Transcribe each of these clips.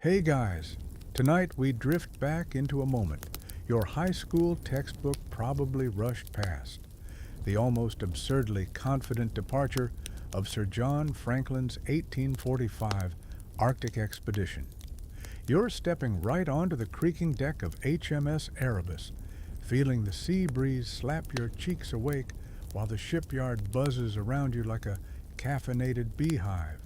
Hey guys, tonight we drift back into a moment your high school textbook probably rushed past. The almost absurdly confident departure of Sir John Franklin's 1845 Arctic expedition. You're stepping right onto the creaking deck of HMS Erebus, feeling the sea breeze slap your cheeks awake while the shipyard buzzes around you like a caffeinated beehive.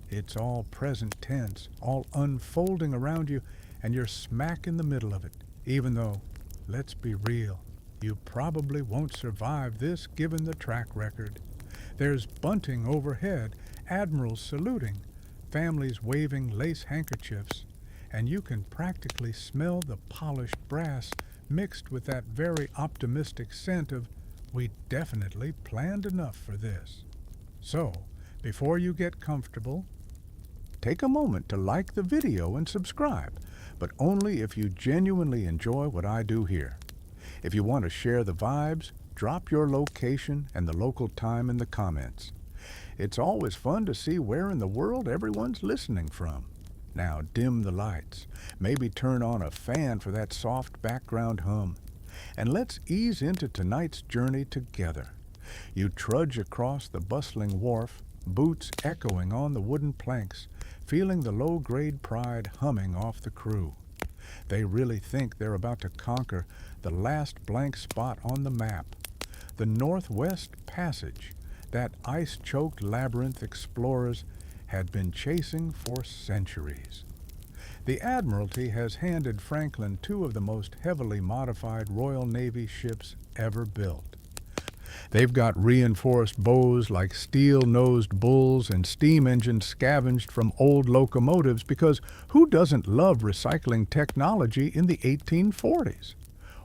It's all present tense, all unfolding around you, and you're smack in the middle of it, even though, let's be real, you probably won't survive this given the track record. There's bunting overhead, admirals saluting, families waving lace handkerchiefs, and you can practically smell the polished brass mixed with that very optimistic scent of, we definitely planned enough for this. So, before you get comfortable, take a moment to like the video and subscribe, but only if you genuinely enjoy what I do here. If you want to share the vibes, drop your location and the local time in the comments. It's always fun to see where in the world everyone's listening from. Now dim the lights, maybe turn on a fan for that soft background hum, and let's ease into tonight's journey together. You trudge across the bustling wharf, boots echoing on the wooden planks, feeling the low-grade pride humming off the crew. They really think they're about to conquer the last blank spot on the map, the Northwest Passage, that ice-choked labyrinth explorers had been chasing for centuries. The Admiralty has handed Franklin two of the most heavily modified Royal Navy ships ever built. They've got reinforced bows like steel-nosed bulls and steam engines scavenged from old locomotives because who doesn't love recycling technology in the 1840s?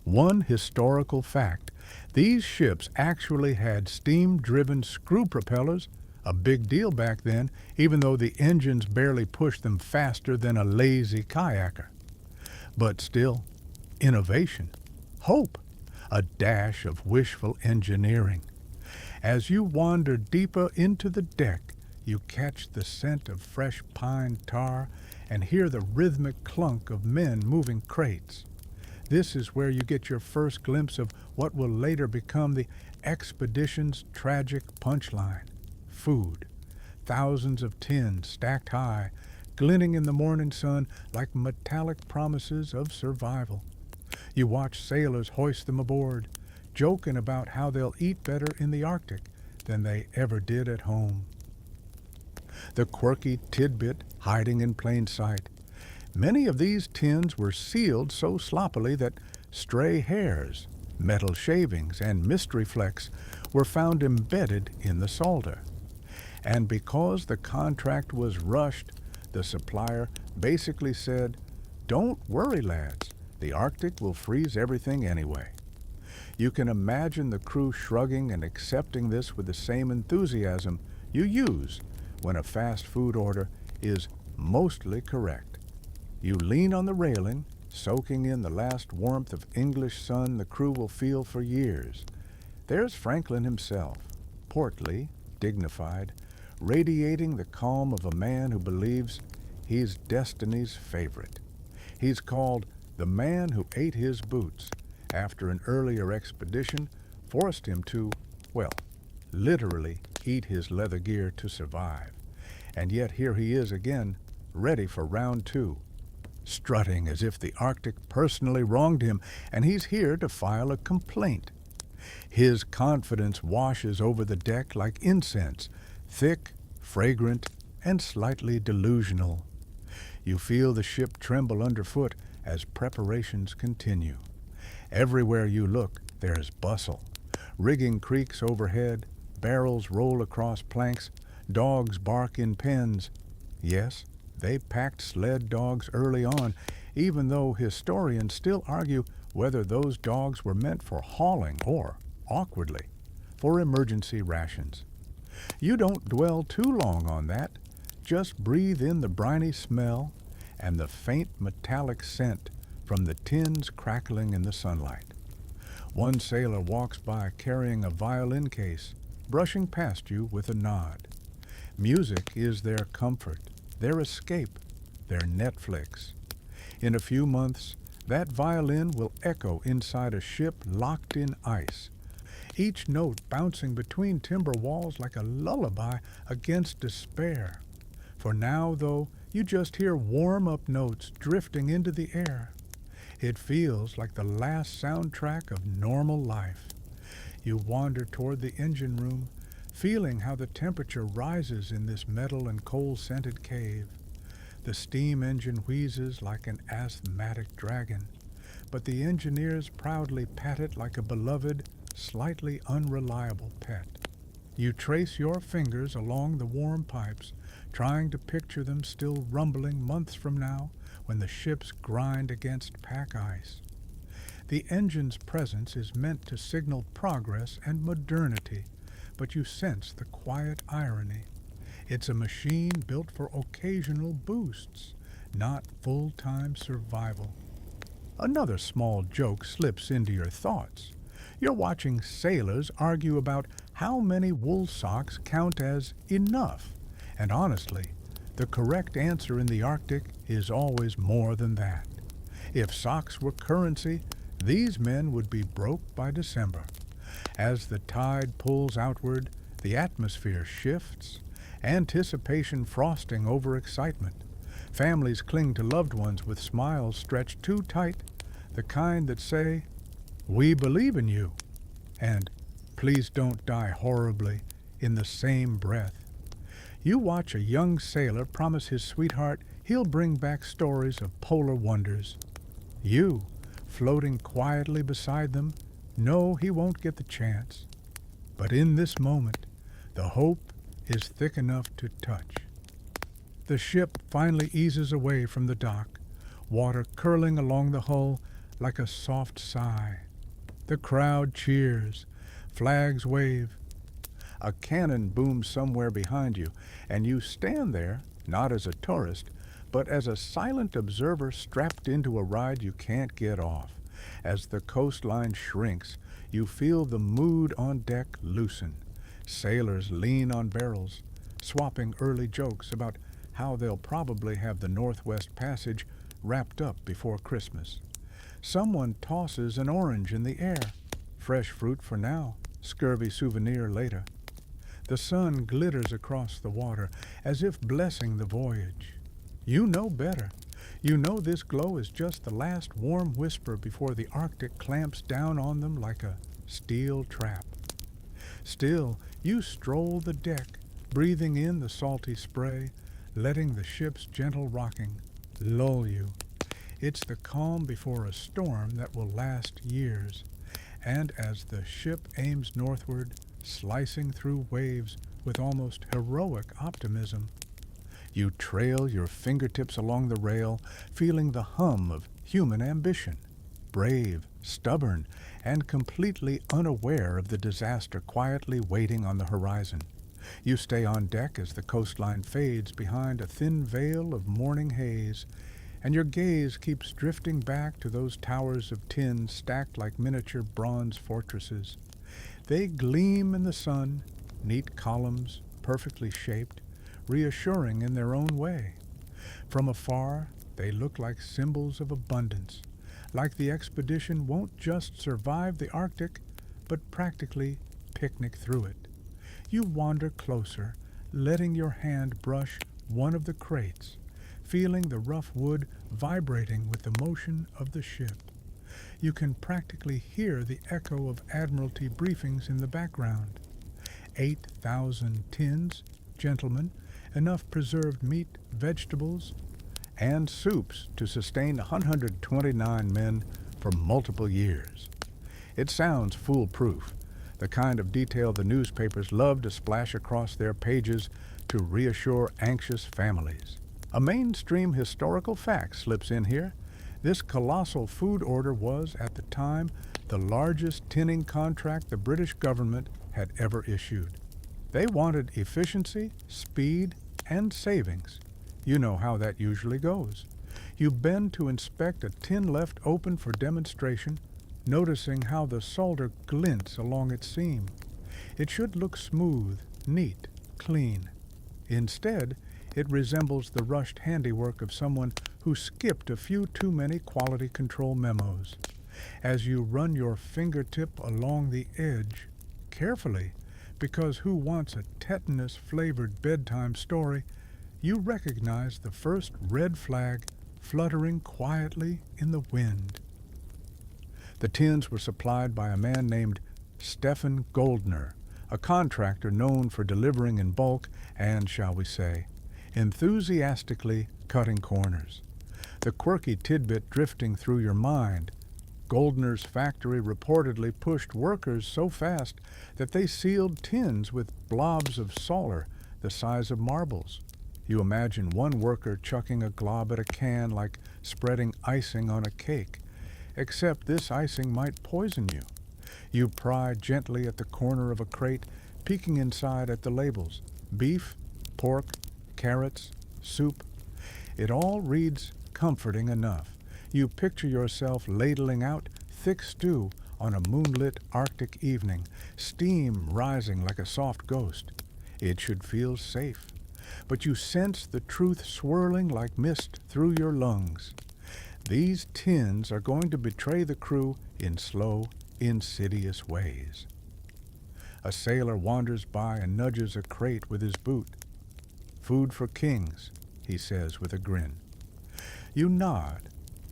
One historical fact, these ships actually had steam-driven screw propellers, a big deal back then, even though the engines barely pushed them faster than a lazy kayaker. But still, innovation, hope, a dash of wishful engineering. As you wander deeper into the deck, you catch the scent of fresh pine tar and hear the rhythmic clunk of men moving crates. This is where you get your first glimpse of what will later become the expedition's tragic punchline: food. Thousands of tins stacked high, glinting in the morning sun like metallic promises of survival. You watch sailors hoist them aboard, joking about how they'll eat better in the Arctic than they ever did at home. The quirky tidbit hiding in plain sight. Many of these tins were sealed so sloppily that stray hairs, metal shavings, and mystery flecks were found embedded in the solder. And because the contract was rushed, the supplier basically said, "Don't worry, lads. The Arctic will freeze everything anyway." You can imagine the crew shrugging and accepting this with the same enthusiasm you use when a fast food order is mostly correct. You lean on the railing, soaking in the last warmth of English sun the crew will feel for years. There's Franklin himself, portly, dignified, radiating the calm of a man who believes he's destiny's favorite. He's called the man who ate his boots after an earlier expedition forced him to, well, literally eat his leather gear to survive. And yet here he is again, ready for round two, strutting as if the Arctic personally wronged him and he's here to file a complaint. His confidence washes over the deck like incense, thick, fragrant, and slightly delusional. You feel the ship tremble underfoot as preparations continue. Everywhere you look, there's bustle. Rigging creaks overhead, barrels roll across planks, dogs bark in pens. Yes, they packed sled dogs early on, even though historians still argue whether those dogs were meant for hauling or, awkwardly, for emergency rations. You don't dwell too long on that. Just breathe in the briny smell and the faint metallic scent from the tins crackling in the sunlight. One sailor walks by carrying a violin case, brushing past you with a nod. Music is their comfort, their escape, their Netflix. In a few months, that violin will echo inside a ship locked in ice, each note bouncing between timber walls like a lullaby against despair. For now, though, you just hear warm-up notes drifting into the air. It feels like the last soundtrack of normal life. You wander toward the engine room, feeling how the temperature rises in this metal and coal-scented cave. The steam engine wheezes like an asthmatic dragon, but the engineers proudly pat it like a beloved, slightly unreliable pet. You trace your fingers along the warm pipes, trying to picture them still rumbling months from now when the ships grind against pack ice. The engine's presence is meant to signal progress and modernity, but you sense the quiet irony. It's a machine built for occasional boosts, not full-time survival. Another small joke slips into your thoughts. You're watching sailors argue about how many wool socks count as enough. And honestly, the correct answer in the Arctic is always more than that. If socks were currency, these men would be broke by December. As the tide pulls outward, the atmosphere shifts, anticipation frosting over excitement. Families cling to loved ones with smiles stretched too tight, the kind that say, "We believe in you," and "Please don't die horribly," in the same breath. You watch a young sailor promise his sweetheart he'll bring back stories of polar wonders. You, floating quietly beside them, know he won't get the chance. But in this moment, the hope is thick enough to touch. The ship finally eases away from the dock, water curling along the hull like a soft sigh. The crowd cheers, flags wave. A cannon booms somewhere behind you, and you stand there, not as a tourist, but as a silent observer strapped into a ride you can't get off. As the coastline shrinks, you feel the mood on deck loosen. Sailors lean on barrels, swapping early jokes about how they'll probably have the Northwest Passage wrapped up before Christmas. Someone tosses an orange in the air. Fresh fruit for now, scurvy souvenir later. The sun glitters across the water as if blessing the voyage. You know better. You know this glow is just the last warm whisper before the Arctic clamps down on them like a steel trap. Still, you stroll the deck, breathing in the salty spray, letting the ship's gentle rocking lull you. It's the calm before a storm that will last years. And as the ship aims northward, slicing through waves with almost heroic optimism, you trail your fingertips along the rail, feeling the hum of human ambition, brave, stubborn, and completely unaware of the disaster quietly waiting on the horizon. You stay on deck as the coastline fades behind a thin veil of morning haze, and your gaze keeps drifting back to those towers of tin stacked like miniature bronze fortresses. They gleam in the sun, neat columns, perfectly shaped, reassuring in their own way. From afar, they look like symbols of abundance, like the expedition won't just survive the Arctic, but practically picnic through it. You wander closer, letting your hand brush one of the crates, feeling the rough wood vibrating with the motion of the ship. You can practically hear the echo of Admiralty briefings in the background. 8,000 tins, gentlemen, enough preserved meat, vegetables, and soups to sustain 129 men for multiple years. It sounds foolproof, the kind of detail the newspapers love to splash across their pages to reassure anxious families. A mainstream historical fact slips in here. This colossal food order was, at the time, the largest tinning contract the British government had ever issued. They wanted efficiency, speed, and savings. You know how that usually goes. You bend to inspect a tin left open for demonstration, noticing how the solder glints along its seam. It should look smooth, neat, clean. Instead, It resembles the rushed handiwork of someone who skipped a few too many quality control memos. As you run your fingertip along the edge, carefully, because who wants a tetanus-flavored bedtime story, you recognize the first red flag fluttering quietly in the wind. The tins were supplied by a man named Stephen Goldner, a contractor known for delivering in bulk and, shall we say, enthusiastically cutting corners. The quirky tidbit drifting through your mind: Goldner's factory reportedly pushed workers so fast that they sealed tins with blobs of solar the size of marbles. You imagine one worker chucking a glob at a can like spreading icing on a cake, except this icing might poison you. You pry gently at the corner of a crate, peeking inside at the labels: beef, pork, carrots, soup. It all reads comforting enough. You picture yourself ladling out thick stew on a moonlit Arctic evening, steam rising like a soft ghost. It should feel safe. But you sense the truth swirling like mist through your lungs. These tins are going to betray the crew in slow, insidious ways. A sailor wanders by and nudges a crate with his boot. "Food for kings," he says with a grin. You nod,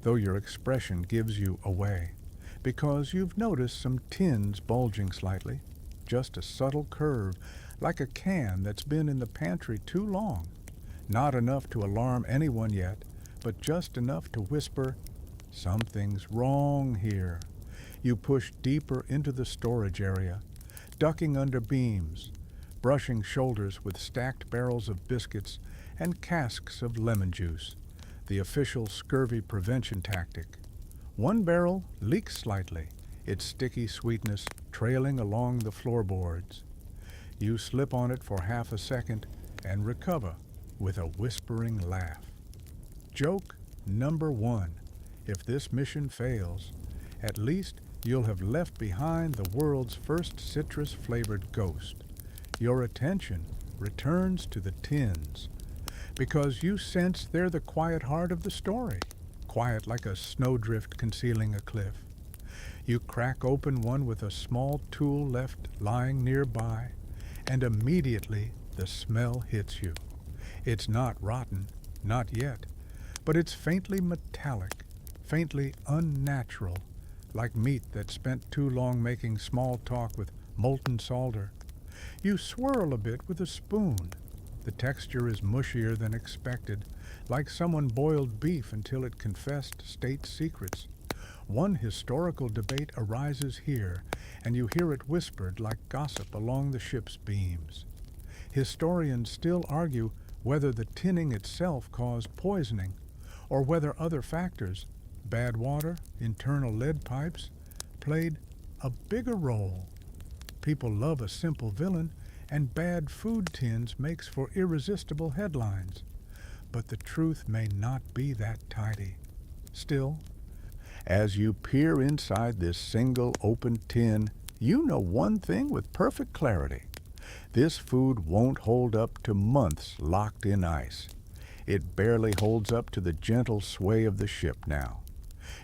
though your expression gives you away, because you've noticed some tins bulging slightly, just a subtle curve, like a can that's been in the pantry too long. Not enough to alarm anyone yet, but just enough to whisper, "Something's wrong here." You push deeper into the storage area, ducking under beams, brushing shoulders with stacked barrels of biscuits and casks of lemon juice, the official scurvy prevention tactic. One barrel leaks slightly, its sticky sweetness trailing along the floorboards. You slip on it for half a second and recover with a whispering laugh. Joke number one: if this mission fails, at least you'll have left behind the world's first citrus-flavored ghost. Your attention returns to the tins, because you sense they're the quiet heart of the story, quiet like a snowdrift concealing a cliff. You crack open one with a small tool left lying nearby, and immediately the smell hits you. It's not rotten, not yet, but it's faintly metallic, faintly unnatural, like meat that spent too long making small talk with molten solder. You swirl a bit with a spoon. The texture is mushier than expected, like someone boiled beef until it confessed state secrets. One historical debate arises here, and you hear it whispered like gossip along the ship's beams. Historians still argue whether the tinning itself caused poisoning, or whether other factors, bad water, internal lead pipes, played a bigger role. People love a simple villain, and bad food tins makes for irresistible headlines. But the truth may not be that tidy. Still, as you peer inside this single open tin, you know one thing with perfect clarity: this food won't hold up to months locked in ice. It barely holds up to the gentle sway of the ship now.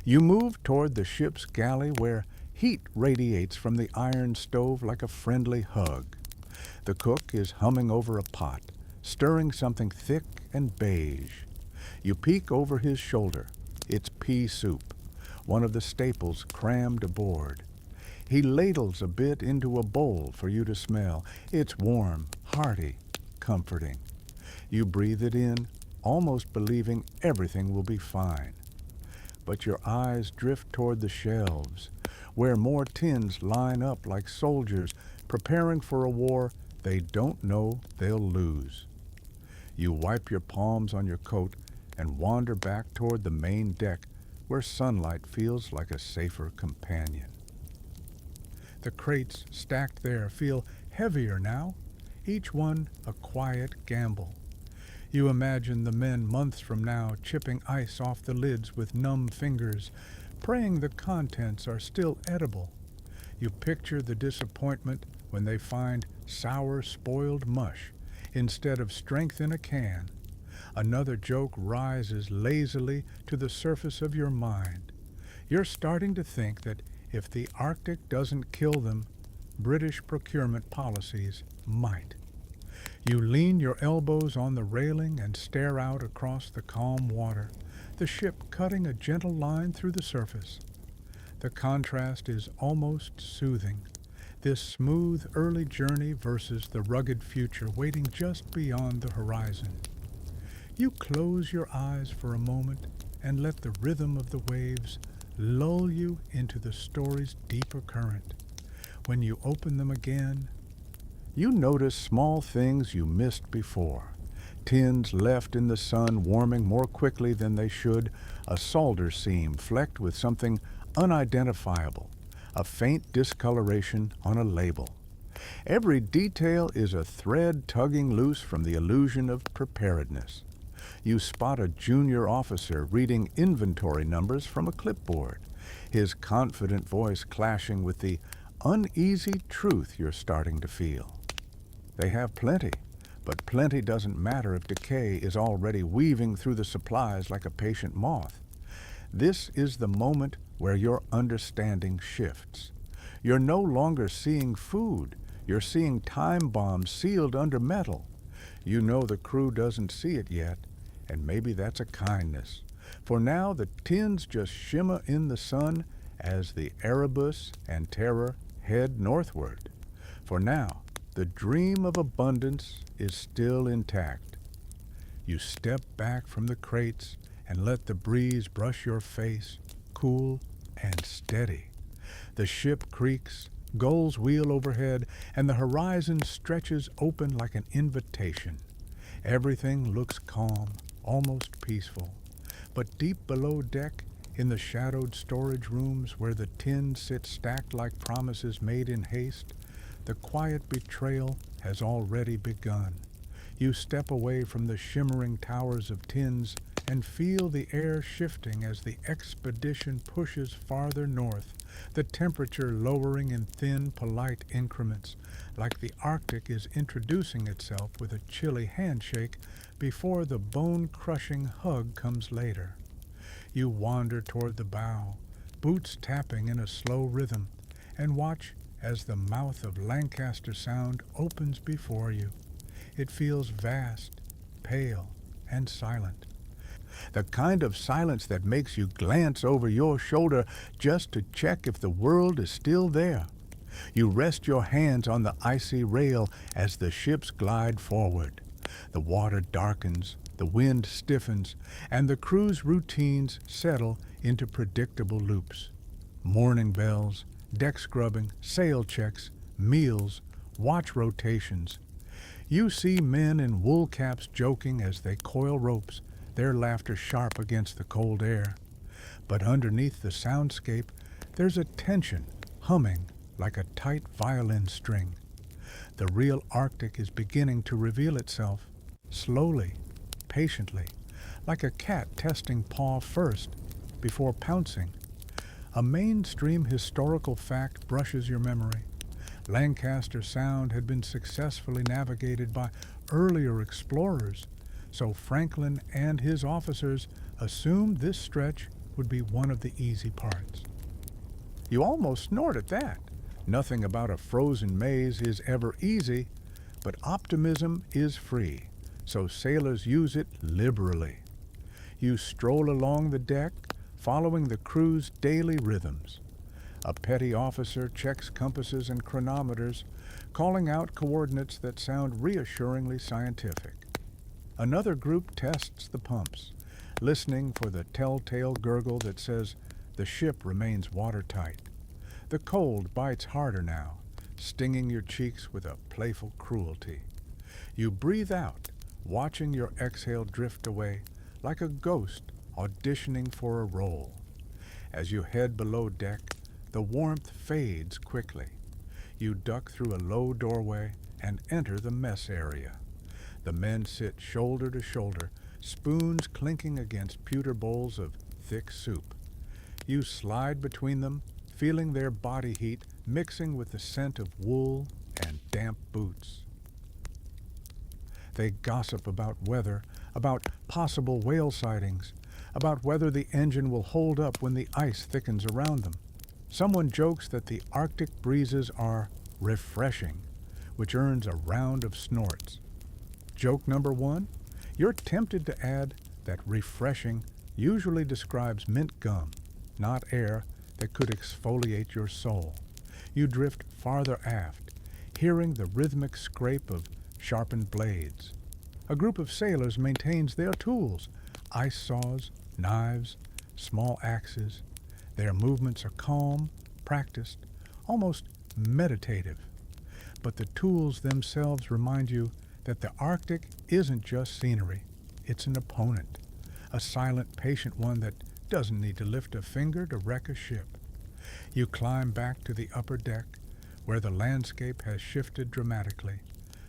You move toward the ship's galley where heat radiates from the iron stove like a friendly hug. The cook is humming over a pot, stirring something thick and beige. You peek over his shoulder. It's pea soup, one of the staples crammed aboard. He ladles a bit into a bowl for you to smell. It's warm, hearty, comforting. You breathe it in, almost believing everything will be fine. But your eyes drift toward the shelves, where more tins line up like soldiers preparing for a war they don't know they'll lose. You wipe your palms on your coat and wander back toward the main deck, where sunlight feels like a safer companion. The crates stacked there feel heavier now, each one a quiet gamble. You imagine the men months from now chipping ice off the lids with numb fingers, praying the contents are still edible. You picture the disappointment when they find sour, spoiled mush instead of strength in a can. Another joke rises lazily to the surface of your mind. You're starting to think that if the Arctic doesn't kill them, British procurement policies might. You lean your elbows on the railing and stare out across the calm water, the ship cutting a gentle line through the surface. The contrast is almost soothing. This smooth early journey versus the rugged future waiting just beyond the horizon. You close your eyes for a moment and let the rhythm of the waves lull you into the story's deeper current. When you open them again, you notice small things you missed before. Tins left in the sun warming more quickly than they should, a solder seam flecked with something unidentifiable, a faint discoloration on a label. Every detail is a thread tugging loose from the illusion of preparedness. You spot a junior officer reading inventory numbers from a clipboard, his confident voice clashing with the uneasy truth you're starting to feel. They have plenty, but plenty doesn't matter if decay is already weaving through the supplies like a patient moth. This is the moment where your understanding shifts. You're no longer seeing food, you're seeing time bombs sealed under metal. You know the crew doesn't see it yet, and maybe that's a kindness. For now the tins just shimmer in the sun as the Erebus and Terror head northward. For now, the dream of abundance is still intact. You step back from the crates and let the breeze brush your face, cool and steady. The ship creaks, gulls wheel overhead, and the horizon stretches open like an invitation. Everything looks calm, almost peaceful. But deep below deck, in the shadowed storage rooms where the tins sit stacked like promises made in haste, the quiet betrayal has already begun. You step away from the shimmering towers of tins and feel the air shifting as the expedition pushes farther north, the temperature lowering in thin, polite increments, like the Arctic is introducing itself with a chilly handshake before the bone-crushing hug comes later. You wander toward the bow, boots tapping in a slow rhythm, and watch as the mouth of Lancaster Sound opens before you. It feels vast, pale, and silent. The kind of silence that makes you glance over your shoulder just to check if the world is still there. You rest your hands on the icy rail as the ships glide forward. The water darkens, the wind stiffens, and the crew's routines settle into predictable loops. Morning bells, deck scrubbing, sail checks, meals, watch rotations. You see men in wool caps joking as they coil ropes, their laughter sharp against the cold air. But underneath the soundscape, there's a tension humming like a tight violin string. The real Arctic is beginning to reveal itself, slowly, patiently, like a cat testing paw first before pouncing. A mainstream historical fact brushes your memory. Lancaster Sound had been successfully navigated by earlier explorers, so Franklin and his officers assumed this stretch would be one of the easy parts. You almost snort at that. Nothing about a frozen maze is ever easy, but optimism is free, so sailors use it liberally. You stroll along the deck, following the crew's daily rhythms. A petty officer checks compasses and chronometers, calling out coordinates that sound reassuringly scientific. Another group tests the pumps, listening for the telltale gurgle that says the ship remains watertight. The cold bites harder now, stinging your cheeks with a playful cruelty. You breathe out, watching your exhale drift away like a ghost auditioning for a role. As you head below deck, the warmth fades quickly. You duck through a low doorway and enter the mess area. The men sit shoulder to shoulder, spoons clinking against pewter bowls of thick soup. You slide between them, feeling their body heat mixing with the scent of wool and damp boots. They gossip about weather, about possible whale sightings, about whether the engine will hold up when the ice thickens around them. Someone jokes that the Arctic breezes are refreshing, which earns a round of snorts. Joke number one, you're tempted to add that refreshing usually describes mint gum, not air that could exfoliate your soul. You drift farther aft, hearing the rhythmic scrape of sharpened blades. A group of sailors maintains their tools, ice saws, knives, small axes. Their movements are calm, practiced, almost meditative. But the tools themselves remind you that the Arctic isn't just scenery, it's an opponent, a silent, patient one that doesn't need to lift a finger to wreck a ship. You climb back to the upper deck, where the landscape has shifted dramatically.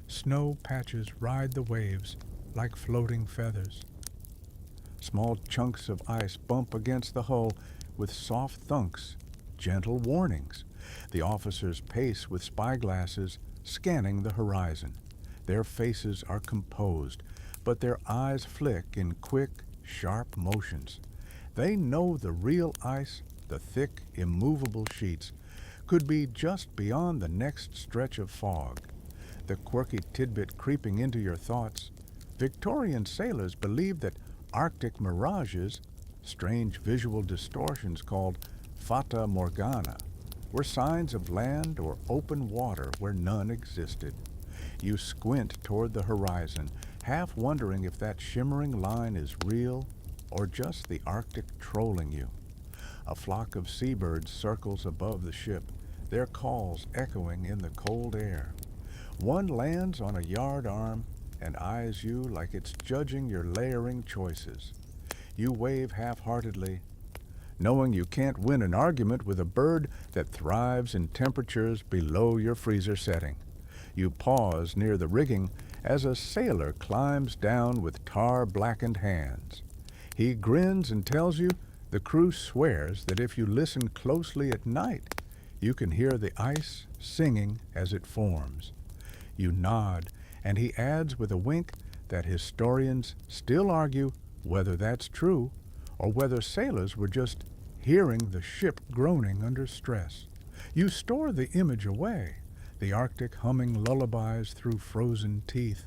Snow patches ride the waves like floating feathers. Small chunks of ice bump against the hull with soft thunks, gentle warnings. The officers pace with spyglasses, scanning the horizon. Their faces are composed, but their eyes flick in quick, sharp motions. They know the real ice, the thick, immovable sheets, could be just beyond the next stretch of fog. The quirky tidbit creeping into your thoughts, Victorian sailors believed that Arctic mirages, strange visual distortions called fata morgana, were signs of land or open water where none existed. You squint toward the horizon, half wondering if that shimmering line is real or just the Arctic trolling you. A flock of seabirds circles above the ship, their calls echoing in the cold air. One lands on a yard arm and eyes you like it's judging your layering choices. You wave half-heartedly, knowing you can't win an argument with a bird that thrives in temperatures below your freezer setting. You pause near the rigging as a sailor climbs down with tar-blackened hands. He grins and tells you the crew swears that if you listen closely at night, you can hear the ice singing as it forms. You nod, and he adds with a wink that historians still argue whether that's true or whether sailors were just hearing the ship groaning under stress. You store the image away, the Arctic humming lullabies through frozen teeth.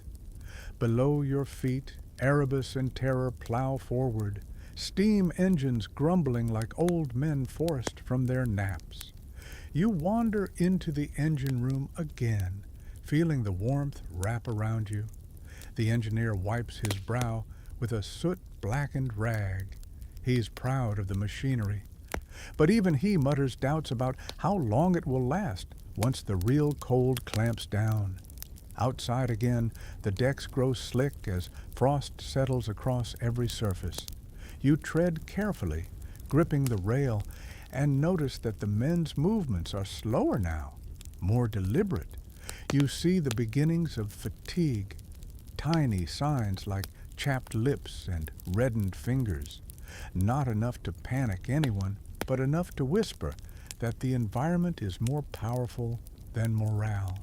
Below your feet, Erebus and Terror plow forward, steam engines grumbling like old men forced from their naps. You wander into the engine room again, feeling the warmth wrap around you. The engineer wipes his brow with a soot-blackened rag. He's proud of the machinery. But even he mutters doubts about how long it will last once the real cold clamps down. Outside again, the decks grow slick as frost settles across every surface. You tread carefully, gripping the rail, and notice that the men's movements are slower now, more deliberate. You see the beginnings of fatigue, tiny signs like chapped lips and reddened fingers. Not enough to panic anyone, but enough to whisper that the environment is more powerful than morale.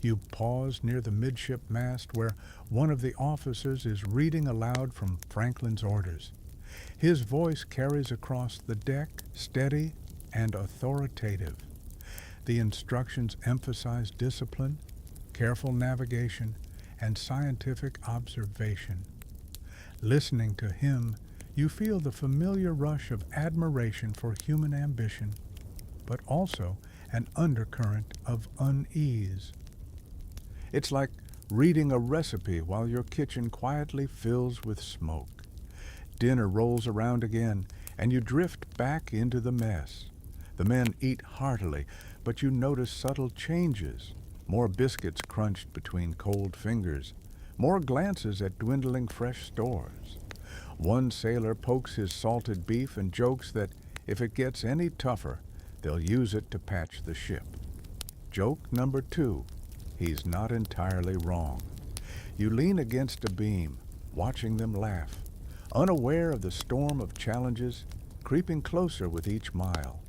You pause near the midship mast where one of the officers is reading aloud from Franklin's orders. His voice carries across the deck, steady and authoritative. The instructions emphasize discipline, careful navigation, and scientific observation. Listening to him, you feel the familiar rush of admiration for human ambition, but also an undercurrent of unease. It's like reading a recipe while your kitchen quietly fills with smoke. Dinner rolls around again, and you drift back into the mess. The men eat heartily, but you notice subtle changes. More biscuits crunched between cold fingers, more glances at dwindling fresh stores. One sailor pokes his salted beef and jokes that if it gets any tougher, they'll use it to patch the ship. Joke number two, he's not entirely wrong. You lean against a beam, watching them laugh, unaware of the storm of challenges creeping closer with each mile.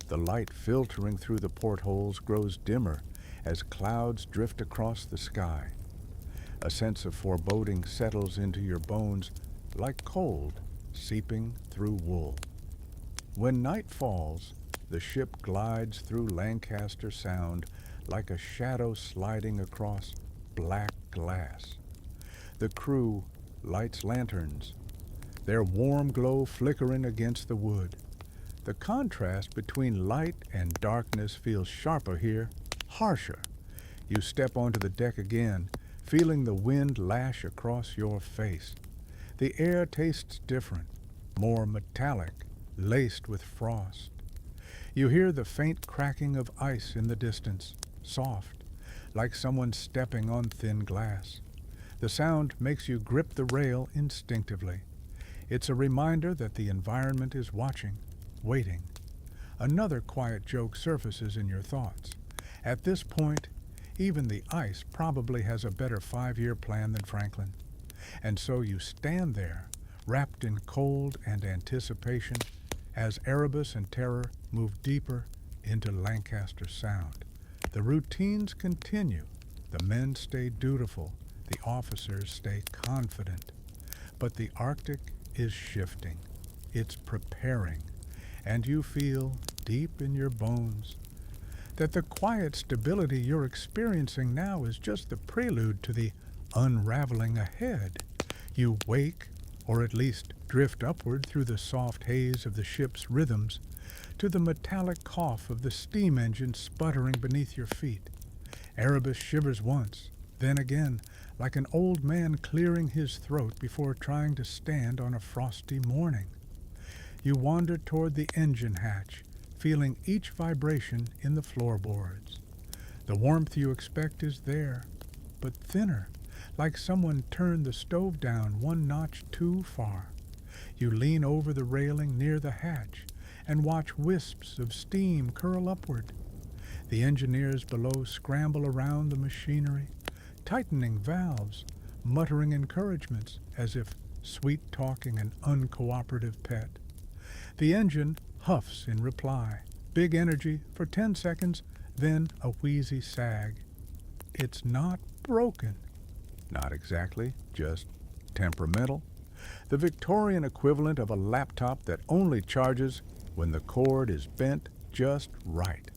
The light filtering through the portholes grows dimmer as clouds drift across the sky. A sense of foreboding settles into your bones like cold seeping through wool. When night falls, the ship glides through Lancaster Sound like a shadow sliding across black glass. The crew lights lanterns, their warm glow flickering against the wood. The contrast between light and darkness feels sharper here, harsher. You step onto the deck again, feeling the wind lash across your face. The air tastes different, more metallic, laced with frost. You hear the faint cracking of ice in the distance, soft, like someone stepping on thin glass. The sound makes you grip the rail instinctively. It's a reminder that the environment is watching, waiting. Another quiet joke surfaces in your thoughts. At this point, even the ice probably has a better 5-year plan than Franklin. And so you stand there, wrapped in cold and anticipation, as Erebus and Terror move deeper into Lancaster Sound. The routines continue. The men stay dutiful. The officers stay confident. But the Arctic is shifting. It's preparing. And you feel, deep in your bones, that the quiet stability you're experiencing now is just the prelude to the unraveling ahead. You wake, or at least drift upward through the soft haze of the ship's rhythms, to the metallic cough of the steam engine sputtering beneath your feet. Erebus shivers once, then again, like an old man clearing his throat before trying to stand on a frosty morning. You wander toward the engine hatch, feeling each vibration in the floorboards. The warmth you expect is there, but thinner, like someone turned the stove down one notch too far. You lean over the railing near the hatch and watch wisps of steam curl upward. The engineers below scramble around the machinery, tightening valves, muttering encouragements as if sweet-talking an uncooperative pet. The engine huffs in reply, big energy for 10 seconds, then a wheezy sag. It's not broken. Not exactly, just temperamental. The Victorian equivalent of a laptop that only charges when the cord is bent just right.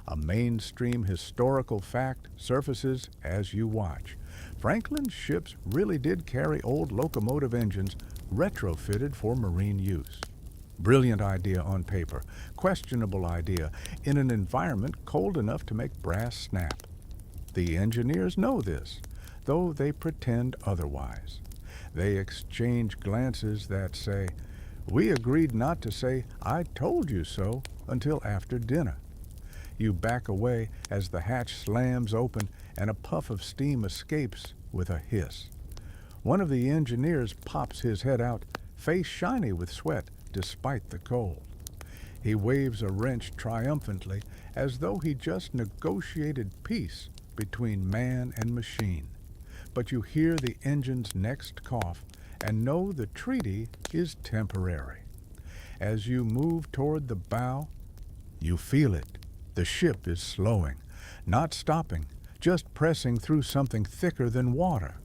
A mainstream historical fact surfaces as you watch. Franklin's ships really did carry old locomotive engines retrofitted for marine use. Brilliant idea on paper, questionable idea in an environment cold enough to make brass snap. The engineers know this, though they pretend otherwise. They exchange glances that say, "We agreed not to say 'I told you so' until after dinner." You back away as the hatch slams open and a puff of steam escapes with a hiss. One of the engineers pops his head out, face shiny with sweat despite the cold. He waves a wrench triumphantly as though he just negotiated peace between man and machine. But you hear the engine's next cough and know the treaty is temporary. As you move toward the bow, you feel it. The ship is slowing, not stopping, just pressing through something thicker than water.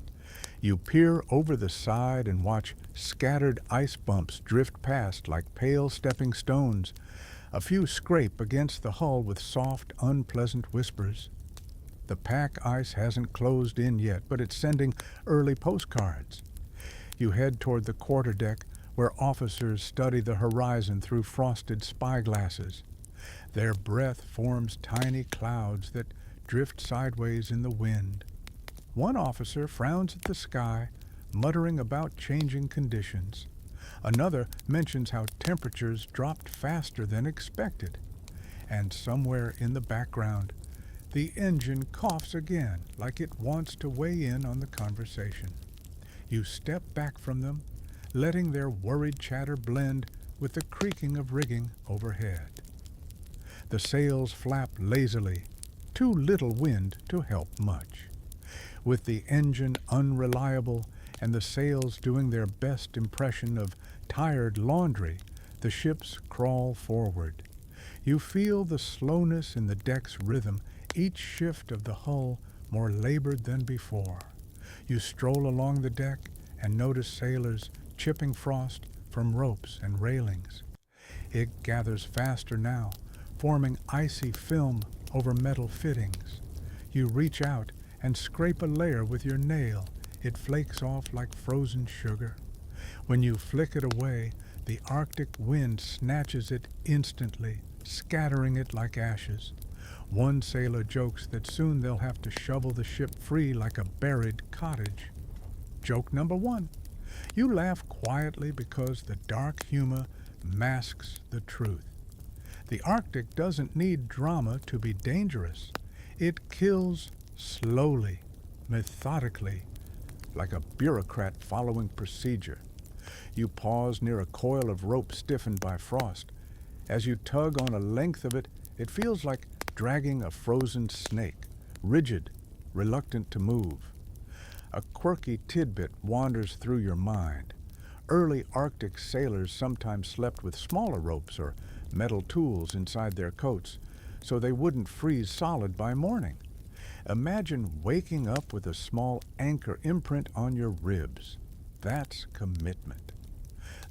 You peer over the side and watch scattered ice bumps drift past like pale stepping stones. A few scrape against the hull with soft, unpleasant whispers. The pack ice hasn't closed in yet, but it's sending early postcards. You head toward the quarterdeck, where officers study the horizon through frosted spyglasses. Their breath forms tiny clouds that drift sideways in the wind. One officer frowns at the sky, muttering about changing conditions. Another mentions how temperatures dropped faster than expected. And somewhere in the background, the engine coughs again, like it wants to weigh in on the conversation. You step back from them, letting their worried chatter blend with the creaking of rigging overhead. The sails flap lazily, too little wind to help much. With the engine unreliable and the sails doing their best impression of tired laundry, the ships crawl forward. You feel the slowness in the deck's rhythm, each shift of the hull more labored than before. You stroll along the deck and notice sailors chipping frost from ropes and railings. It gathers faster now, forming icy film over metal fittings. You reach out and scrape a layer with your nail. It flakes off like frozen sugar. When you flick it away, the Arctic wind snatches it instantly, scattering it like ashes. One sailor jokes that soon they'll have to shovel the ship free like a buried cottage. Joke number 1. You laugh quietly because the dark humor masks the truth. The Arctic doesn't need drama to be dangerous. It kills slowly, methodically, like a bureaucrat following procedure. You pause near a coil of rope stiffened by frost. As you tug on a length of it, it feels like dragging a frozen snake, rigid, reluctant to move. A quirky tidbit wanders through your mind. Early Arctic sailors sometimes slept with smaller ropes or metal tools inside their coats, so they wouldn't freeze solid by morning. Imagine waking up with a small anchor imprint on your ribs. That's commitment.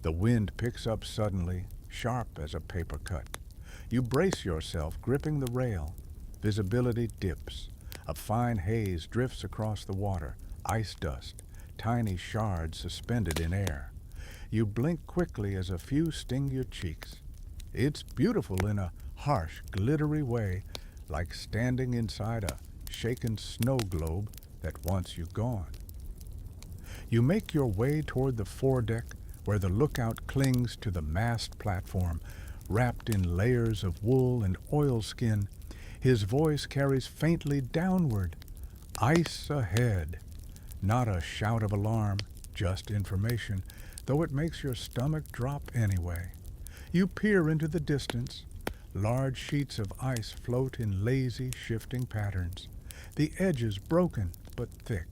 The wind picks up suddenly, sharp as a paper cut. You brace yourself, gripping the rail. Visibility dips. A fine haze drifts across the water, ice dust, tiny shards suspended in air. You blink quickly as a few sting your cheeks. It's beautiful in a harsh, glittery way, like standing inside a shaken snow globe that wants you gone. You make your way toward the foredeck where the lookout clings to the mast platform, wrapped in layers of wool and oilskin. His voice carries faintly downward. Ice ahead. Not a shout of alarm, just information, though it makes your stomach drop anyway. You peer into the distance. Large sheets of ice float in lazy, shifting patterns. The edges broken but thick.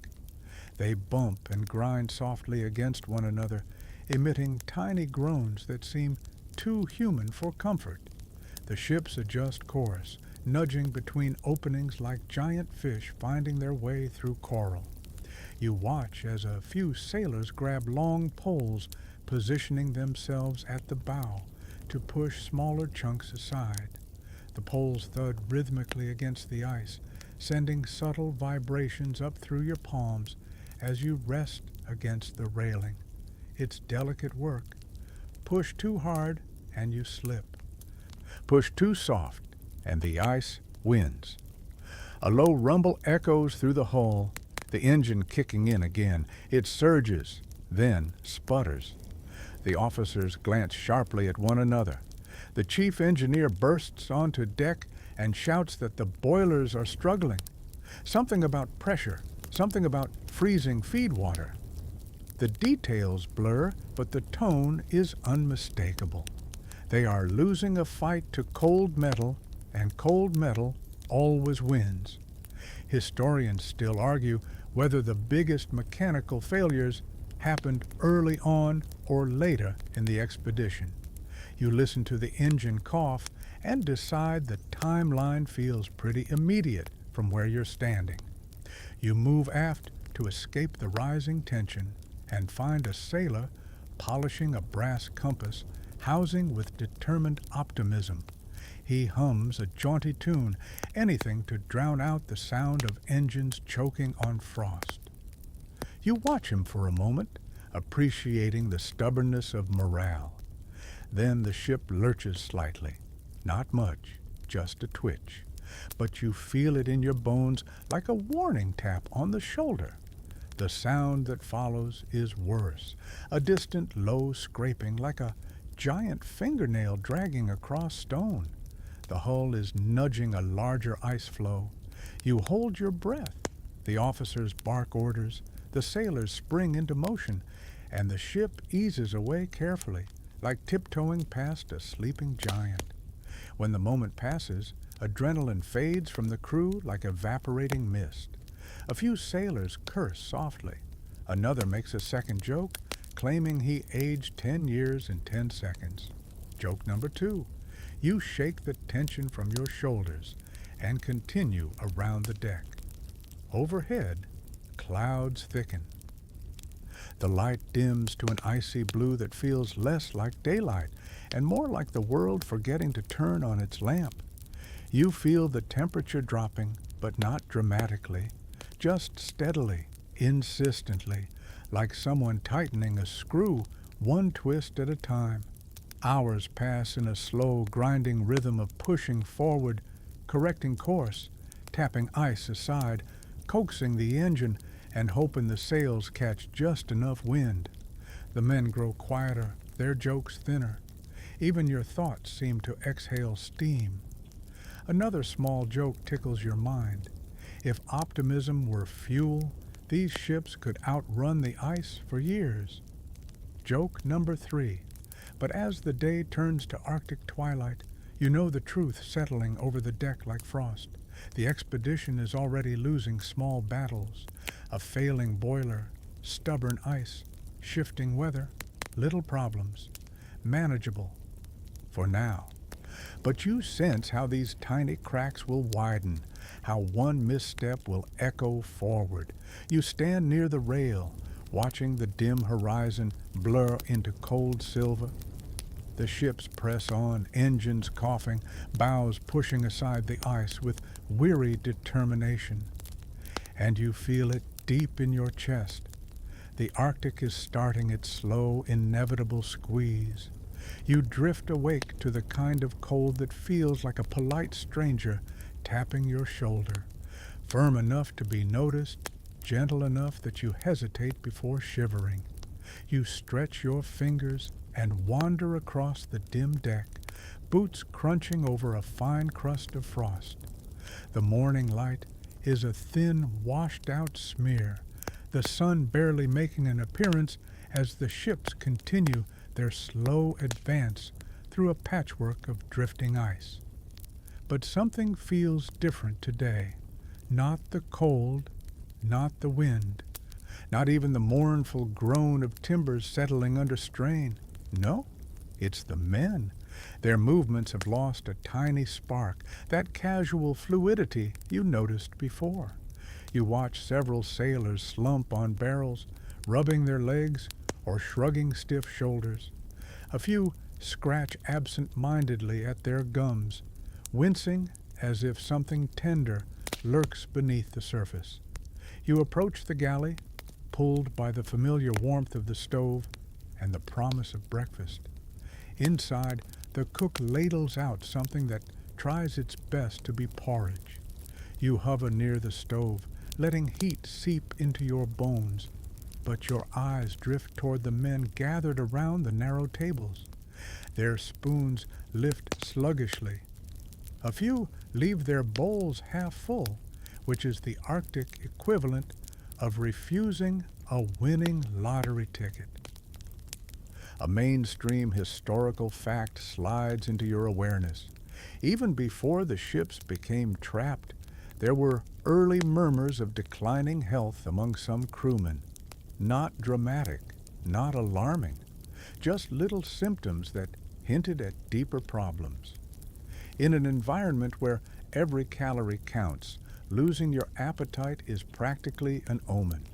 They bump and grind softly against one another, emitting tiny groans that seem too human for comfort. The ships adjust course, nudging between openings like giant fish finding their way through coral. You watch as a few sailors grab long poles, positioning themselves at the bow to push smaller chunks aside. The poles thud rhythmically against the ice, sending subtle vibrations up through your palms as you rest against the railing. It's delicate work. Push too hard and you slip. Push too soft and the ice wins. A low rumble echoes through the hull, the engine kicking in again. It surges, then sputters. The officers glance sharply at one another. The chief engineer bursts onto deck and shouts that the boilers are struggling. Something about pressure, something about freezing feed water. The details blur, but the tone is unmistakable. They are losing a fight to cold metal, and cold metal always wins. Historians still argue whether the biggest mechanical failures happened early on or later in the expedition. You listen to the engine cough and decide the timeline feels pretty immediate from where you're standing. You move aft to escape the rising tension and find a sailor polishing a brass compass, housing with determined optimism. He hums a jaunty tune, anything to drown out the sound of engines choking on frost. You watch him for a moment, appreciating the stubbornness of morale. Then the ship lurches slightly. Not much, just a twitch. But you feel it in your bones like a warning tap on the shoulder. The sound that follows is worse, a distant low scraping like a giant fingernail dragging across stone. The hull is nudging a larger ice floe. You hold your breath. The officers bark orders, the sailors spring into motion, and the ship eases away carefully, like tiptoeing past a sleeping giant. When the moment passes, adrenaline fades from the crew like evaporating mist. A few sailors curse softly. Another makes a second joke, claiming he aged 10 years in 10 seconds. Joke number 2. You shake the tension from your shoulders and continue around the deck. Overhead, clouds thicken. The light dims to an icy blue that feels less like daylight and more like the world forgetting to turn on its lamp. You feel the temperature dropping, but not dramatically, just steadily, insistently, like someone tightening a screw one twist at a time. Hours pass in a slow, grinding rhythm of pushing forward, correcting course, tapping ice aside, coaxing the engine, and hoping the sails catch just enough wind. The men grow quieter, their jokes thinner. Even your thoughts seem to exhale steam. Another small joke tickles your mind. If optimism were fuel, these ships could outrun the ice for years. Joke number 3. But as the day turns to Arctic twilight, you know the truth settling over the deck like frost. The expedition is already losing small battles. A failing boiler, stubborn ice, shifting weather, little problems. Manageable. For now. But you sense how these tiny cracks will widen, how one misstep will echo forward. You stand near the rail, watching the dim horizon blur into cold silver. The ships press on, engines coughing, bows pushing aside the ice with weary determination. And you feel it deep in your chest. The Arctic is starting its slow, inevitable squeeze. You drift awake to the kind of cold that feels like a polite stranger tapping your shoulder, firm enough to be noticed, gentle enough that you hesitate before shivering. You stretch your fingers and wander across the dim deck, boots crunching over a fine crust of frost. The morning light is a thin, washed-out smear, the sun barely making an appearance as the ships continue their slow advance through a patchwork of drifting ice. But something feels different today. Not the cold, not the wind, not even the mournful groan of timbers settling under strain. No, it's the men. Their movements have lost a tiny spark, that casual fluidity you noticed before. You watch several sailors slump on barrels, rubbing their legs or shrugging stiff shoulders. A few scratch absent-mindedly at their gums, wincing as if something tender lurks beneath the surface. You approach the galley, pulled by the familiar warmth of the stove and the promise of breakfast. Inside, the cook ladles out something that tries its best to be porridge. You hover near the stove, letting heat seep into your bones, but your eyes drift toward the men gathered around the narrow tables. Their spoons lift sluggishly. A few leave their bowls half full, which is the Arctic equivalent of refusing a winning lottery ticket. A mainstream historical fact slides into your awareness. Even before the ships became trapped, there were early murmurs of declining health among some crewmen. Not dramatic, not alarming, just little symptoms that hinted at deeper problems. In an environment where every calorie counts, losing your appetite is practically an omen.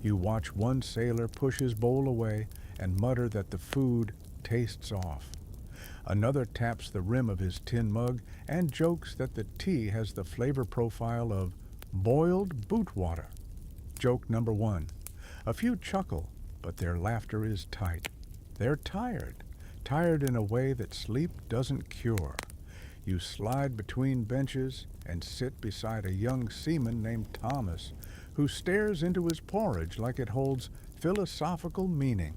You watch one sailor push his bowl away and mutter that the food tastes off. Another taps the rim of his tin mug and jokes that the tea has the flavor profile of boiled boot water. Joke number 1. A few chuckle, but their laughter is tight. They're tired in a way that sleep doesn't cure. You slide between benches and sit beside a young seaman named Thomas, who stares into his porridge like it holds philosophical meaning.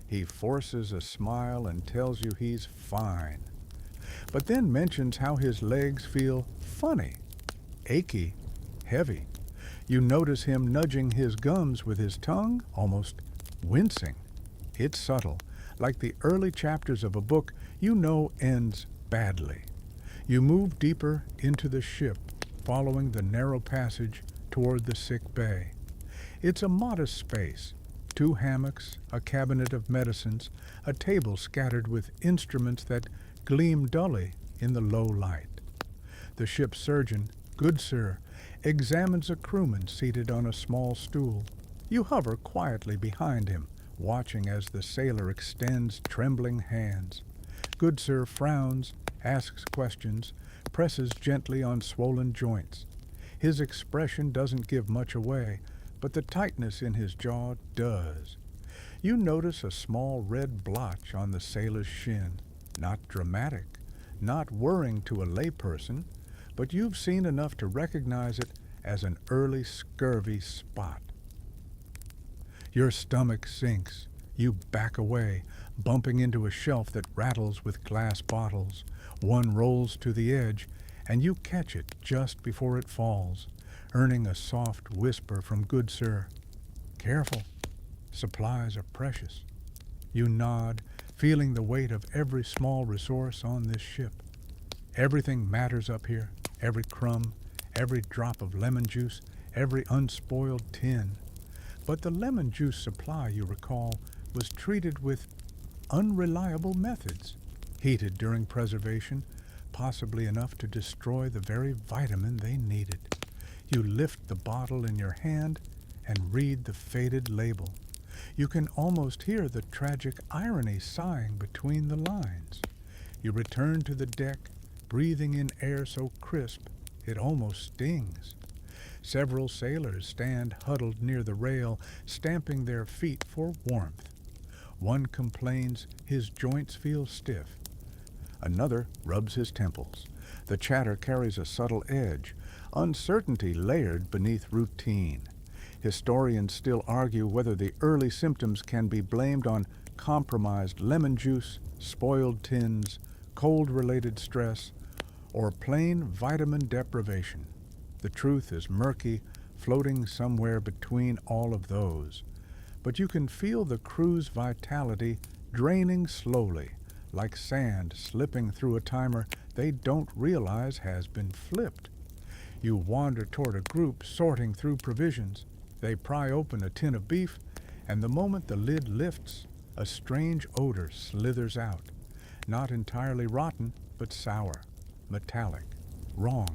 He forces a smile and tells you he's fine, but then mentions how his legs feel funny, achy, heavy. You notice him nudging his gums with his tongue, almost wincing. It's subtle, like the early chapters of a book you know ends badly. You move deeper into the ship, following the narrow passage toward the sick bay. It's a modest space. 2 hammocks, a cabinet of medicines, a table scattered with instruments that gleam dully in the low light. The ship's surgeon, good sir, examines a crewman seated on a small stool. You hover quietly behind him, watching as the sailor extends trembling hands. Good Sir frowns, asks questions, presses gently on swollen joints. His expression doesn't give much away, but the tightness in his jaw does. You notice a small red blotch on the sailor's shin. Not dramatic, not worrying to a layperson, but you've seen enough to recognize it as an early scurvy spot. Your stomach sinks. You back away, bumping into a shelf that rattles with glass bottles. One rolls to the edge, and you catch it just before it falls, earning a soft whisper from Good Sir. Careful. Supplies are precious. You nod, feeling the weight of every small resource on this ship. Everything matters up here, every crumb, every drop of lemon juice, every unspoiled tin. But the lemon juice supply, you recall, was treated with unreliable methods, heated during preservation, possibly enough to destroy the very vitamin they needed. You lift the bottle in your hand and read the faded label. You can almost hear the tragic irony sighing between the lines. You return to the deck, breathing in air so crisp it almost stings. Several sailors stand huddled near the rail, stamping their feet for warmth. One complains his joints feel stiff. Another rubs his temples. The chatter carries a subtle edge, uncertainty layered beneath routine. Historians still argue whether the early symptoms can be blamed on compromised lemon juice, spoiled tins, cold-related stress, or plain vitamin deprivation. The truth is murky, floating somewhere between all of those. But you can feel the crew's vitality draining slowly, like sand slipping through a timer they don't realize has been flipped. You wander toward a group sorting through provisions. They pry open a tin of beef, and the moment the lid lifts, a strange odor slithers out. Not entirely rotten, but sour, metallic, wrong.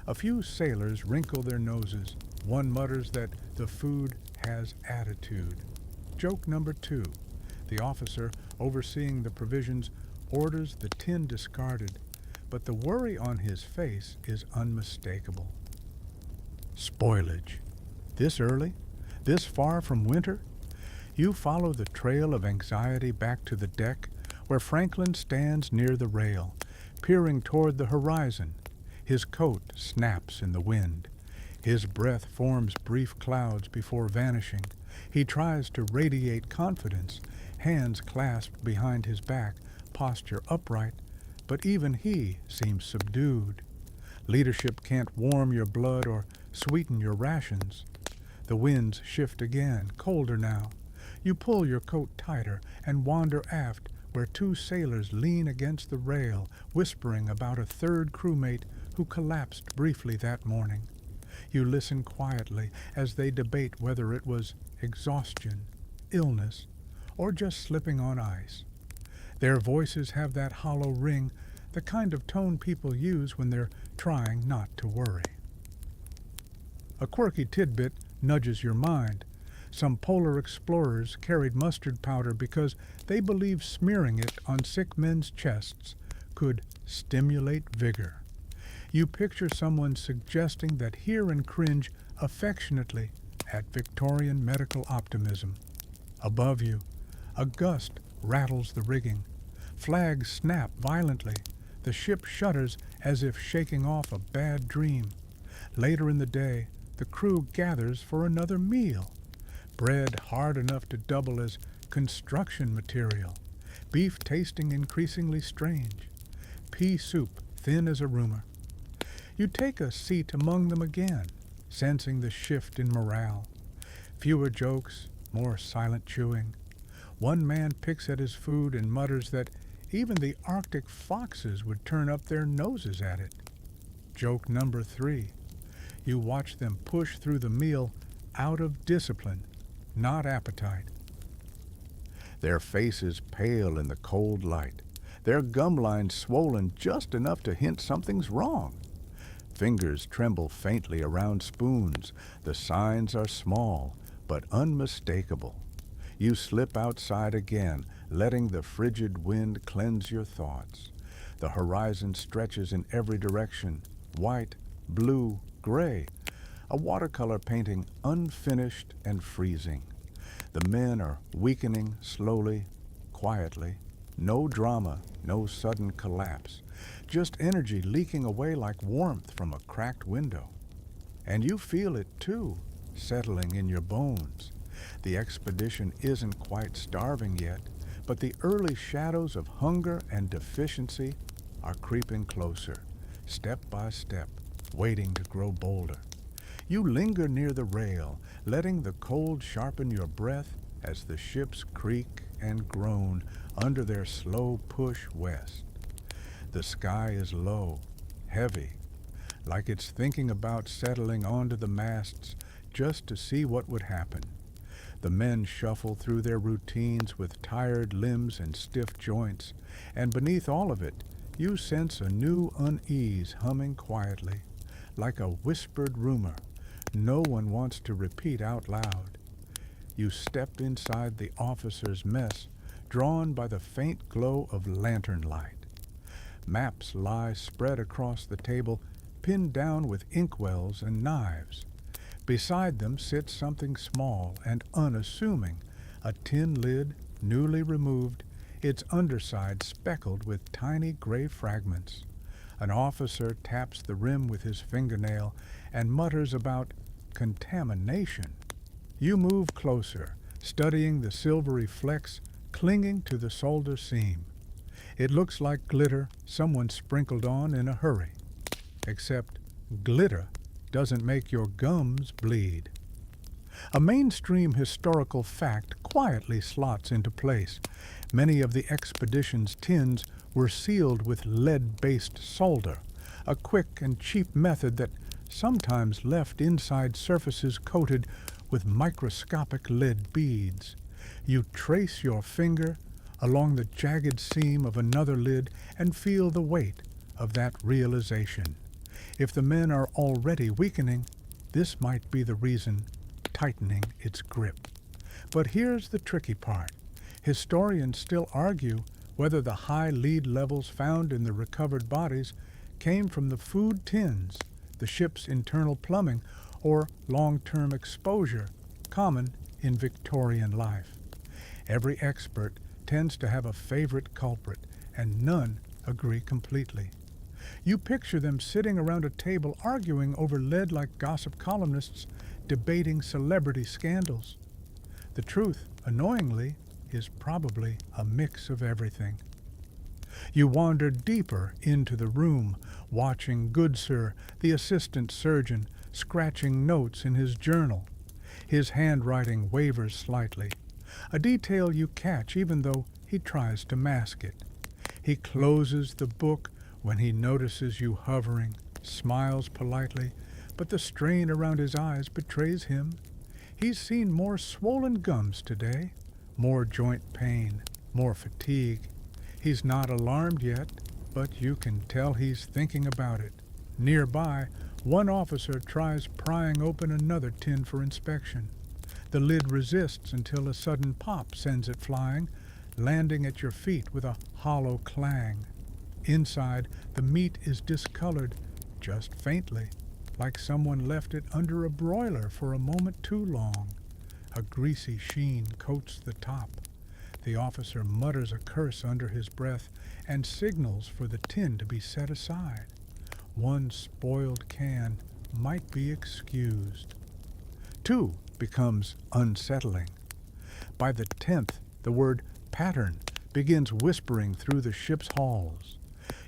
A few sailors wrinkle their noses. One mutters that the food has attitude. Joke number 2. The officer, overseeing the provisions, orders the tin discarded, but the worry on his face is unmistakable. Spoilage. This early? This far from winter? You follow the trail of anxiety back to the deck, where Franklin stands near the rail, peering toward the horizon. His coat snaps in the wind. His breath forms brief clouds before vanishing. He tries to radiate confidence, hands clasped behind his back, posture upright, but even he seems subdued. Leadership can't warm your blood or sweeten your rations. The winds shift again, colder now. You pull your coat tighter and wander aft, where 2 sailors lean against the rail, whispering about a third crewmate who collapsed briefly that morning. You listen quietly as they debate whether it was exhaustion, illness, or just slipping on ice. Their voices have that hollow ring, the kind of tone people use when they're trying not to worry. A quirky tidbit nudges your mind. Some polar explorers carried mustard powder because they believed smearing it on sick men's chests could stimulate vigor. You picture someone suggesting that hear and cringe affectionately at Victorian medical optimism. Above you, a gust rattles the rigging. Flags snap violently. The ship shudders as if shaking off a bad dream. Later in the day, the crew gathers for another meal. Bread hard enough to double as construction material. Beef tasting increasingly strange. Pea soup thin as a rumor. You take a seat among them again, sensing the shift in morale. Fewer jokes, more silent chewing. One man picks at his food and mutters that even the Arctic foxes would turn up their noses at it. Joke number 3. You watch them push through the meal out of discipline, not appetite. Their faces pale in the cold light, their gum lines swollen just enough to hint something's wrong. Fingers tremble faintly around spoons. The signs are small, but unmistakable. You slip outside again, letting the frigid wind cleanse your thoughts. The horizon stretches in every direction, white, blue, gray, a watercolor painting unfinished and freezing. The men are weakening slowly, quietly. No drama, no sudden collapse. Just energy leaking away like warmth from a cracked window. And you feel it too, settling in your bones. The expedition isn't quite starving yet, but the early shadows of hunger and deficiency are creeping closer, step by step, waiting to grow bolder. You linger near the rail, letting the cold sharpen your breath as the ships creak and groan under their slow push west. The sky is low, heavy, like it's thinking about settling onto the masts just to see what would happen. The men shuffle through their routines with tired limbs and stiff joints, and beneath all of it, you sense a new unease humming quietly, like a whispered rumor no one wants to repeat out loud. You step inside the officers' mess, drawn by the faint glow of lantern light. Maps lie spread across the table, pinned down with inkwells and knives. Beside them sits something small and unassuming, a tin lid, newly removed, its underside speckled with tiny gray fragments. An officer taps the rim with his fingernail and mutters about contamination. You move closer, studying the silvery flecks clinging to the solder seam. It looks like glitter someone sprinkled on in a hurry. Except glitter doesn't make your gums bleed. A mainstream historical fact quietly slots into place. Many of the expedition's tins were sealed with lead-based solder, a quick and cheap method that sometimes left inside surfaces coated with microscopic lead beads. You trace your finger along the jagged seam of another lid and feel the weight of that realization. If the men are already weakening, this might be the reason tightening its grip. But here's the tricky part. Historians still argue whether the high lead levels found in the recovered bodies came from the food tins, the ship's internal plumbing, or long-term exposure common in Victorian life. Every expert tends to have a favorite culprit, and none agree completely. You picture them sitting around a table arguing over lead like gossip columnists debating celebrity scandals. The truth, annoyingly, is probably a mix of everything. You wander deeper into the room, watching Goodsir, the assistant surgeon, scratching notes in his journal. His handwriting wavers slightly, a detail you catch even though he tries to mask it. He closes the book when he notices you hovering, smiles politely, but the strain around his eyes betrays him. He's seen more swollen gums today, more joint pain, more fatigue. He's not alarmed yet, but you can tell he's thinking about it. Nearby, one officer tries prying open another tin for inspection. The lid resists until a sudden pop sends it flying, landing at your feet with a hollow clang. Inside, the meat is discolored, just faintly, like someone left it under a broiler for a moment too long. A greasy sheen coats the top. The officer mutters a curse under his breath and signals for the tin to be set aside. One spoiled can might be excused. Two becomes unsettling. By the 10th, the word pattern begins whispering through the ship's halls.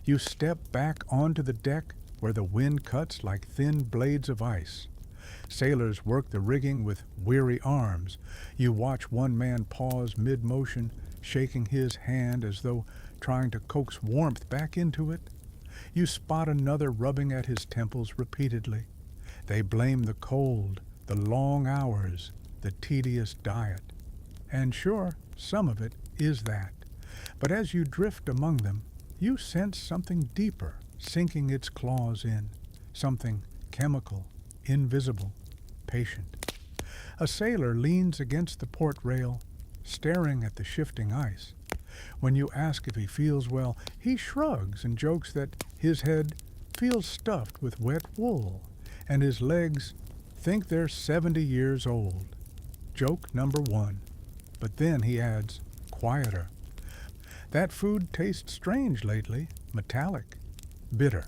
You step back onto the deck where the wind cuts like thin blades of ice. Sailors work the rigging with weary arms. You watch one man pause mid-motion, shaking his hand as though trying to coax warmth back into it. You spot another rubbing at his temples repeatedly. They blame the cold, the long hours, the tedious diet. And sure, some of it is that. But as you drift among them, you sense something deeper sinking its claws in. something chemical, invisible, patient. A sailor leans against the port rail, staring at the shifting ice. When you ask if he feels well, he shrugs and jokes that his head feels stuffed with wet wool, and his legs think they're 70 years old. Joke number 1. But then he adds, quieter. That food tastes strange lately, metallic, bitter.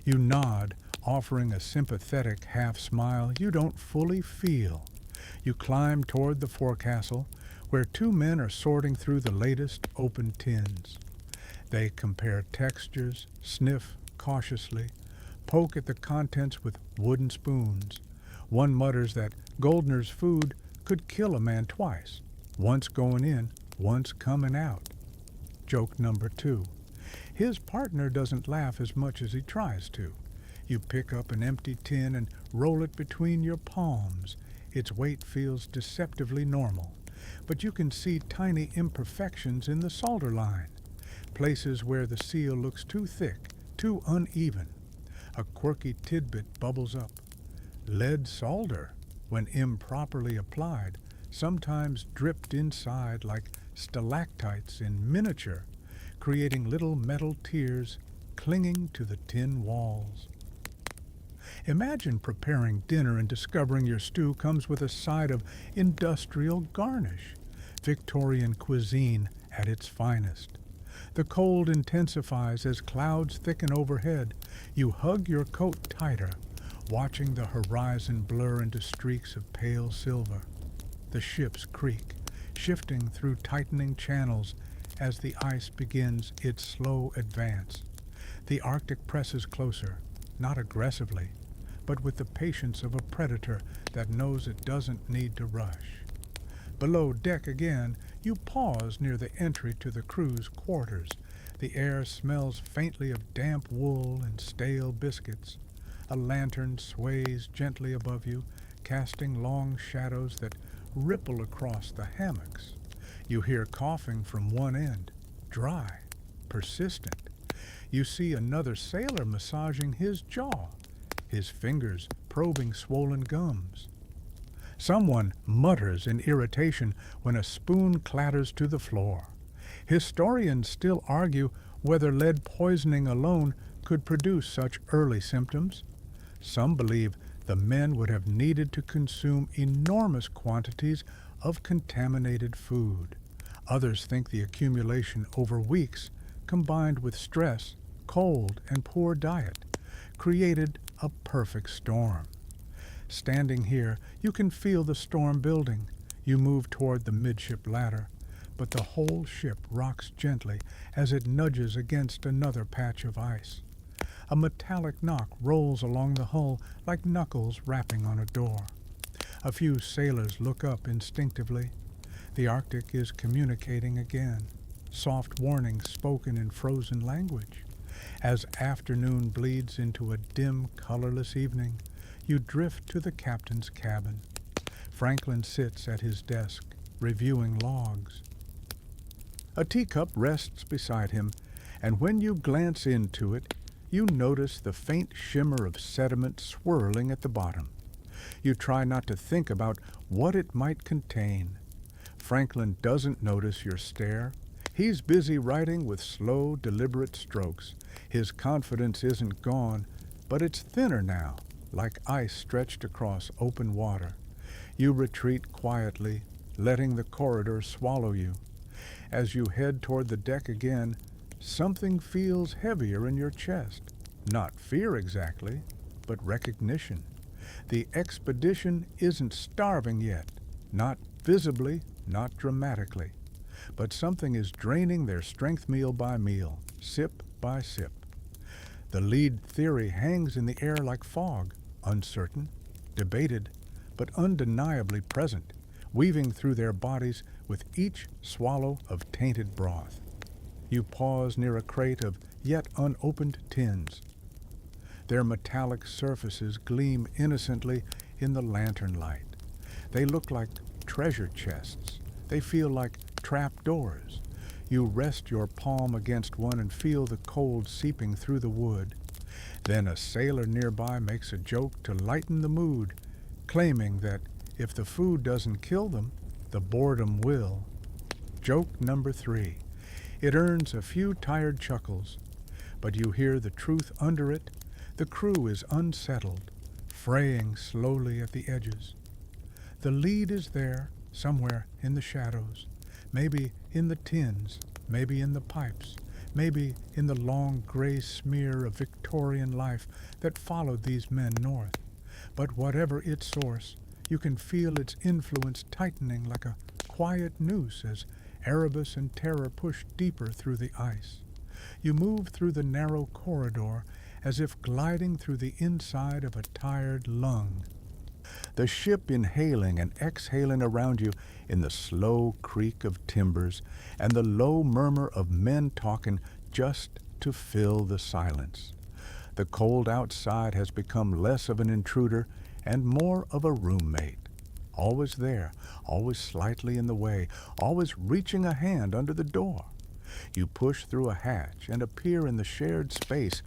You nod, offering a sympathetic half smile you don't fully feel. You climb toward the forecastle, where 2 men are sorting through the latest open tins. They compare textures, sniff cautiously, poke at the contents with wooden spoons. One mutters that Goldner's food could kill a man twice, once going in, once coming out. Joke number 2. His partner doesn't laugh as much as he tries to. You pick up an empty tin and roll it between your palms. Its weight feels deceptively normal, but you can see tiny imperfections in the solder line, places where the seal looks too thick, too uneven. A quirky tidbit bubbles up. Lead solder, when improperly applied, sometimes dripped inside like stalactites in miniature, creating little metal tears clinging to the tin walls. Imagine preparing dinner and discovering your stew comes with a side of industrial garnish, Victorian cuisine at its finest. The cold intensifies as clouds thicken overhead. You hug your coat tighter, watching the horizon blur into streaks of pale silver. The ships creak, shifting through tightening channels as the ice begins its slow advance. The Arctic presses closer, not aggressively, but with the patience of a predator that knows it doesn't need to rush. Below deck again, you pause near the entry to the crew's quarters. The air smells faintly of damp wool and stale biscuits. A lantern sways gently above you, casting long shadows that ripple across the hammocks. You hear coughing from one end, dry, persistent. You see another sailor massaging his jaw, his fingers probing swollen gums. Someone mutters in irritation when a spoon clatters to the floor. Historians still argue whether lead poisoning alone could produce such early symptoms. Some believe the men would have needed to consume enormous quantities of contaminated food. Others think the accumulation over weeks, combined with stress, cold, and poor diet, created a perfect storm. Standing here, you can feel the storm building. You move toward the midship ladder, but the whole ship rocks gently as it nudges against another patch of ice. A metallic knock rolls along the hull like knuckles rapping on a door. A few sailors look up instinctively. The Arctic is communicating again, soft warnings spoken in frozen language. As afternoon bleeds into a dim, colorless evening, you drift to the captain's cabin. Franklin sits at his desk, reviewing logs. A teacup rests beside him, and when you glance into it, you notice the faint shimmer of sediment swirling at the bottom. You try not to think about what it might contain. Franklin doesn't notice your stare. He's busy writing with slow, deliberate strokes. His confidence isn't gone, but it's thinner now, like ice stretched across open water. You retreat quietly, letting the corridor swallow you. As you head toward the deck again, something feels heavier in your chest. Not fear exactly, but recognition. The expedition isn't starving yet, not visibly, not dramatically. But something is draining their strength meal by meal, sip by sip. The lead theory hangs in the air like fog, uncertain, debated, but undeniably present, weaving through their bodies with each swallow of tainted broth. You pause near a crate of yet unopened tins. Their metallic surfaces gleam innocently in the lantern light. They look like treasure chests. They feel like trap doors. You rest your palm against one and feel the cold seeping through the wood. Then a sailor nearby makes a joke to lighten the mood, claiming that if the food doesn't kill them, the boredom will. Joke number 3. It earns a few tired chuckles, but you hear the truth under it. The crew is unsettled, fraying slowly at the edges. The lead is there, somewhere in the shadows, maybe in the tins, maybe in the pipes, maybe in the long gray smear of Victorian life that followed these men north. But whatever its source, you can feel its influence tightening like a quiet noose as Erebus and Terror push deeper through the ice. You move through the narrow corridor as if gliding through the inside of a tired lung. The ship inhaling and exhaling around you in the slow creak of timbers and the low murmur of men talking just to fill the silence. The cold outside has become less of an intruder and more of a roommate. Always there, always slightly in the way, always reaching a hand under the door. You push through a hatch and appear in the shared space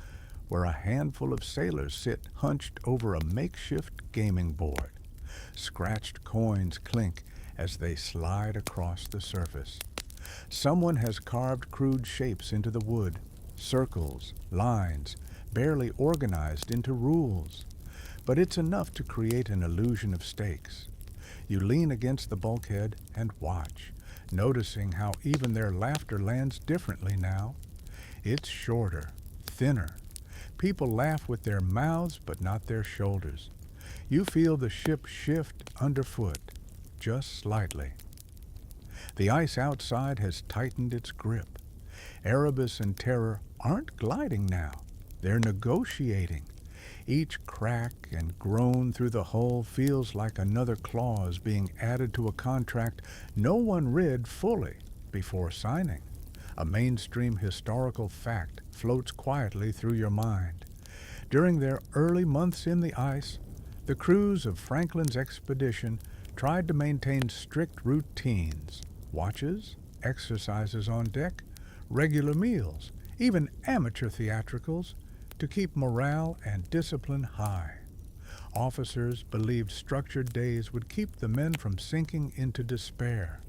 where a handful of sailors sit hunched over a makeshift gaming board. Scratched coins clink as they slide across the surface. Someone has carved crude shapes into the wood, circles, lines, barely organized into rules. But it's enough to create an illusion of stakes. You lean against the bulkhead and watch, noticing how even their laughter lands differently now. It's shorter, thinner. People laugh with their mouths but not their shoulders. You feel the ship shift underfoot, just slightly. The ice outside has tightened its grip. Erebus and Terror aren't gliding now. They're negotiating. Each crack and groan through the hull feels like another clause being added to a contract no one read fully before signing. A mainstream historical fact floats quietly through your mind. During their early months in the ice, the crews of Franklin's expedition tried to maintain strict routines, watches, exercises on deck, regular meals, even amateur theatricals, to keep morale and discipline high. Officers believed structured days would keep the men from sinking into despair.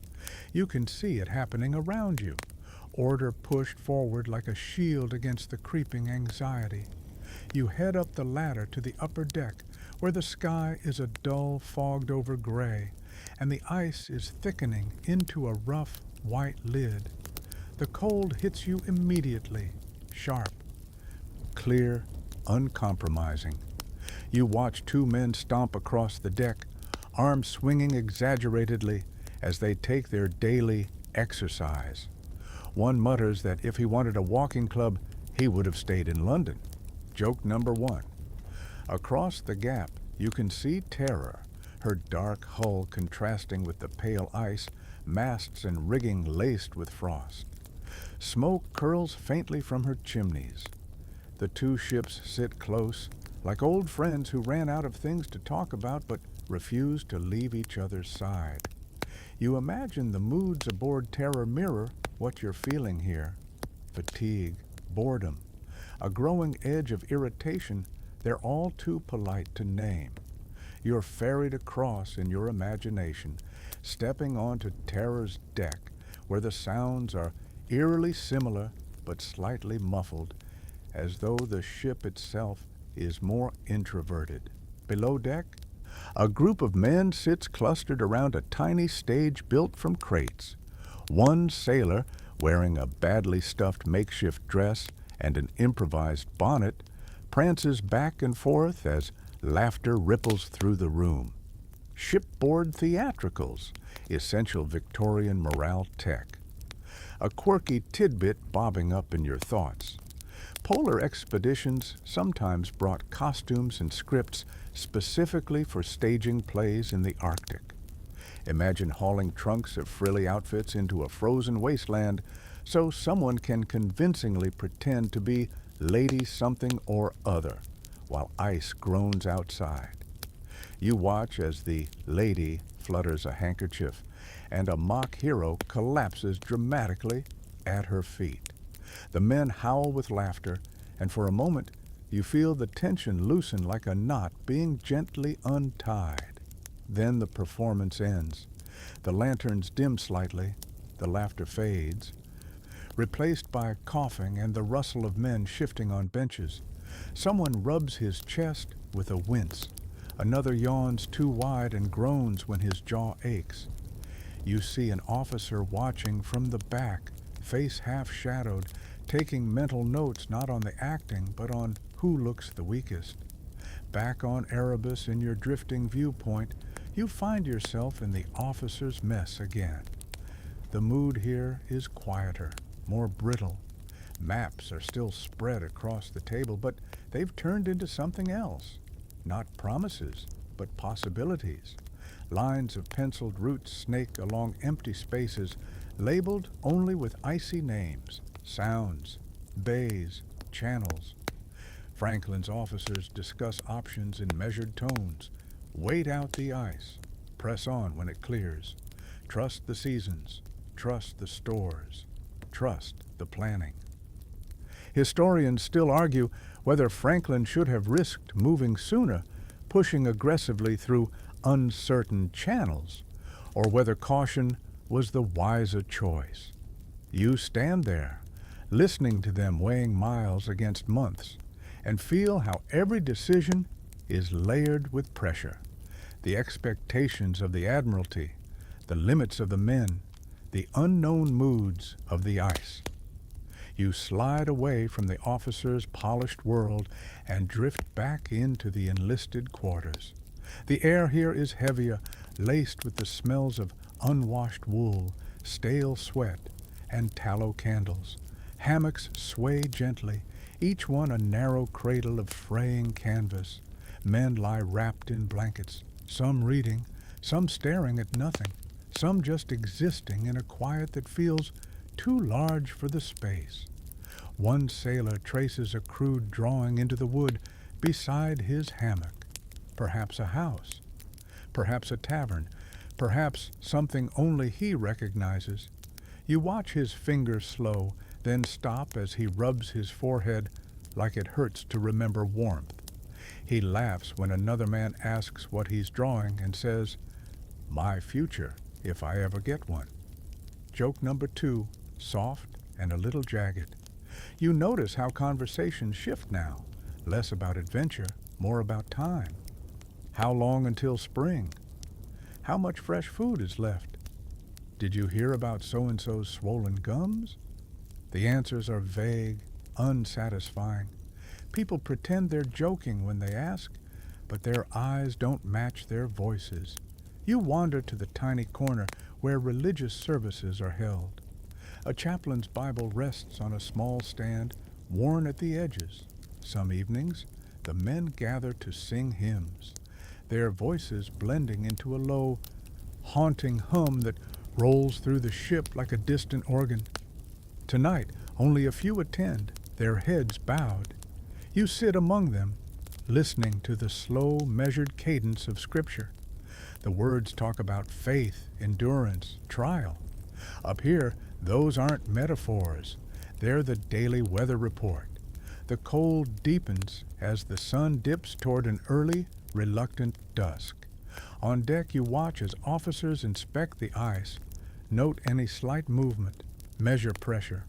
You can see it happening around you. Order pushed forward like a shield against the creeping anxiety. You head up the ladder to the upper deck, where the sky is a dull, fogged-over gray, and the ice is thickening into a rough, white lid. The cold hits you immediately, sharp, clear, uncompromising. You watch 2 men stomp across the deck, arms swinging exaggeratedly as they take their daily exercise. One mutters that if he wanted a walking club, he would have stayed in London. Joke number 1. Across the gap, you can see Terror, her dark hull contrasting with the pale ice, masts and rigging laced with frost. Smoke curls faintly from her chimneys. The 2 ships sit close, like old friends who ran out of things to talk about but refused to leave each other's side. You imagine the moods aboard Terror mirror what you're feeling here. Fatigue, boredom, a growing edge of irritation they're all too polite to name. You're ferried across in your imagination, stepping onto Terror's deck, where the sounds are eerily similar but slightly muffled, as though the ship itself is more introverted. Below deck, a group of men sits clustered around a tiny stage built from crates. One sailor, wearing a badly stuffed makeshift dress and an improvised bonnet, prances back and forth as laughter ripples through the room. Shipboard theatricals, essential Victorian morale tech. A quirky tidbit bobbing up in your thoughts. Polar expeditions sometimes brought costumes and scripts specifically for staging plays in the Arctic. Imagine hauling trunks of frilly outfits into a frozen wasteland so someone can convincingly pretend to be Lady something or other while ice groans outside. You watch as the lady flutters a handkerchief and a mock hero collapses dramatically at her feet. The men howl with laughter, and for a moment You feel the tension loosen like a knot being gently untied. Then the performance ends. The lanterns dim slightly, the laughter fades, replaced by coughing and the rustle of men shifting on benches. Someone rubs his chest with a wince. Another yawns too wide and groans when his jaw aches. You see an officer watching from the back, face half-shadowed, taking mental notes not on the acting but on who looks the weakest. Back on Erebus in your drifting viewpoint, you find yourself in the officer's mess again. The mood here is quieter, more brittle. Maps are still spread across the table, but they've turned into something else. Not promises, but possibilities. Lines of penciled routes snake along empty spaces, labeled only with icy names, sounds, bays, channels. Franklin's officers discuss options in measured tones. Wait out the ice. Press on when it clears. Trust the seasons. Trust the stores. Trust the planning. Historians still argue whether Franklin should have risked moving sooner, pushing aggressively through uncertain channels, or whether caution was the wiser choice. You stand there, listening to them weighing miles against months, and feel how every decision is layered with pressure. The expectations of the Admiralty, the limits of the men, the unknown moods of the ice. You slide away from the officer's polished world and drift back into the enlisted quarters. The air here is heavier, laced with the smells of unwashed wool, stale sweat, and tallow candles. Hammocks sway gently, each one a narrow cradle of fraying canvas. Men lie wrapped in blankets, some reading, some staring at nothing, some just existing in a quiet that feels too large for the space. One sailor traces a crude drawing into the wood beside his hammock. Perhaps a house, perhaps a tavern, perhaps something only he recognizes. You watch his fingers slow, then stop as he rubs his forehead like it hurts to remember warmth. He laughs when another man asks what he's drawing and says, "My future, if I ever get one." Joke number 2, soft and a little jagged. You notice how conversations shift now, less about adventure, more about time. How long until spring? How much fresh food is left? Did you hear about so-and-so's swollen gums? The answers are vague, unsatisfying. People pretend they're joking when they ask, but their eyes don't match their voices. You wander to the tiny corner where religious services are held. A chaplain's Bible rests on a small stand, worn at the edges. Some evenings, the men gather to sing hymns, their voices blending into a low, haunting hum that rolls through the ship like a distant organ. Tonight, only a few attend, their heads bowed. You sit among them, listening to the slow, measured cadence of Scripture. The words talk about faith, endurance, trial. Up here, those aren't metaphors. They're the daily weather report. The cold deepens as the sun dips toward an early, reluctant dusk. On deck you watch as officers inspect the ice, note any slight movement, measure pressure.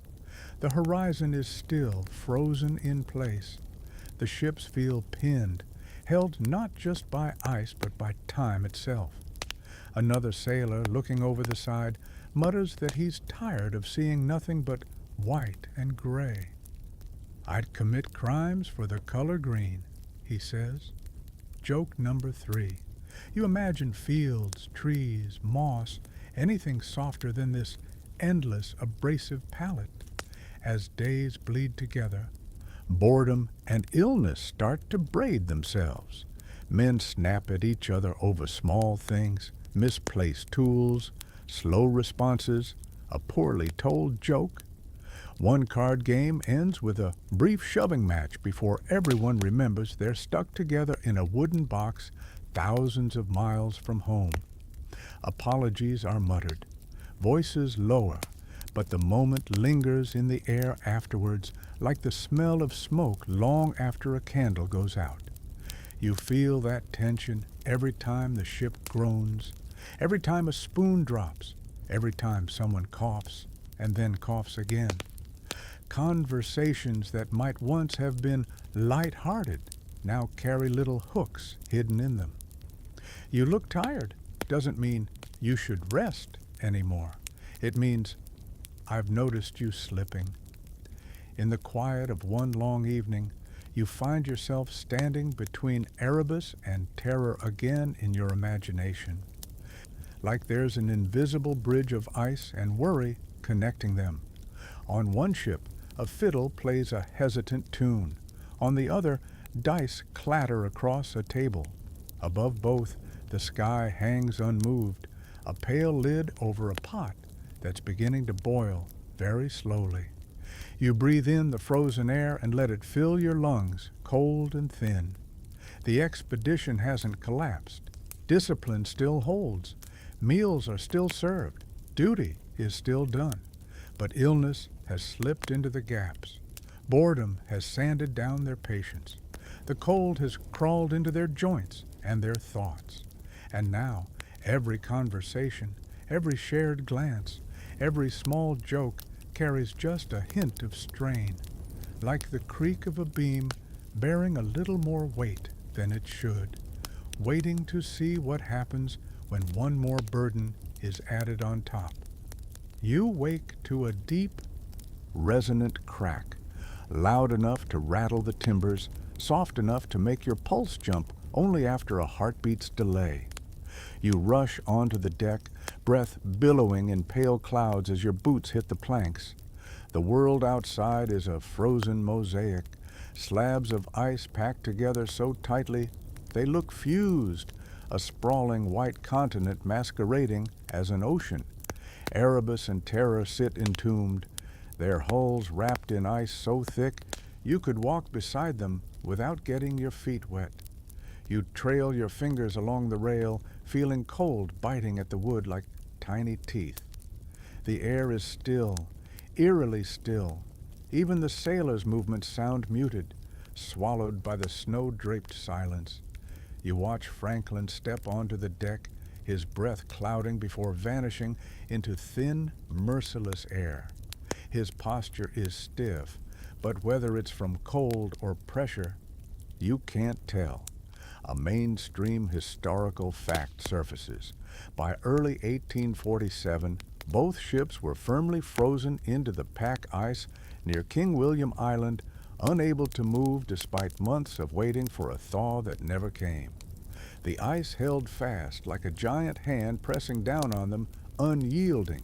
The horizon is still, frozen in place. The ships feel pinned, held not just by ice but by time itself. Another sailor, looking over the side, mutters that he's tired of seeing nothing but white and gray. "I'd commit crimes for the color green," he says. Joke number 3. You imagine fields, trees, moss, anything softer than this endless, abrasive palette. As days bleed together, boredom and illness start to braid themselves. Men snap at each other over small things, misplaced tools, slow responses, a poorly told joke. One card game ends with a brief shoving match before everyone remembers they're stuck together in a wooden box thousands of miles from home. Apologies are muttered, voices lower, but the moment lingers in the air afterwards like the smell of smoke long after a candle goes out. You feel that tension every time the ship groans, every time a spoon drops, every time someone coughs and then coughs again. Conversations that might once have been light-hearted now carry little hooks hidden in them. You look tired doesn't mean you should rest anymore. It means I've noticed you slipping. In the quiet of one long evening, you find yourself standing between Erebus and Terror again in your imagination, like there's an invisible bridge of ice and worry connecting them. On one ship, a fiddle plays a hesitant tune. On the other, dice clatter across a table. Above both, the sky hangs unmoved, a pale lid over a pot that's beginning to boil very slowly. You breathe in the frozen air and let it fill your lungs, cold and thin. The expedition hasn't collapsed. Discipline still holds. Meals are still served. Duty is still done. But illness has slipped into the gaps. Boredom has sanded down their patience. The cold has crawled into their joints and their thoughts. And now, every conversation, every shared glance, every small joke carries just a hint of strain, like the creak of a beam bearing a little more weight than it should, waiting to see what happens when one more burden is added on top. You wake to a deep, resonant crack, loud enough to rattle the timbers, soft enough to make your pulse jump only after a heartbeat's delay. You rush onto the deck, breath billowing in pale clouds as your boots hit the planks. The world outside is a frozen mosaic, slabs of ice packed together so tightly they look fused, a sprawling white continent masquerading as an ocean. Erebus and Terror sit entombed, their hulls wrapped in ice so thick you could walk beside them without getting your feet wet. You trail your fingers along the rail, feeling cold biting at the wood like tiny teeth. The air is still, eerily still. Even the sailors' movements sound muted, swallowed by the snow-draped silence. You watch Franklin step onto the deck, his breath clouding before vanishing into thin, merciless air. His posture is stiff, but whether it's from cold or pressure, you can't tell. A mainstream historical fact surfaces. By early 1847, both ships were firmly frozen into the pack ice near King William Island, unable to move despite months of waiting for a thaw that never came. The ice held fast like a giant hand pressing down on them, unyielding.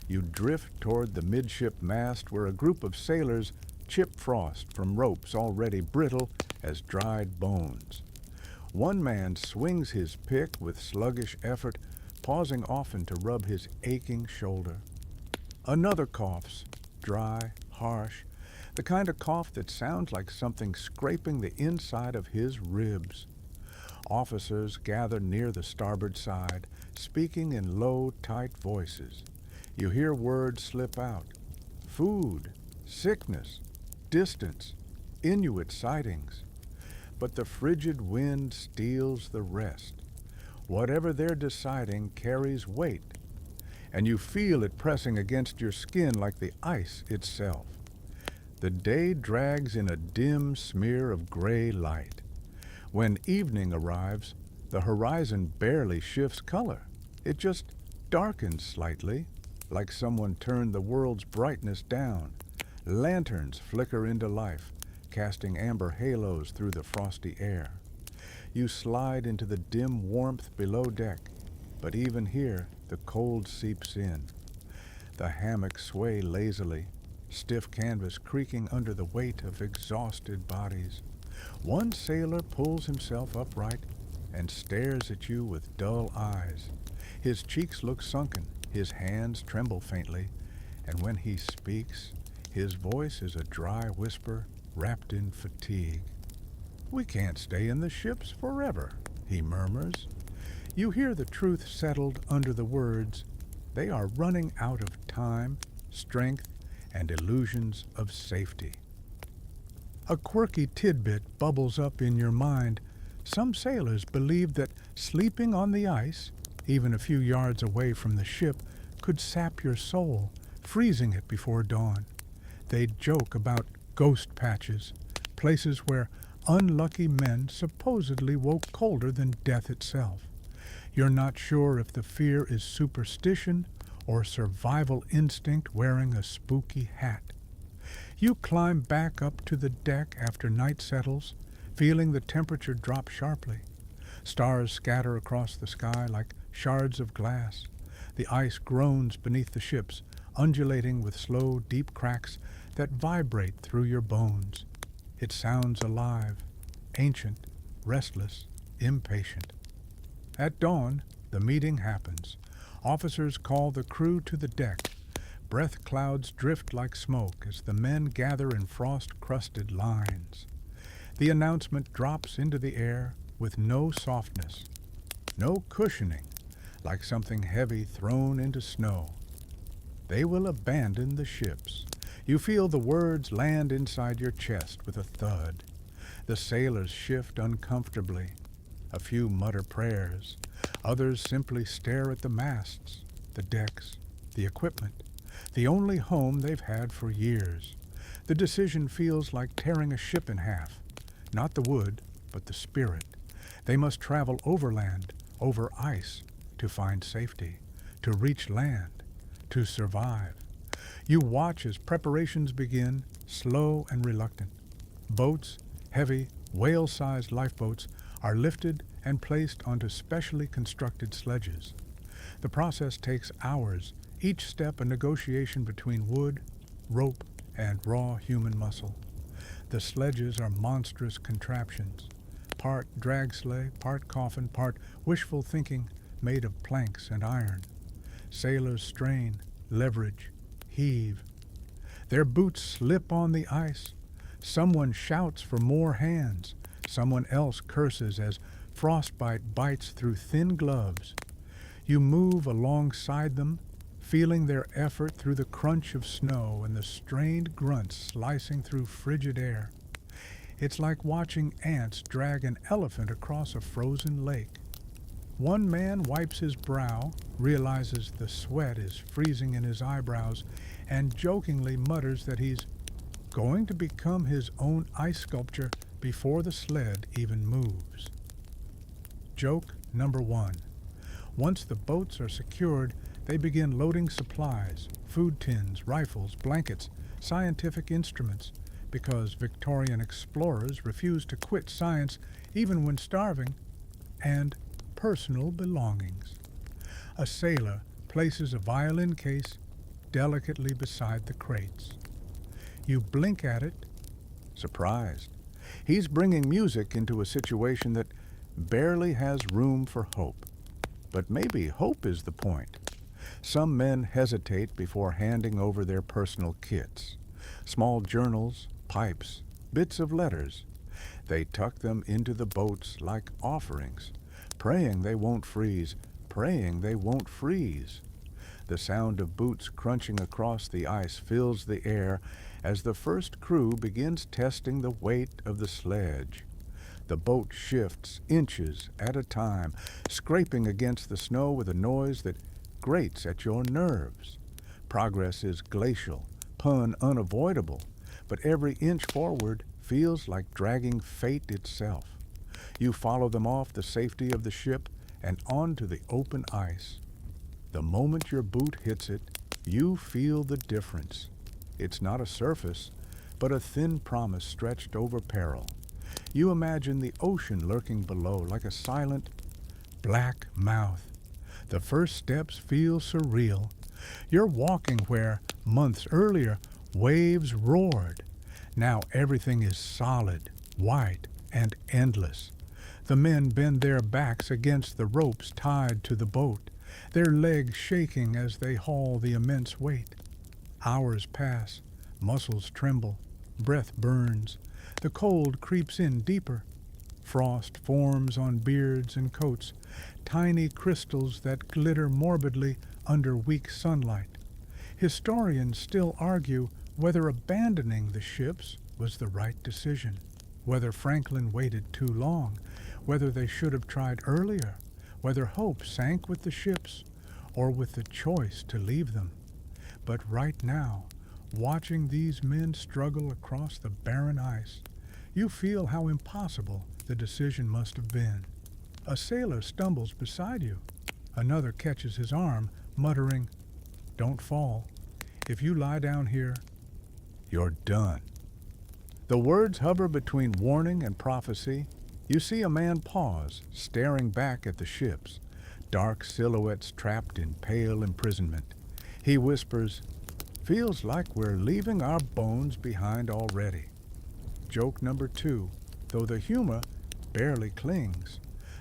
You drift toward the midship mast where a group of sailors chip frost from ropes already brittle as dried bones. One man swings his pick with sluggish effort, pausing often to rub his aching shoulder. Another coughs, dry, harsh, the kind of cough that sounds like something scraping the inside of his ribs. Officers gather near the starboard side, speaking in low, tight voices. You hear words slip out. Food, sickness, distance, Inuit sightings. But the frigid wind steals the rest. Whatever they're deciding carries weight, and you feel it pressing against your skin like the ice itself. The day drags in a dim smear of gray light. When evening arrives, the horizon barely shifts color. It just darkens slightly, like someone turned the world's brightness down. Lanterns flicker into life, casting amber halos through the frosty air. You slide into the dim warmth below deck, but even here the cold seeps in. The hammocks sway lazily, stiff canvas creaking under the weight of exhausted bodies. One sailor pulls himself upright and stares at you with dull eyes. His cheeks look sunken, his hands tremble faintly, and when he speaks, his voice is a dry whisper wrapped in fatigue. "We can't stay in the ships forever," he murmurs. You hear the truth settled under the words. They are running out of time, strength, and illusions of safety. A quirky tidbit bubbles up in your mind. Some sailors believe that sleeping on the ice, even a few yards away from the ship, could sap your soul, freezing it before dawn. They joke about ghost patches, places where unlucky men supposedly woke colder than death itself. You're not sure if the fear is superstition or survival instinct wearing a spooky hat. You climb back up to the deck after night settles, feeling the temperature drop sharply. Stars scatter across the sky like shards of glass. The ice groans beneath the ships, undulating with slow, deep cracks that vibrate through your bones. It sounds alive, ancient, restless, impatient. At dawn, the meeting happens. Officers call the crew to the deck. Breath clouds drift like smoke as the men gather in frost-crusted lines. The announcement drops into the air with no softness, no cushioning, like something heavy thrown into snow. They will abandon the ships. You feel the words land inside your chest with a thud. The sailors shift uncomfortably. A few mutter prayers. Others simply stare at the masts, the decks, the equipment, the only home they've had for years. The decision feels like tearing a ship in half. Not the wood, but the spirit. They must travel overland, over ice, to find safety, to reach land, to survive. You watch as preparations begin, slow and reluctant. Boats, heavy, whale-sized lifeboats, are lifted and placed onto specially constructed sledges. The process takes hours, each step a negotiation between wood, rope, and raw human muscle. The sledges are monstrous contraptions, part drag sleigh, part coffin, part wishful thinking made of planks and iron. Sailors strain, leverage, heave. Their boots slip on the ice. Someone shouts for more hands. Someone else curses as frostbite bites through thin gloves. You move alongside them, feeling their effort through the crunch of snow and the strained grunts slicing through frigid air. It's like watching ants drag an elephant across a frozen lake. One man wipes his brow, realizes the sweat is freezing in his eyebrows, and jokingly mutters that he's going to become his own ice sculpture before the sled even moves. Joke number 1. Once the boats are secured, they begin loading supplies, food tins, rifles, blankets, scientific instruments, because Victorian explorers refused to quit science even when starving, and personal belongings. A sailor places a violin case delicately beside the crates. You blink at it, surprised. He's bringing music into a situation that barely has room for hope. But maybe hope is the point. Some men hesitate before handing over their personal kits. Small journals, pipes, bits of letters. They tuck them into the boats like offerings, praying they won't freeze, praying they won't freeze. The sound of boots crunching across the ice fills the air as the first crew begins testing the weight of the sledge. The boat shifts inches at a time, scraping against the snow with a noise that grates at your nerves. Progress is glacial, pun unavoidable, but every inch forward feels like dragging fate itself. You follow them off the safety of the ship and onto the open ice. The moment your boot hits it, you feel the difference. It's not a surface, but a thin promise stretched over peril. You imagine the ocean lurking below like a silent, black mouth. The first steps feel surreal. You're walking where, months earlier, waves roared. Now everything is solid, white, and endless. The men bend their backs against the ropes tied to the boat, their legs shaking as they haul the immense weight. Hours pass, muscles tremble, breath burns. The cold creeps in deeper. Frost forms on beards and coats, tiny crystals that glitter morbidly under weak sunlight. Historians still argue whether abandoning the ships was the right decision, whether Franklin waited too long, whether they should have tried earlier, whether hope sank with the ships or with the choice to leave them. But right now, watching these men struggle across the barren ice, you feel how impossible the decision must have been. A sailor stumbles beside you. Another catches his arm, muttering, "Don't fall. If you lie down here, you're done." The words hover between warning and prophecy. You see a man pause, staring back at the ships, dark silhouettes trapped in pale imprisonment. He whispers, "Feels like we're leaving our bones behind already." Joke number 2, though the humor barely clings.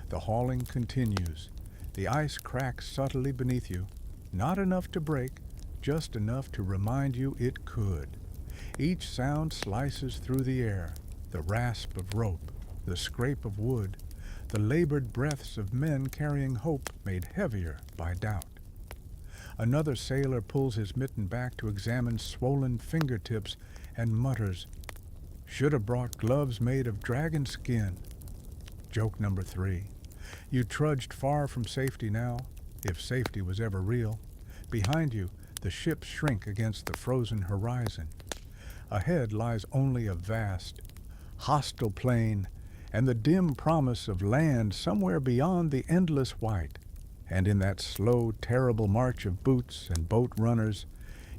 The hauling continues. The ice cracks subtly beneath you, not enough to break, just enough to remind you it could. Each sound slices through the air, the rasp of rope, the scrape of wood, the labored breaths of men carrying hope made heavier by doubt. Another sailor pulls his mitten back to examine swollen fingertips and mutters, "Should have brought gloves made of dragon skin." Joke number 3. You trudged far from safety now, if safety was ever real. Behind you, the ships shrink against the frozen horizon. Ahead lies only a vast, hostile plain and the dim promise of land somewhere beyond the endless white. And in that slow, terrible march of boots and boat runners,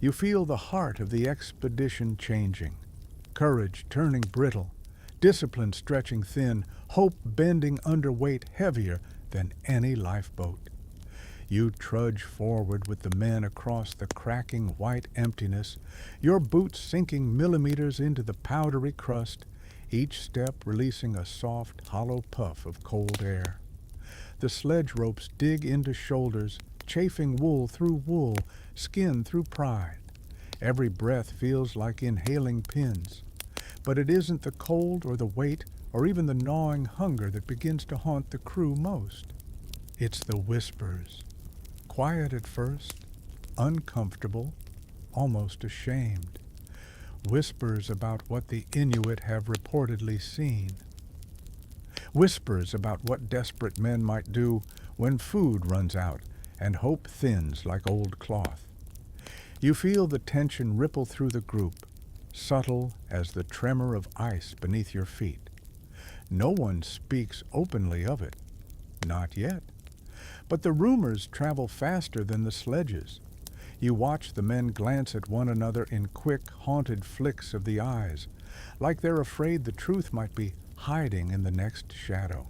you feel the heart of the expedition changing, courage turning brittle, discipline stretching thin, hope bending under weight heavier than any lifeboat. You trudge forward with the men across the cracking white emptiness, your boots sinking millimeters into the powdery crust, each step releasing a soft, hollow puff of cold air. The sledge ropes dig into shoulders, chafing wool through wool, skin through pride. Every breath feels like inhaling pins. But it isn't the cold or the weight or even the gnawing hunger that begins to haunt the crew most. It's the whispers. Quiet at first, uncomfortable, almost ashamed. Whispers about what the Inuit have reportedly seen. Whispers about what desperate men might do when food runs out and hope thins like old cloth. You feel the tension ripple through the group, subtle as the tremor of ice beneath your feet. No one speaks openly of it, not yet. But the rumors travel faster than the sledges. You watch the men glance at one another in quick, haunted flicks of the eyes, like they're afraid the truth might be hiding in the next shadow.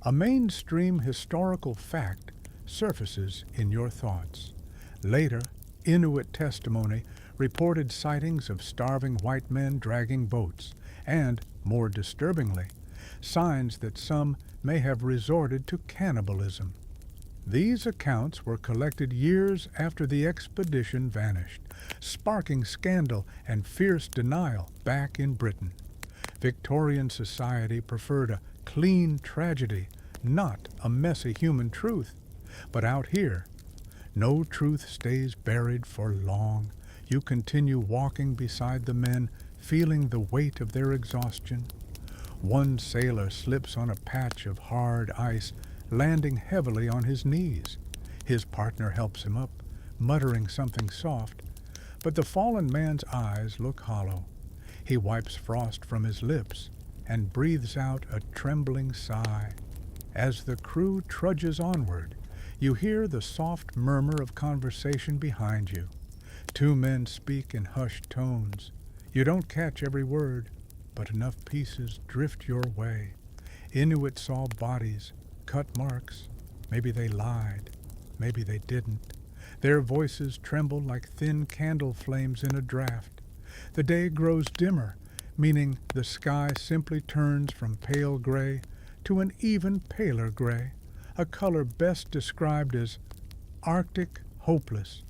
A mainstream historical fact surfaces in your thoughts. Later, Inuit testimony reported sightings of starving white men dragging boats, and, more disturbingly, signs that some may have resorted to cannibalism. These accounts were collected years after the expedition vanished, sparking scandal and fierce denial back in Britain. Victorian society preferred a clean tragedy, not a messy human truth. But out here, no truth stays buried for long. You continue walking beside the men, feeling the weight of their exhaustion. One sailor slips on a patch of hard ice, landing heavily on his knees. His partner helps him up, muttering something soft, but the fallen man's eyes look hollow. He wipes frost from his lips and breathes out a trembling sigh. As the crew trudges onward, you hear the soft murmur of conversation behind you. Two men speak in hushed tones. You don't catch every word, but enough pieces drift your way. Inuit saw bodies, cut marks. Maybe they lied. Maybe they didn't. Their voices tremble like thin candle flames in a draft. The day grows dimmer, meaning the sky simply turns from pale gray to an even paler gray, a color best described as Arctic hopeless.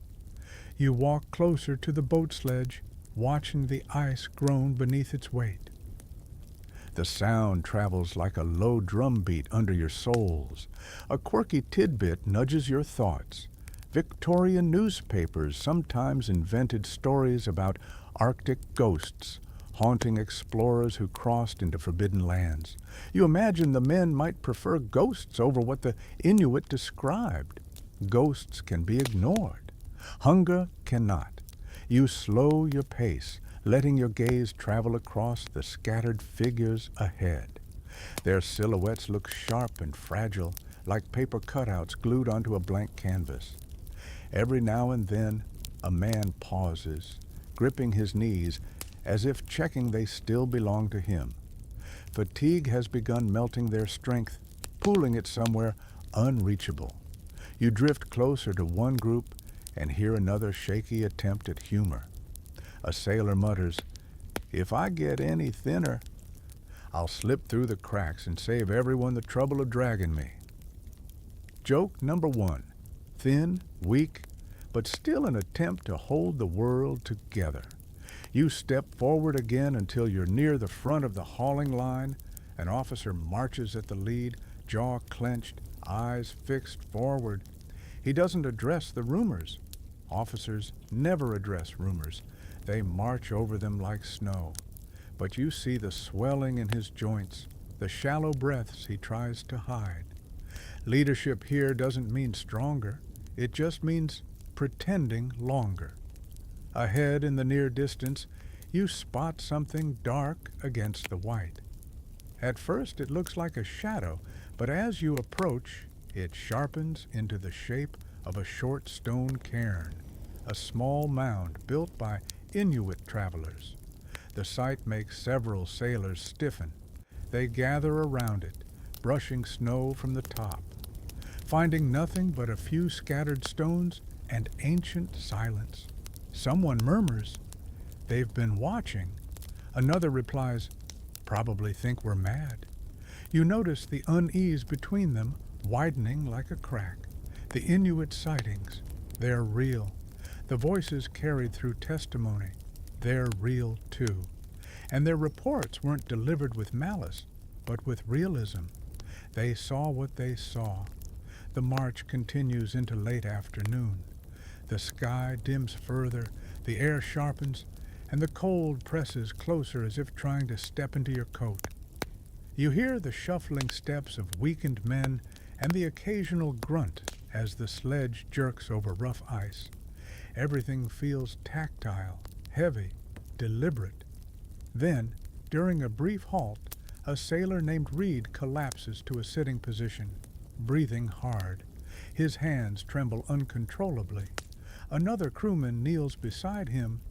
You walk closer to the boat sledge, watching the ice groan beneath its weight. The sound travels like a low drum beat under your soles. A quirky tidbit nudges your thoughts. Victorian newspapers sometimes invented stories about Arctic ghosts, haunting explorers who crossed into forbidden lands. You imagine the men might prefer ghosts over what the Inuit described. Ghosts can be ignored. Hunger cannot. You slow your pace, letting your gaze travel across the scattered figures ahead. Their silhouettes look sharp and fragile, like paper cutouts glued onto a blank canvas. Every now and then, a man pauses, gripping his knees as if checking they still belong to him. Fatigue has begun melting their strength, pooling it somewhere unreachable. You drift closer to one group and hear another shaky attempt at humor. A sailor mutters, "If I get any thinner, I'll slip through the cracks and save everyone the trouble of dragging me." Joke number 1. Thin, weak, but still an attempt to hold the world together. You step forward again until you're near the front of the hauling line. An officer marches at the lead, jaw clenched, eyes fixed forward. He doesn't address the rumors. Officers never address rumors. They march over them like snow. But you see the swelling in his joints, the shallow breaths he tries to hide. Leadership here doesn't mean stronger. It just means pretending longer. Ahead in the near distance, you spot something dark against the white. At first it looks like a shadow, but as you approach, it sharpens into the shape of a short stone cairn, a small mound built by Inuit travelers. The sight makes several sailors stiffen. They gather around it, brushing snow from the top. Finding nothing but a few scattered stones and ancient silence. Someone murmurs, "They've been watching." Another replies, "Probably think we're mad." You notice the unease between them widening like a crack. The Inuit sightings, they're real. The voices carried through testimony, they're real too. And their reports weren't delivered with malice, but with realism. They saw what they saw. The march continues into late afternoon. The sky dims further, the air sharpens, and the cold presses closer as if trying to step into your coat. You hear the shuffling steps of weakened men and the occasional grunt as the sledge jerks over rough ice. Everything feels tactile, heavy, deliberate. Then, during a brief halt, a sailor named Reed collapses to a sitting position, breathing hard. His hands tremble uncontrollably. Another crewman kneels beside him,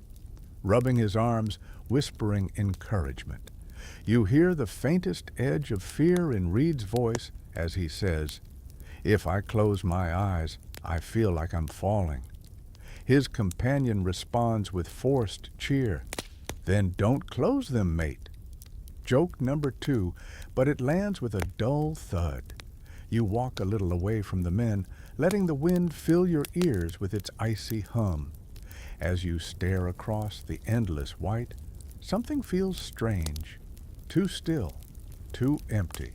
rubbing his arms, whispering encouragement. You hear the faintest edge of fear in Reed's voice as he says, "If I close my eyes, I feel like I'm falling." His companion responds with forced cheer. "Then don't close them, mate." Joke number 2, but it lands with a dull thud. You walk a little away from the men, letting the wind fill your ears with its icy hum. As you stare across the endless white, something feels strange, too still, too empty,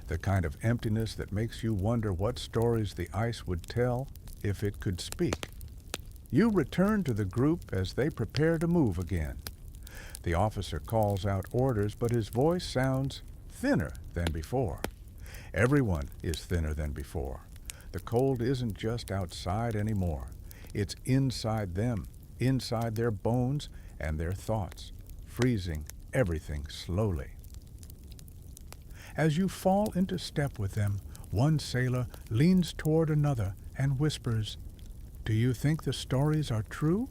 the kind of emptiness that makes you wonder what stories the ice would tell if it could speak. You return to the group as they prepare to move again. The officer calls out orders, but his voice sounds thinner than before. Everyone is thinner than before. The cold isn't just outside anymore. It's inside them, inside their bones and their thoughts, freezing everything slowly. As you fall into step with them, one sailor leans toward another and whispers, "Do you think the stories are true?"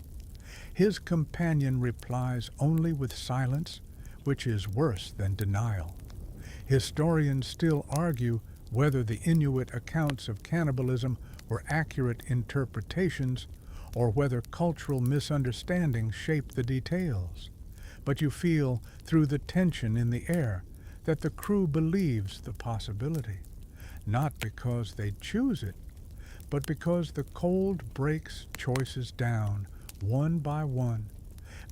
His companion replies only with silence, which is worse than denial. Historians still argue whether the Inuit accounts of cannibalism were accurate interpretations or whether cultural misunderstanding shaped the details. But you feel, through the tension in the air, that the crew believes the possibility, not because they choose it, but because the cold breaks choices down, one by one.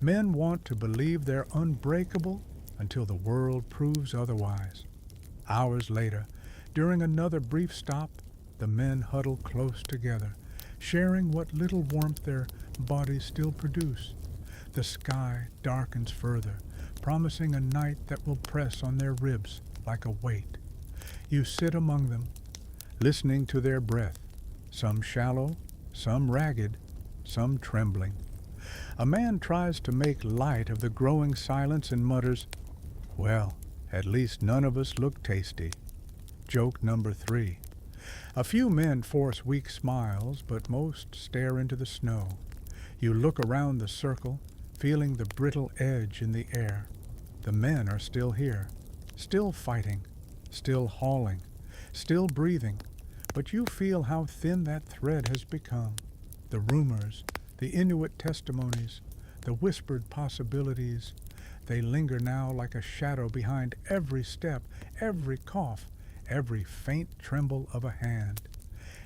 Men want to believe they're unbreakable until the world proves otherwise. Hours later, during another brief stop, the men huddle close together, sharing what little warmth their bodies still produce. The sky darkens further, promising a night that will press on their ribs like a weight. You sit among them, listening to their breath, some shallow, some ragged, some trembling. A man tries to make light of the growing silence and mutters, "Well, at least none of us look tasty." Joke number 3. A few men force weak smiles, but most stare into the snow. You look around the circle, feeling the brittle edge in the air. The men are still here, still fighting, still hauling, still breathing, but you feel how thin that thread has become. The rumors, the Inuit testimonies, the whispered possibilities, they linger now like a shadow behind every step, every cough, every faint tremble of a hand.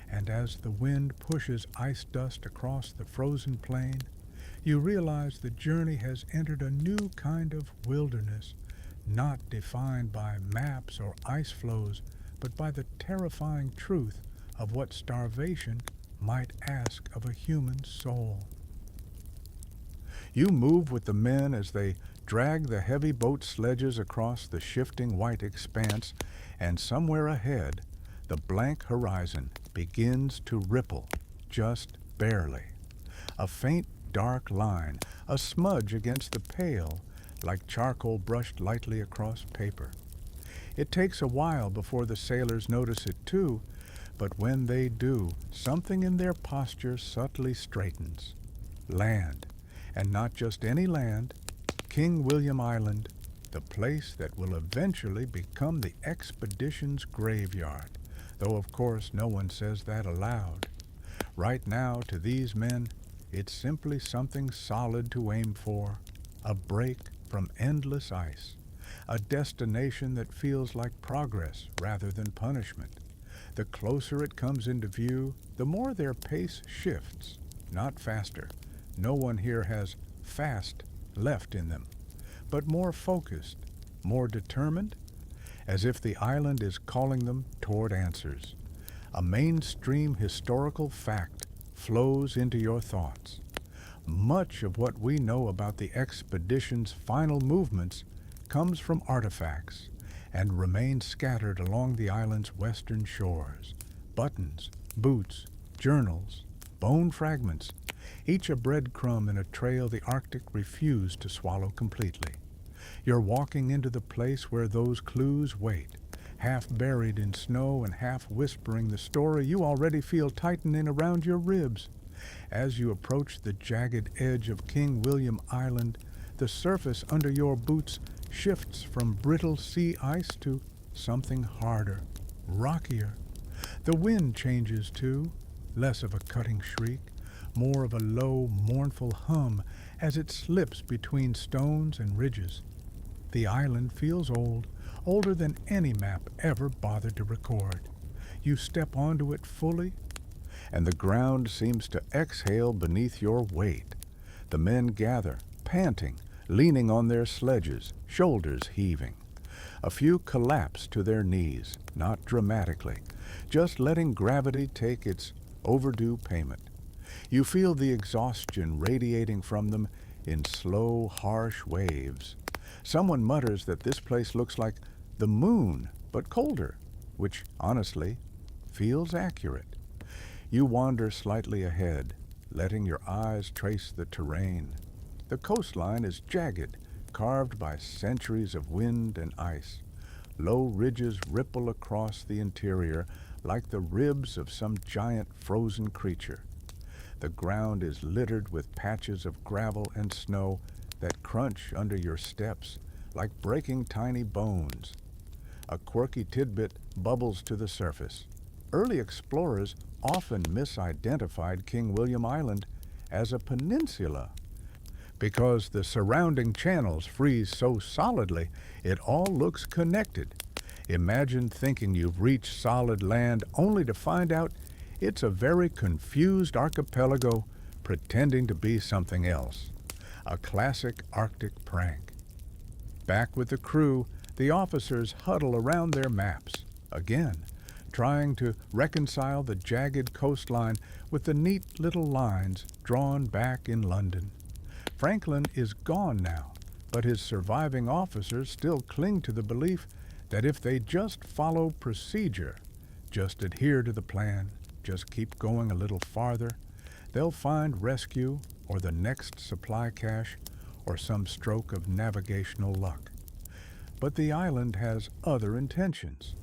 And as the wind pushes ice dust across the frozen plain, you realize the journey has entered a new kind of wilderness, not defined by maps or ice floes, but by the terrifying truth of what starvation might ask of a human soul. You move with the men as they drag the heavy boat sledges across the shifting white expanse, and somewhere ahead, the blank horizon begins to ripple, just barely. A faint dark line, a smudge against the pale, like charcoal brushed lightly across paper. It takes a while before the sailors notice it too, but when they do, something in their posture subtly straightens. Land, and not just any land, King William Island, the place that will eventually become the expedition's graveyard, though of course no one says that aloud. Right now, to these men, it's simply something solid to aim for, a break from endless ice, a destination that feels like progress rather than punishment. The closer it comes into view, the more their pace shifts, not faster. No one here has fast left in them, but more focused, more determined, as if the island is calling them toward answers. A mainstream historical fact flows into your thoughts. Much of what we know about the expedition's final movements comes from artifacts and remains scattered along the island's western shores. Buttons, boots, journals, bone fragments, each a breadcrumb in a trail the Arctic refused to swallow completely. You're walking into the place where those clues wait, half buried in snow and half whispering the story you already feel tightening around your ribs. As you approach the jagged edge of King William Island, the surface under your boots shifts from brittle sea ice to something harder, rockier. The wind changes too, less of a cutting shriek, more of a low, mournful hum as it slips between stones and ridges. The island feels old, older than any map ever bothered to record. You step onto it fully, and the ground seems to exhale beneath your weight. The men gather, panting, leaning on their sledges, shoulders heaving. A few collapse to their knees, not dramatically, just letting gravity take its overdue payment. You feel the exhaustion radiating from them in slow, harsh waves. Someone mutters that this place looks like the moon, but colder, which, honestly, feels accurate. You wander slightly ahead, letting your eyes trace the terrain. The coastline is jagged, carved by centuries of wind and ice. Low ridges ripple across the interior like the ribs of some giant frozen creature. The ground is littered with patches of gravel and snow that crunch under your steps like breaking tiny bones. A quirky tidbit bubbles to the surface. Early explorers often misidentified King William Island as a peninsula because the surrounding channels freeze so solidly it all looks connected. Imagine thinking you've reached solid land only to find out it's a very confused archipelago pretending to be something else. A classic Arctic prank. Back with the crew, the officers huddle around their maps, again, trying to reconcile the jagged coastline with the neat little lines drawn back in London. Franklin is gone now, but his surviving officers still cling to the belief that if they just follow procedure, just adhere to the plan, just keep going a little farther, they'll find rescue or the next supply cache or some stroke of navigational luck. But the island has other intentions.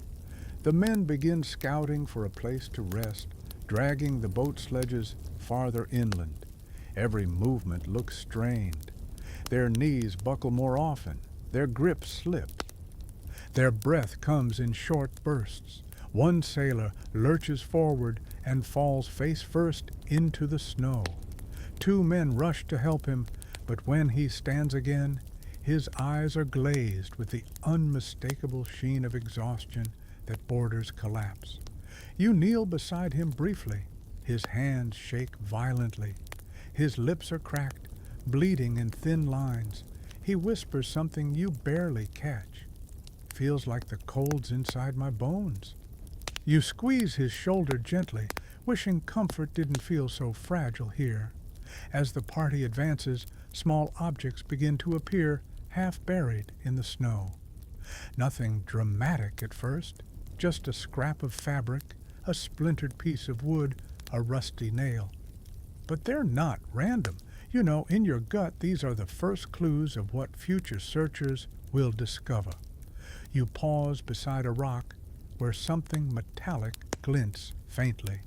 The men begin scouting for a place to rest, dragging the boat sledges farther inland. Every movement looks strained. Their knees buckle more often. Their grips slip. Their breath comes in short bursts. One sailor lurches forward and falls face first into the snow. Two men rush to help him, but when he stands again, his eyes are glazed with the unmistakable sheen of exhaustion that borders collapse. You kneel beside him briefly. His hands shake violently. His lips are cracked, bleeding in thin lines. He whispers something you barely catch. Feels like the cold's inside my bones. You squeeze his shoulder gently, wishing comfort didn't feel so fragile here. As the party advances, small objects begin to appear, half buried in the snow. Nothing dramatic at first, just a scrap of fabric, a splintered piece of wood, a rusty nail. But they're not random. You know, in your gut, these are the first clues of what future searchers will discover. You pause beside a rock where something metallic glints faintly.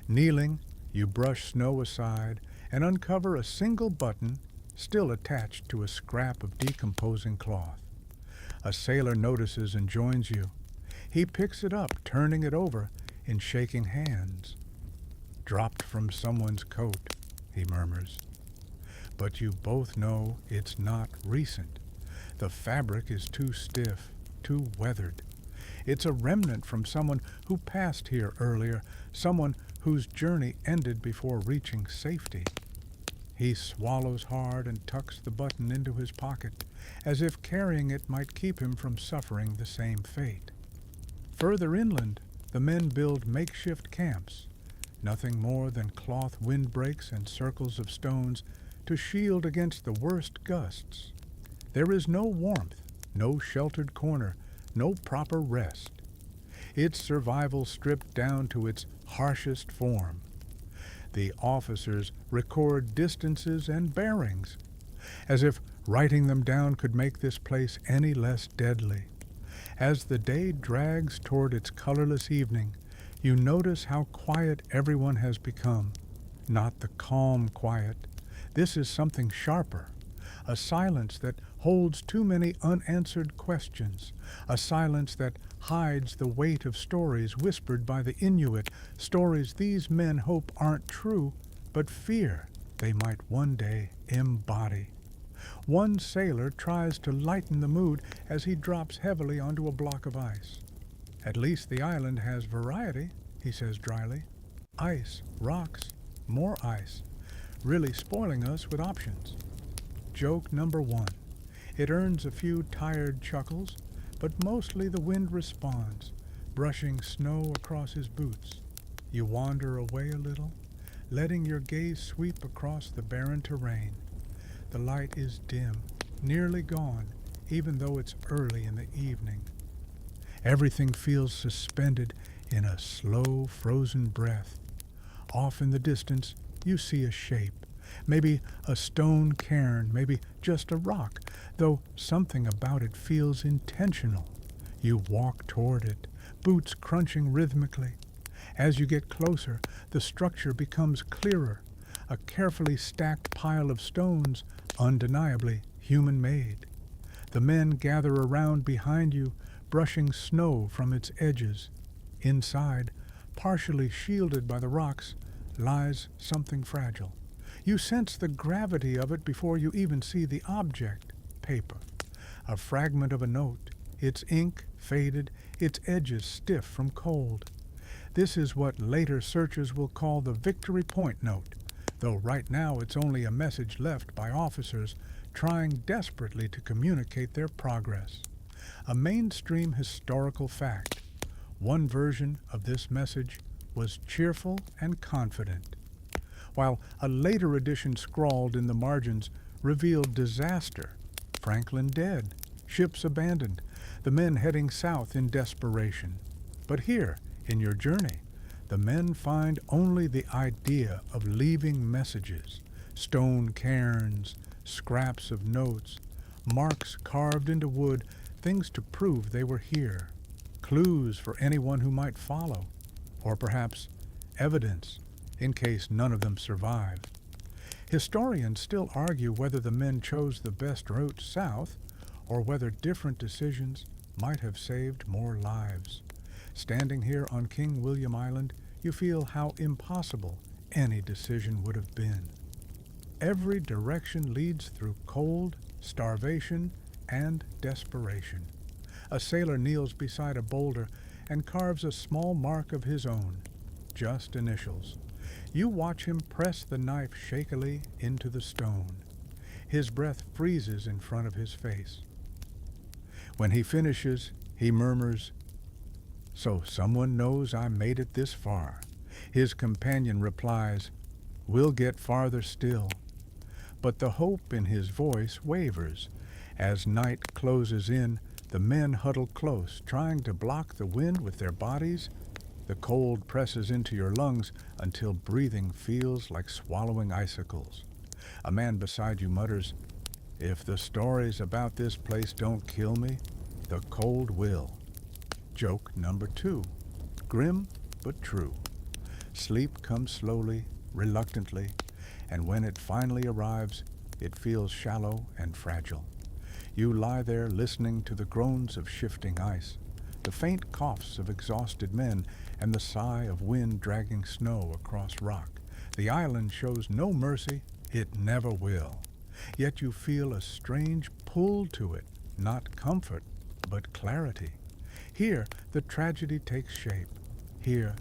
Kneeling, you brush snow aside and uncover a single button still attached to a scrap of decomposing cloth. A sailor notices and joins you. He picks it up, turning it over in shaking hands. "Dropped from someone's coat," he murmurs. But you both know it's not recent. The fabric is too stiff, too weathered. It's a remnant from someone who passed here earlier, someone whose journey ended before reaching safety. He swallows hard and tucks the button into his pocket, as if carrying it might keep him from suffering the same fate. Further inland, the men build makeshift camps, nothing more than cloth windbreaks and circles of stones to shield against the worst gusts. There is no warmth, no sheltered corner, no proper rest. It's survival stripped down to its harshest form. The officers record distances and bearings, as if writing them down could make this place any less deadly. As the day drags toward its colorless evening, you notice how quiet everyone has become. Not the calm quiet. This is something sharper. A silence that holds too many unanswered questions. A silence that hides the weight of stories whispered by the Inuit, stories these men hope aren't true, but fear they might one day embody. One sailor tries to lighten the mood as he drops heavily onto a block of ice. "At least the island has variety," he says dryly. "Ice, rocks, more ice, really spoiling us with options." Joke number one. It earns a few tired chuckles, but mostly the wind responds, brushing snow across his boots. You wander away a little, letting your gaze sweep across the barren terrain. The light is dim, nearly gone, even though it's early in the evening. Everything feels suspended in a slow, frozen breath. Off in the distance, you see a shape. Maybe a stone cairn, maybe just a rock, though something about it feels intentional. You walk toward it, boots crunching rhythmically. As you get closer, the structure becomes clearer, a carefully stacked pile of stones, undeniably human-made. The men gather around behind you, brushing snow from its edges. Inside, partially shielded by the rocks, lies something fragile. You sense the gravity of it before you even see the object, paper. A fragment of a note, its ink faded, its edges stiff from cold. This is what later searchers will call the Victory Point note, though right now it's only a message left by officers trying desperately to communicate their progress. A mainstream historical fact. One version of this message was cheerful and confident, while a later edition scrawled in the margins revealed disaster, Franklin dead, ships abandoned, the men heading south in desperation. But here, in your journey, the men find only the idea of leaving messages, stone cairns, scraps of notes, marks carved into wood, things to prove they were here, clues for anyone who might follow, or perhaps evidence in case none of them survive. Historians still argue whether the men chose the best route south or whether different decisions might have saved more lives. Standing here on King William Island, you feel how impossible any decision would have been. Every direction leads through cold, starvation, and desperation. A sailor kneels beside a boulder and carves a small mark of his own, just initials. You watch him press the knife shakily into the stone. His breath freezes in front of his face. When he finishes, he murmurs, "So someone knows I made it this far." His companion replies, "We'll get farther still." But the hope in his voice wavers. As night closes in, the men huddle close, trying to block the wind with their bodies. The cold presses into your lungs until breathing feels like swallowing icicles. A man beside you mutters, "If the stories about this place don't kill me, the cold will." Joke number 2. Grim but true. Sleep comes slowly, reluctantly, and when it finally arrives, it feels shallow and fragile. You lie there listening to the groans of shifting ice, the faint coughs of exhausted men, and the sigh of wind dragging snow across rock. The island shows no mercy, it never will. Yet you feel a strange pull to it, not comfort, but clarity. Here, the tragedy takes shape. Here,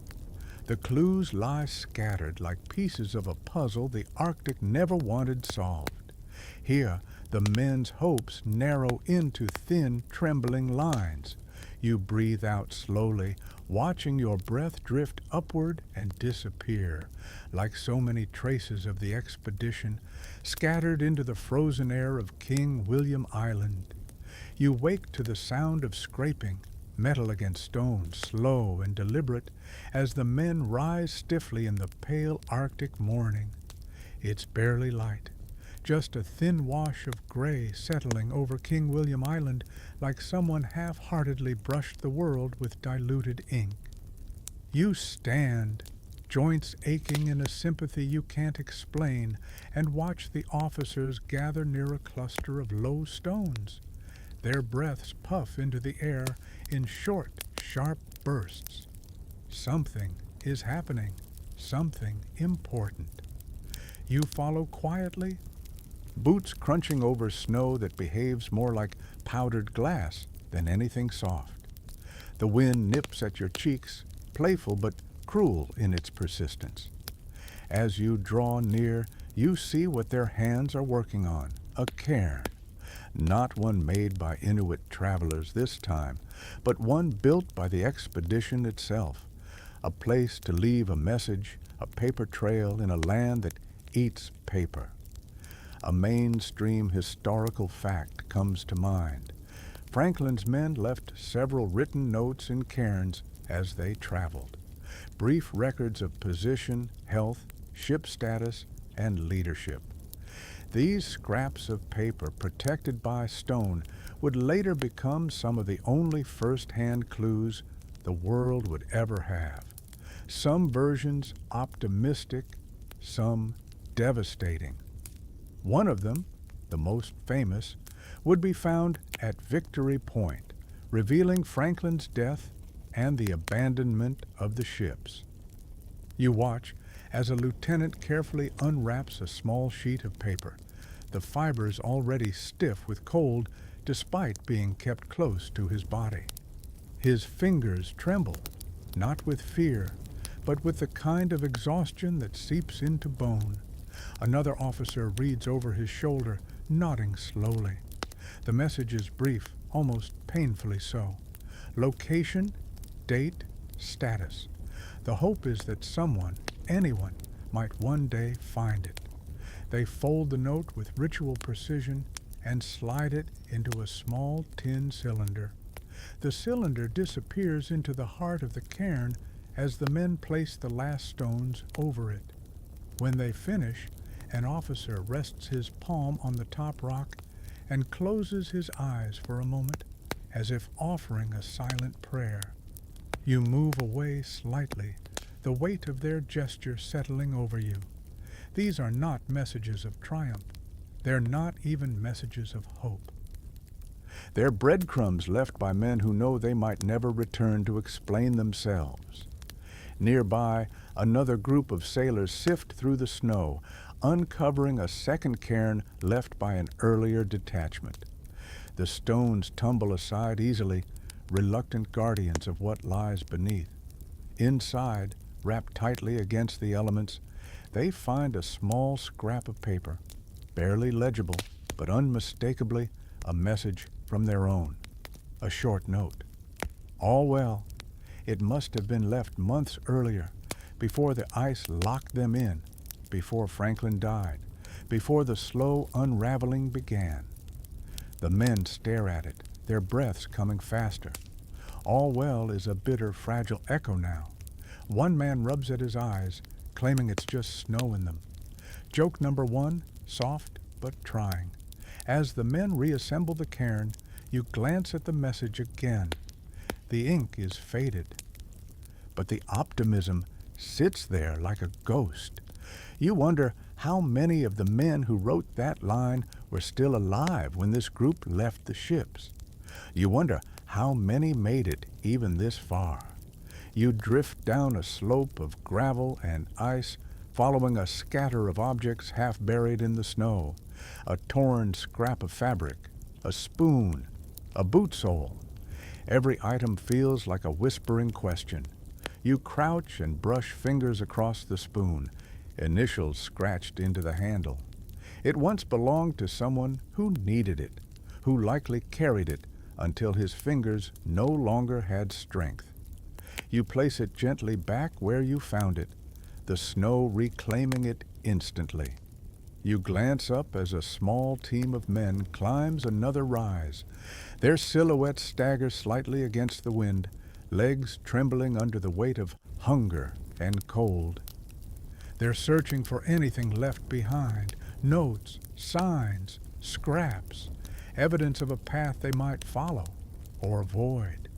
the clues lie scattered like pieces of a puzzle the Arctic never wanted solved. Here, the men's hopes narrow into thin, trembling lines. You breathe out slowly, watching your breath drift upward and disappear, like so many traces of the expedition scattered into the frozen air of King William Island. You wake to the sound of scraping, metal against stone, slow and deliberate, as the men rise stiffly in the pale Arctic morning. It's barely light, just a thin wash of gray settling over King William Island like someone half-heartedly brushed the world with diluted ink. You stand, joints aching in a sympathy you can't explain, and watch the officers gather near a cluster of low stones. Their breaths puff into the air in short, sharp bursts. Something is happening, something important. You follow quietly, boots crunching over snow that behaves more like powdered glass than anything soft. The wind nips at your cheeks, playful but cruel in its persistence. As you draw near, you see what their hands are working on, a cairn. Not one made by Inuit travelers this time, but one built by the expedition itself. A place to leave a message, a paper trail in a land that eats paper. A mainstream historical fact comes to mind. Franklin's men left several written notes in cairns as they traveled. Brief records of position, health, ship status, and leadership. These scraps of paper, protected by stone, would later become some of the only first-hand clues the world would ever have. Some versions optimistic, some devastating. One of them, the most famous, would be found at Victory Point, revealing Franklin's death and the abandonment of the ships. You watch as a lieutenant carefully unwraps a small sheet of paper, the fibers already stiff with cold despite being kept close to his body. His fingers tremble, not with fear, but with the kind of exhaustion that seeps into bone. Another officer reads over his shoulder, nodding slowly. The message is brief, almost painfully so. Location, date, status. The hope is that someone, anyone, might one day find it. They fold the note with ritual precision and slide it into a small tin cylinder. The cylinder disappears into the heart of the cairn as the men place the last stones over it. When they finish, an officer rests his palm on the top rock and closes his eyes for a moment, as if offering a silent prayer. You move away slightly, the weight of their gesture settling over you. These are not messages of triumph. They're not even messages of hope. They're breadcrumbs left by men who know they might never return to explain themselves. Nearby, another group of sailors sift through the snow, uncovering a second cairn left by an earlier detachment. The stones tumble aside easily, reluctant guardians of what lies beneath. Inside, wrapped tightly against the elements, they find a small scrap of paper, barely legible, but unmistakably a message from their own. A short note. All well. It must have been left months earlier, before the ice locked them in, before Franklin died, before the slow unraveling began. The men stare at it, their breaths coming faster. All well is a bitter, fragile echo now. One man rubs at his eyes, claiming it's just snow in them. Joke number one, soft but trying. As the men reassemble the cairn, you glance at the message again. The ink is faded, but the optimism sits there like a ghost. You wonder how many of the men who wrote that line were still alive when this group left the ships. You wonder how many made it even this far. You drift down a slope of gravel and ice, following a scatter of objects half buried in the snow. A torn scrap of fabric, a spoon, a boot sole. Every item feels like a whispering question. You crouch and brush fingers across the spoon, initials scratched into the handle. It once belonged to someone who needed it, who likely carried it until his fingers no longer had strength. You place it gently back where you found it, the snow reclaiming it instantly. You glance up as a small team of men climbs another rise. Their silhouettes stagger slightly against the wind, legs trembling under the weight of hunger and cold. They're searching for anything left behind, notes, signs, scraps, evidence of a path they might follow or avoid.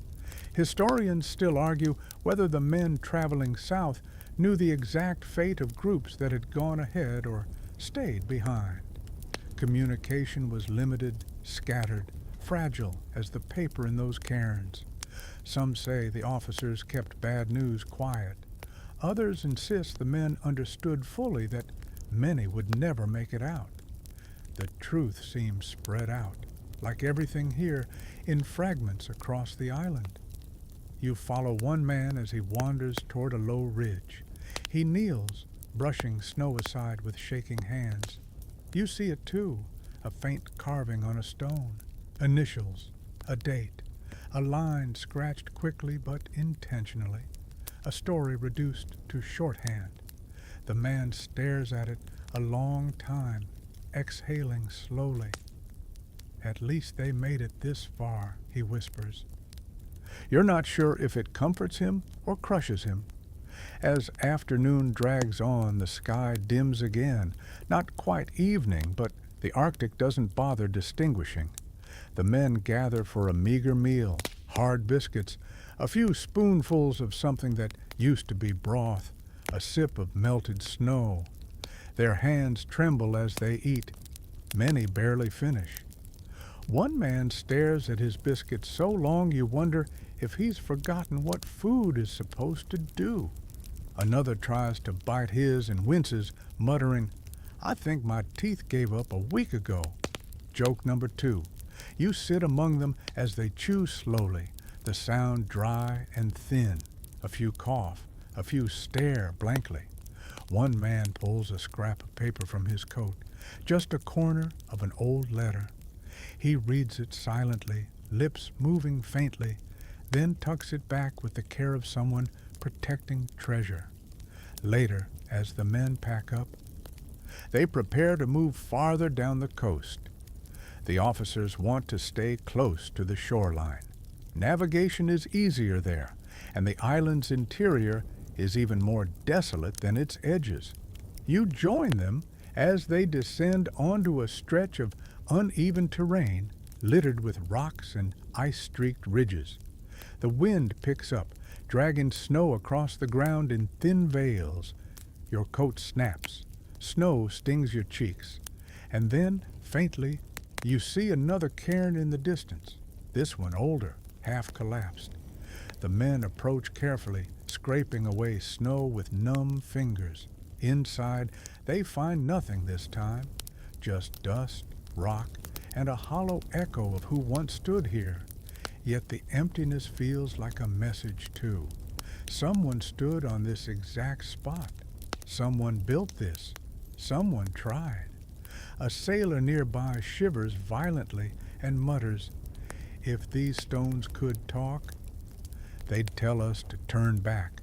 Historians still argue whether the men traveling south knew the exact fate of groups that had gone ahead or stayed behind. Communication was limited, scattered, fragile as the paper in those cairns. Some say the officers kept bad news quiet. Others insist the men understood fully that many would never make it out. The truth seems spread out, like everything here, in fragments across the island. You follow one man as he wanders toward a low ridge. He kneels, brushing snow aside with shaking hands. You see it too, a faint carving on a stone. Initials, a date, a line scratched quickly but intentionally, a story reduced to shorthand. The man stares at it a long time, exhaling slowly. At least they made it this far, he whispers. You're not sure if it comforts him or crushes him. As afternoon drags on, the sky dims again. Not quite evening, but the Arctic doesn't bother distinguishing. The men gather for a meager meal, hard biscuits, a few spoonfuls of something that used to be broth, a sip of melted snow. Their hands tremble as they eat. Many barely finish. One man stares at his biscuits so long you wonder if he's forgotten what food is supposed to do. Another tries to bite his and winces, muttering, "I think my teeth gave up a week ago." Joke number two. You sit among them as they chew slowly, the sound dry and thin. A few cough, a few stare blankly. One man pulls a scrap of paper from his coat, just a corner of an old letter. He reads it silently, lips moving faintly, then tucks it back with the care of someone protecting treasure. Later, as the men pack up, they prepare to move farther down the coast. The officers want to stay close to the shoreline. Navigation is easier there, and the island's interior is even more desolate than its edges. You join them as they descend onto a stretch of uneven terrain littered with rocks and ice-streaked ridges. The wind picks up, dragging snow across the ground in thin veils. Your coat snaps. Snow stings your cheeks. And then, faintly, you see another cairn in the distance, this one older, half collapsed. The men approach carefully, scraping away snow with numb fingers. Inside, they find nothing this time, just dust, rock, and a hollow echo of who once stood here. Yet the emptiness feels like a message too. Someone stood on this exact spot. Someone built this. Someone tried. A sailor nearby shivers violently and mutters, "If these stones could talk, they'd tell us to turn back."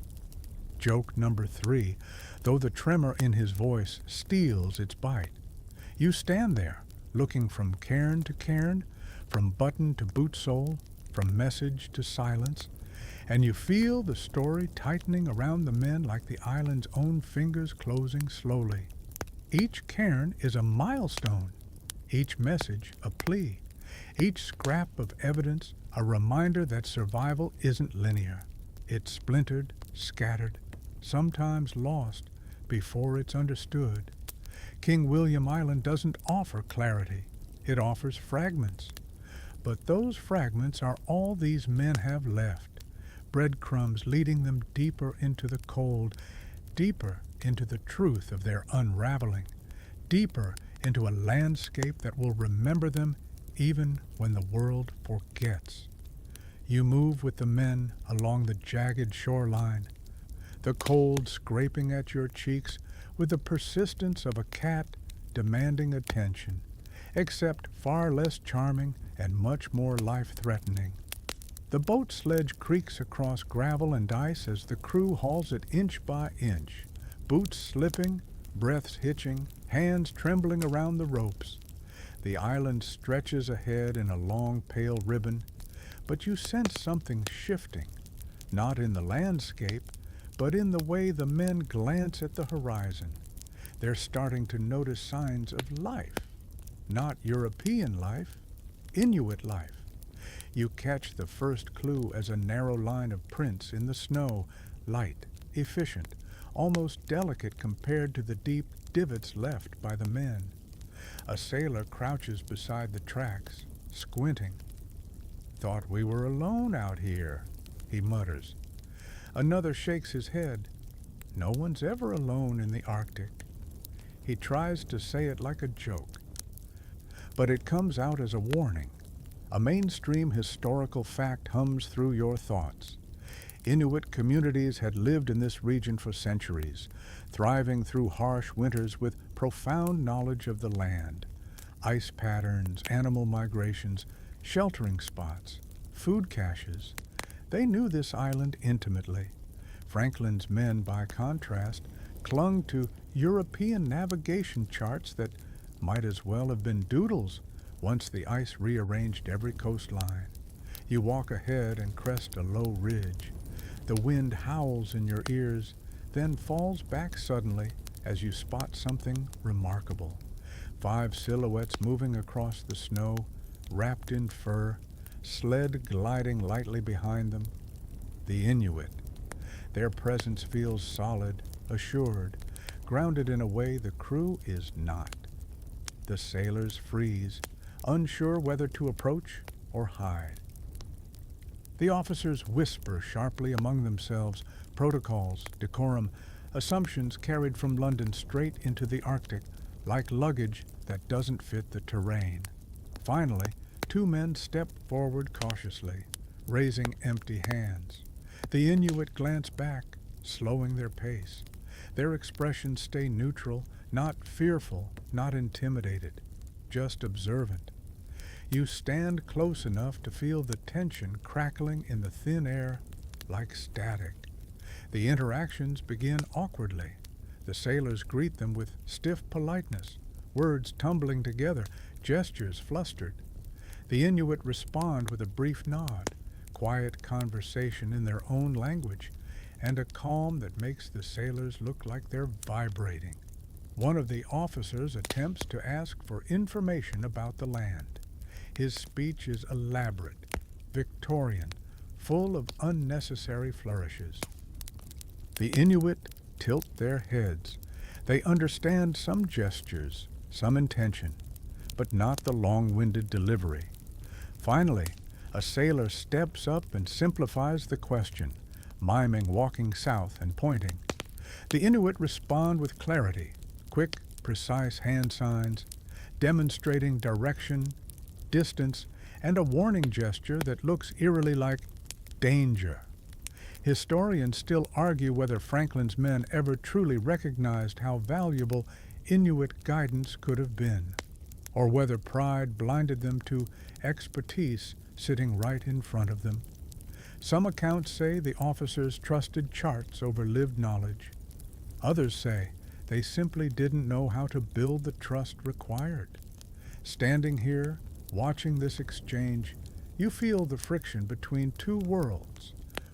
Joke number 3, though the tremor in his voice steals its bite. You stand there, looking from cairn to cairn, from button to boot sole, from message to silence, and you feel the story tightening around the men like the island's own fingers closing slowly. Each cairn is a milestone, each message a plea, each scrap of evidence a reminder that survival isn't linear. It's splintered, scattered, sometimes lost before it's understood. King William Island doesn't offer clarity, it offers fragments. But those fragments are all these men have left, breadcrumbs leading them deeper into the cold, deeper into the truth of their unraveling, deeper into a landscape that will remember them even when the world forgets. You move with the men along the jagged shoreline, the cold scraping at your cheeks with the persistence of a cat demanding attention, except far less charming and much more life-threatening. The boat sledge creaks across gravel and ice as the crew hauls it inch by inch, boots slipping, breaths hitching, hands trembling around the ropes. The island stretches ahead in a long pale ribbon, but you sense something shifting, not in the landscape, but in the way the men glance at the horizon. They're starting to notice signs of life, not European life, Inuit life. You catch the first clue as a narrow line of prints in the snow, light, efficient, almost delicate compared to the deep divots left by the men. A sailor crouches beside the tracks, squinting. "Thought we were alone out here," he mutters. Another shakes his head. "No one's ever alone in the Arctic." He tries to say it like a joke, but it comes out as a warning. A mainstream historical fact hums through your thoughts. Inuit communities had lived in this region for centuries, thriving through harsh winters with profound knowledge of the land. Ice patterns, animal migrations, sheltering spots, food caches. They knew this island intimately. Franklin's men, by contrast, clung to European navigation charts that might as well have been doodles once the ice rearranged every coastline. You walk ahead and crest a low ridge. The wind howls in your ears, then falls back suddenly as you spot something remarkable. 5 silhouettes moving across the snow, wrapped in fur, sled gliding lightly behind them. The Inuit. Their presence feels solid, assured, grounded in a way the crew is not. The sailors freeze, unsure whether to approach or hide. The officers whisper sharply among themselves, protocols, decorum, assumptions carried from London straight into the Arctic, like luggage that doesn't fit the terrain. Finally, 2 men step forward cautiously, raising empty hands. The Inuit glance back, slowing their pace. Their expressions stay neutral, not fearful, not intimidated, just observant. You stand close enough to feel the tension crackling in the thin air like static. The interactions begin awkwardly. The sailors greet them with stiff politeness, words tumbling together, gestures flustered. The Inuit respond with a brief nod, quiet conversation in their own language, and a calm that makes the sailors look like they're vibrating. One of the officers attempts to ask for information about the land. His speech is elaborate, Victorian, full of unnecessary flourishes. The Inuit tilt their heads. They understand some gestures, some intention, but not the long-winded delivery. Finally, a sailor steps up and simplifies the question, miming walking south and pointing. The Inuit respond with clarity, quick, precise hand signs, demonstrating direction, distance, and a warning gesture that looks eerily like danger. Historians still argue whether Franklin's men ever truly recognized how valuable Inuit guidance could have been, or whether pride blinded them to expertise sitting right in front of them. Some accounts say the officers trusted charts over lived knowledge. Others say they simply didn't know how to build the trust required. Standing here, watching this exchange, you feel the friction between two worlds,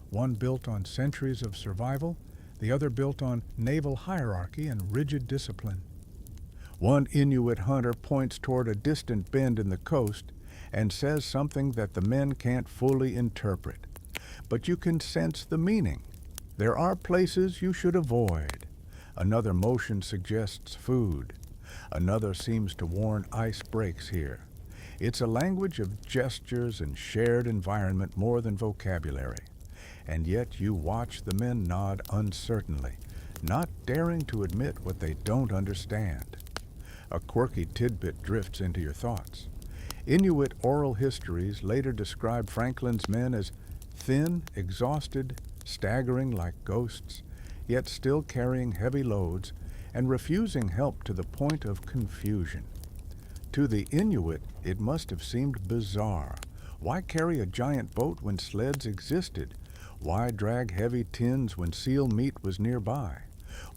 one built on centuries of survival, the other built on naval hierarchy and rigid discipline. One Inuit hunter points toward a distant bend in the coast and says something that the men can't fully interpret. But you can sense the meaning. There are places you should avoid. Another motion suggests food. Another seems to warn ice breaks here. It's a language of gestures and shared environment more than vocabulary. And yet you watch the men nod uncertainly, not daring to admit what they don't understand. A quirky tidbit drifts into your thoughts. Inuit oral histories later describe Franklin's men as thin, exhausted, staggering like ghosts, yet still carrying heavy loads and refusing help to the point of confusion. To the Inuit, it must have seemed bizarre. Why carry a giant boat when sleds existed? Why drag heavy tins when seal meat was nearby?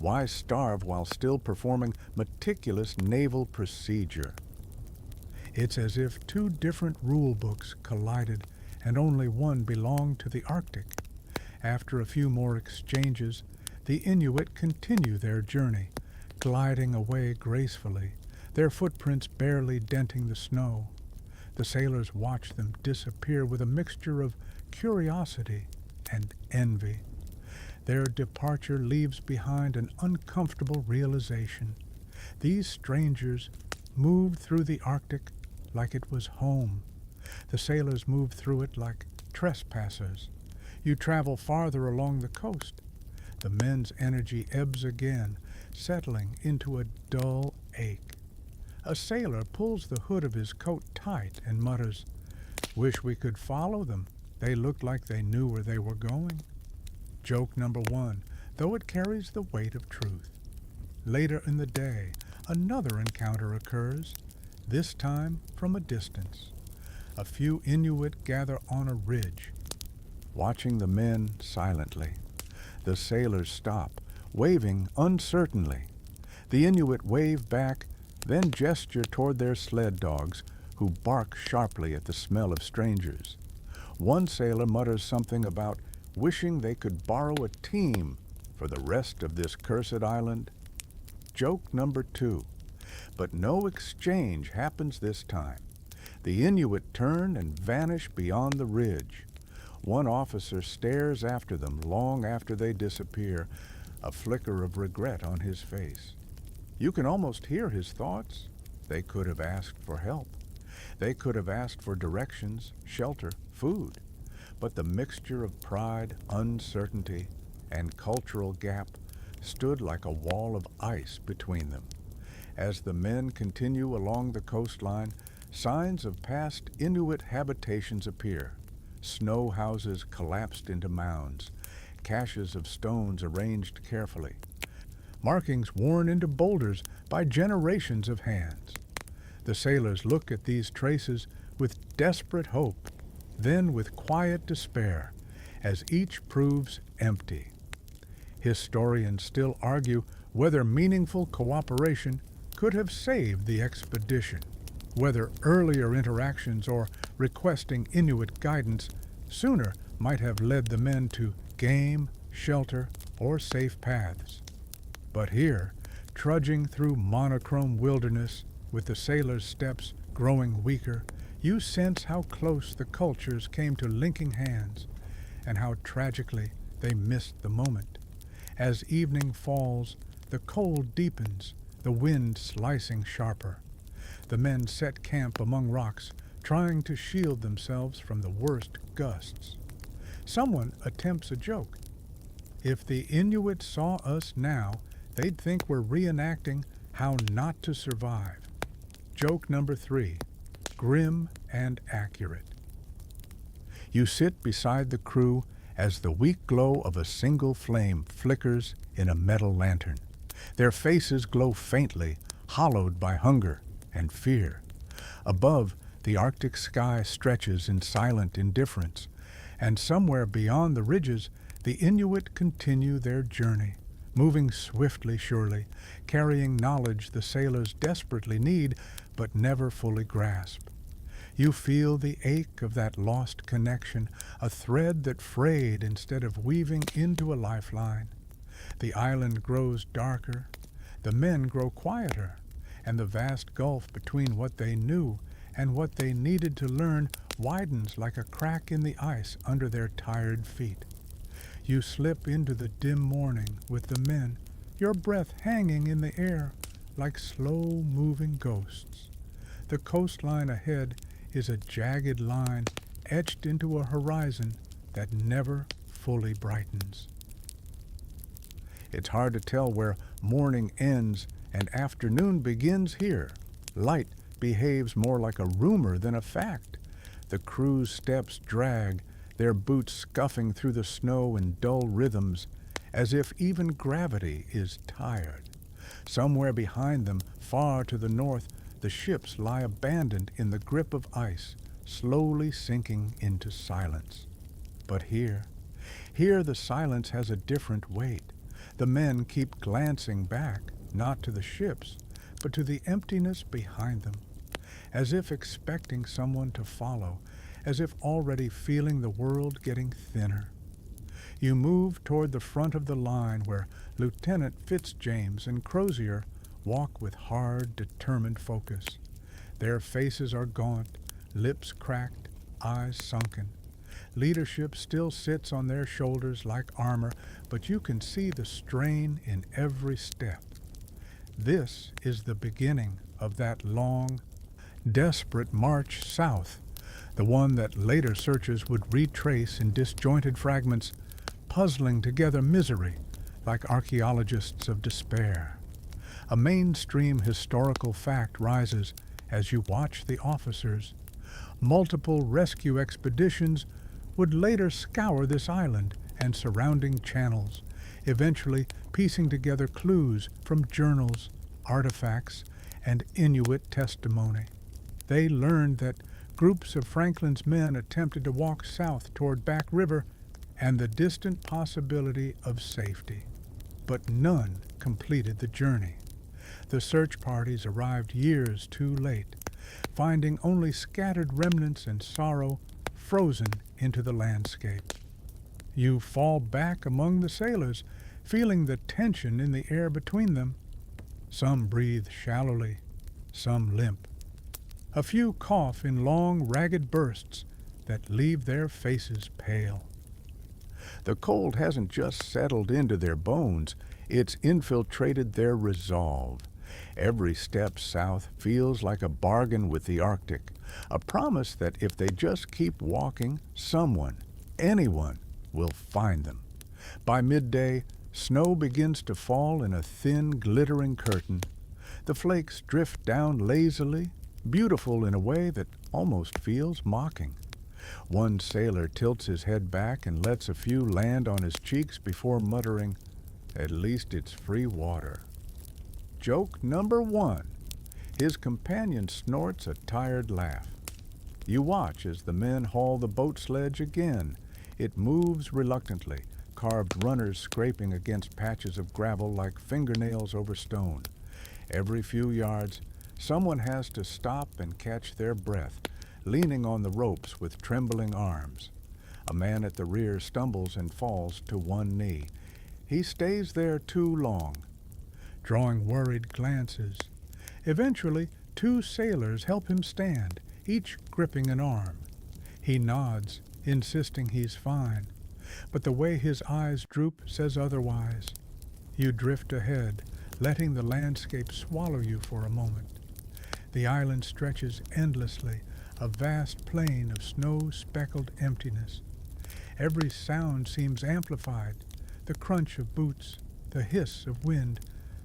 Why starve while still performing meticulous naval procedure? It's as if two different rule books collided and only one belonged to the Arctic. After a few more exchanges, the Inuit continue their journey, gliding away gracefully, their footprints barely denting the snow. The sailors watch them disappear with a mixture of curiosity and envy. Their departure leaves behind an uncomfortable realization. These strangers moved through the Arctic like it was home. The sailors moved through it like trespassers. You travel farther along the coast. The men's energy ebbs again, settling into a dull ache. A sailor pulls the hood of his coat tight and mutters, "Wish we could follow them. They looked like they knew where they were going." Joke number one, though it carries the weight of truth. Later in the day, another encounter occurs, this time from a distance. A few Inuit gather on a ridge, watching the men silently. The sailors stop, waving uncertainly. The Inuit wave back, then gesture toward their sled dogs, who bark sharply at the smell of strangers. One sailor mutters something about wishing they could borrow a team for the rest of this cursed island. Joke number two. But no exchange happens this time. The Inuit turn and vanish beyond the ridge. One officer stares after them long after they disappear, a flicker of regret on his face. You can almost hear his thoughts. They could have asked for help. They could have asked for directions, shelter, food. But the mixture of pride, uncertainty, and cultural gap stood like a wall of ice between them. As the men continue along the coastline, signs of past Inuit habitations appear. Snow houses collapsed into mounds, caches of stones arranged carefully, markings worn into boulders by generations of hands. The sailors look at these traces with desperate hope, then with quiet despair, as each proves empty. Historians still argue whether meaningful cooperation could have saved the expedition, whether earlier interactions or requesting Inuit guidance sooner might have led the men to game, shelter, or safe paths. But here, trudging through monochrome wilderness with the sailors' steps growing weaker, you sense how close the cultures came to linking hands and how tragically they missed the moment. As evening falls, the cold deepens, the wind slicing sharper. The men set camp among rocks, trying to shield themselves from the worst gusts. Someone attempts a joke. If the Inuit saw us now, they'd think we're reenacting how not to survive. Joke number 3, grim and accurate. You sit beside the crew as the weak glow of a single flame flickers in a metal lantern. Their faces glow faintly, hollowed by hunger and fear. Above, the Arctic sky stretches in silent indifference, and somewhere beyond the ridges, the Inuit continue their journey, moving swiftly, surely, carrying knowledge the sailors desperately need but never fully grasp. You feel the ache of that lost connection, a thread that frayed instead of weaving into a lifeline. The island grows darker, the men grow quieter, and the vast gulf between what they knew and what they needed to learn widens like a crack in the ice under their tired feet. You slip into the dim morning with the men, your breath hanging in the air like slow-moving ghosts. The coastline ahead is a jagged line etched into a horizon that never fully brightens. It's hard to tell where morning ends and afternoon begins here. Light behaves more like a rumor than a fact. The crew's steps drag, their boots scuffing through the snow in dull rhythms, as if even gravity is tired. Somewhere behind them, far to the north, the ships lie abandoned in the grip of ice, slowly sinking into silence. But here the silence has a different weight. The men keep glancing back, not to the ships, but to the emptiness behind them, as if expecting someone to follow, as if already feeling the world getting thinner. You move toward the front of the line where Lieutenant Fitzjames and Crozier walk with hard, determined focus. Their faces are gaunt, lips cracked, eyes sunken. Leadership still sits on their shoulders like armor, but you can see the strain in every step. This is the beginning of that long, desperate march south, the one that later searchers would retrace in disjointed fragments, puzzling together misery like archaeologists of despair. A mainstream historical fact rises as you watch the officers. Multiple rescue expeditions would later scour this island and surrounding channels, eventually piecing together clues from journals, artifacts, and Inuit testimony. They learned that groups of Franklin's men attempted to walk south toward Back River and the distant possibility of safety, but none completed the journey. The search parties arrived years too late, finding only scattered remnants and sorrow frozen into the landscape. You fall back among the sailors, feeling the tension in the air between them. Some breathe shallowly, some limp. A few cough in long, ragged bursts that leave their faces pale. The cold hasn't just settled into their bones, it's infiltrated their resolve. Every step south feels like a bargain with the Arctic, a promise that if they just keep walking, someone, anyone, will find them. By midday, snow begins to fall in a thin, glittering curtain. The flakes drift down lazily, beautiful in a way that almost feels mocking. One sailor tilts his head back and lets a few land on his cheeks before muttering, "At least it's free water." Joke number 1. His companion snorts a tired laugh. You watch as the men haul the boat sledge again. It moves reluctantly, carved runners scraping against patches of gravel like fingernails over stone. Every few yards, someone has to stop and catch their breath, leaning on the ropes with trembling arms. A man at the rear stumbles and falls to one knee. He stays there too long, drawing worried glances. Eventually, two sailors help him stand, each gripping an arm. He nods, insisting he's fine, but the way his eyes droop says otherwise. You drift ahead, letting the landscape swallow you for a moment. The island stretches endlessly, a vast plain of snow-speckled emptiness. Every sound seems amplified, the crunch of boots, the hiss of wind,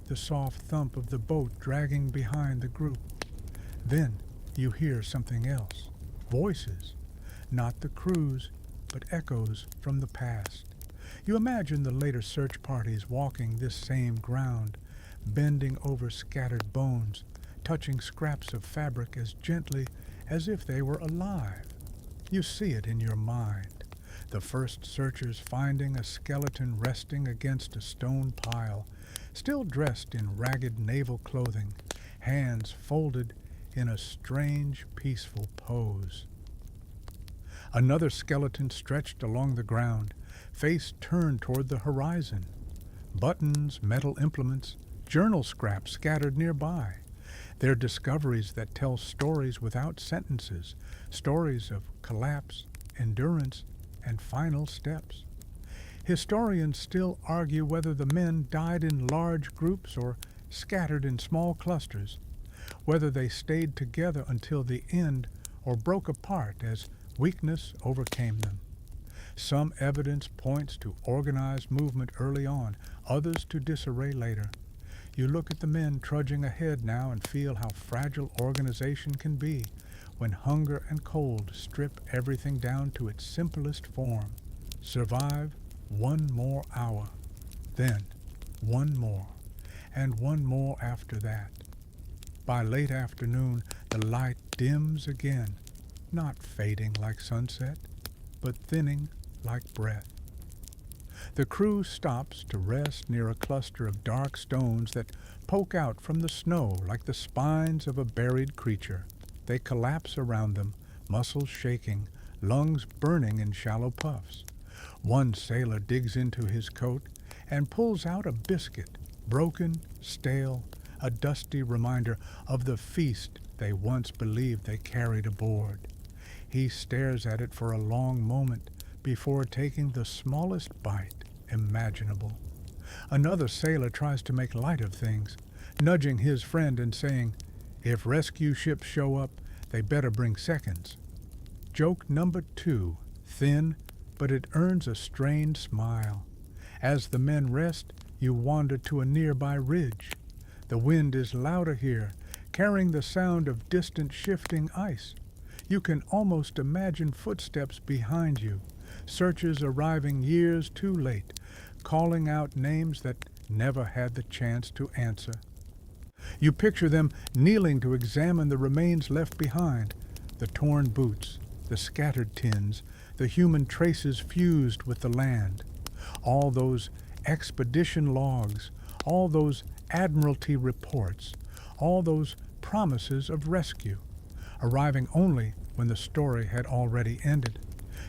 the soft thump of the boat dragging behind the group. Then you hear something else, voices, not the crew's, but echoes from the past. You imagine the later search parties walking this same ground, bending over scattered bones, touching scraps of fabric as gently as if they were alive. You see it in your mind. The first searchers finding a skeleton resting against a stone pile, still dressed in ragged naval clothing, hands folded in a strange, peaceful pose. Another skeleton stretched along the ground, face turned toward the horizon. Buttons, metal implements, journal scraps scattered nearby. They're discoveries that tell stories without sentences, stories of collapse, endurance, and final steps. Historians still argue whether the men died in large groups or scattered in small clusters, whether they stayed together until the end or broke apart as weakness overcame them. Some evidence points to organized movement early on, others to disarray later. You look at the men trudging ahead now and feel how fragile organization can be when hunger and cold strip everything down to its simplest form. Survive one more hour, then one more, and one more after that. By late afternoon, the light dims again, not fading like sunset, but thinning like breath. The crew stops to rest near a cluster of dark stones that poke out from the snow like the spines of a buried creature. They collapse around them, muscles shaking, lungs burning in shallow puffs. One sailor digs into his coat and pulls out a biscuit, broken, stale, a dusty reminder of the feast they once believed they carried aboard. He stares at it for a long moment before taking the smallest bite imaginable. Another sailor tries to make light of things, nudging his friend and saying, "If rescue ships show up, they better bring seconds." Joke number 2, thin, but it earns a strained smile. As the men rest, you wander to a nearby ridge. The wind is louder here, carrying the sound of distant shifting ice. You can almost imagine footsteps behind you, searchers arriving years too late, calling out names that never had the chance to answer. You picture them kneeling to examine the remains left behind, the torn boots, the scattered tins, the human traces fused with the land. All those expedition logs, all those admiralty reports, all those promises of rescue, arriving only when the story had already ended.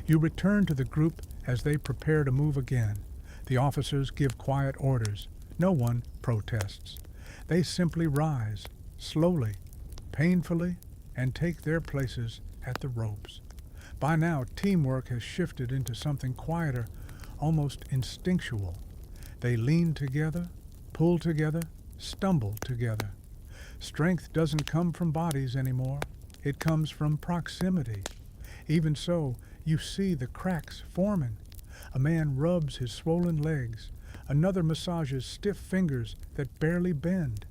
You return to the group as they prepare to move again. The officers give quiet orders. No one protests. They simply rise, slowly, painfully, and take their places at the ropes. By now, teamwork has shifted into something quieter, almost instinctual. They lean together, pull together, stumble together. Strength doesn't come from bodies anymore. It comes from proximity. Even so, you see the cracks forming. A man rubs his swollen legs. Another massages stiff fingers that barely bend.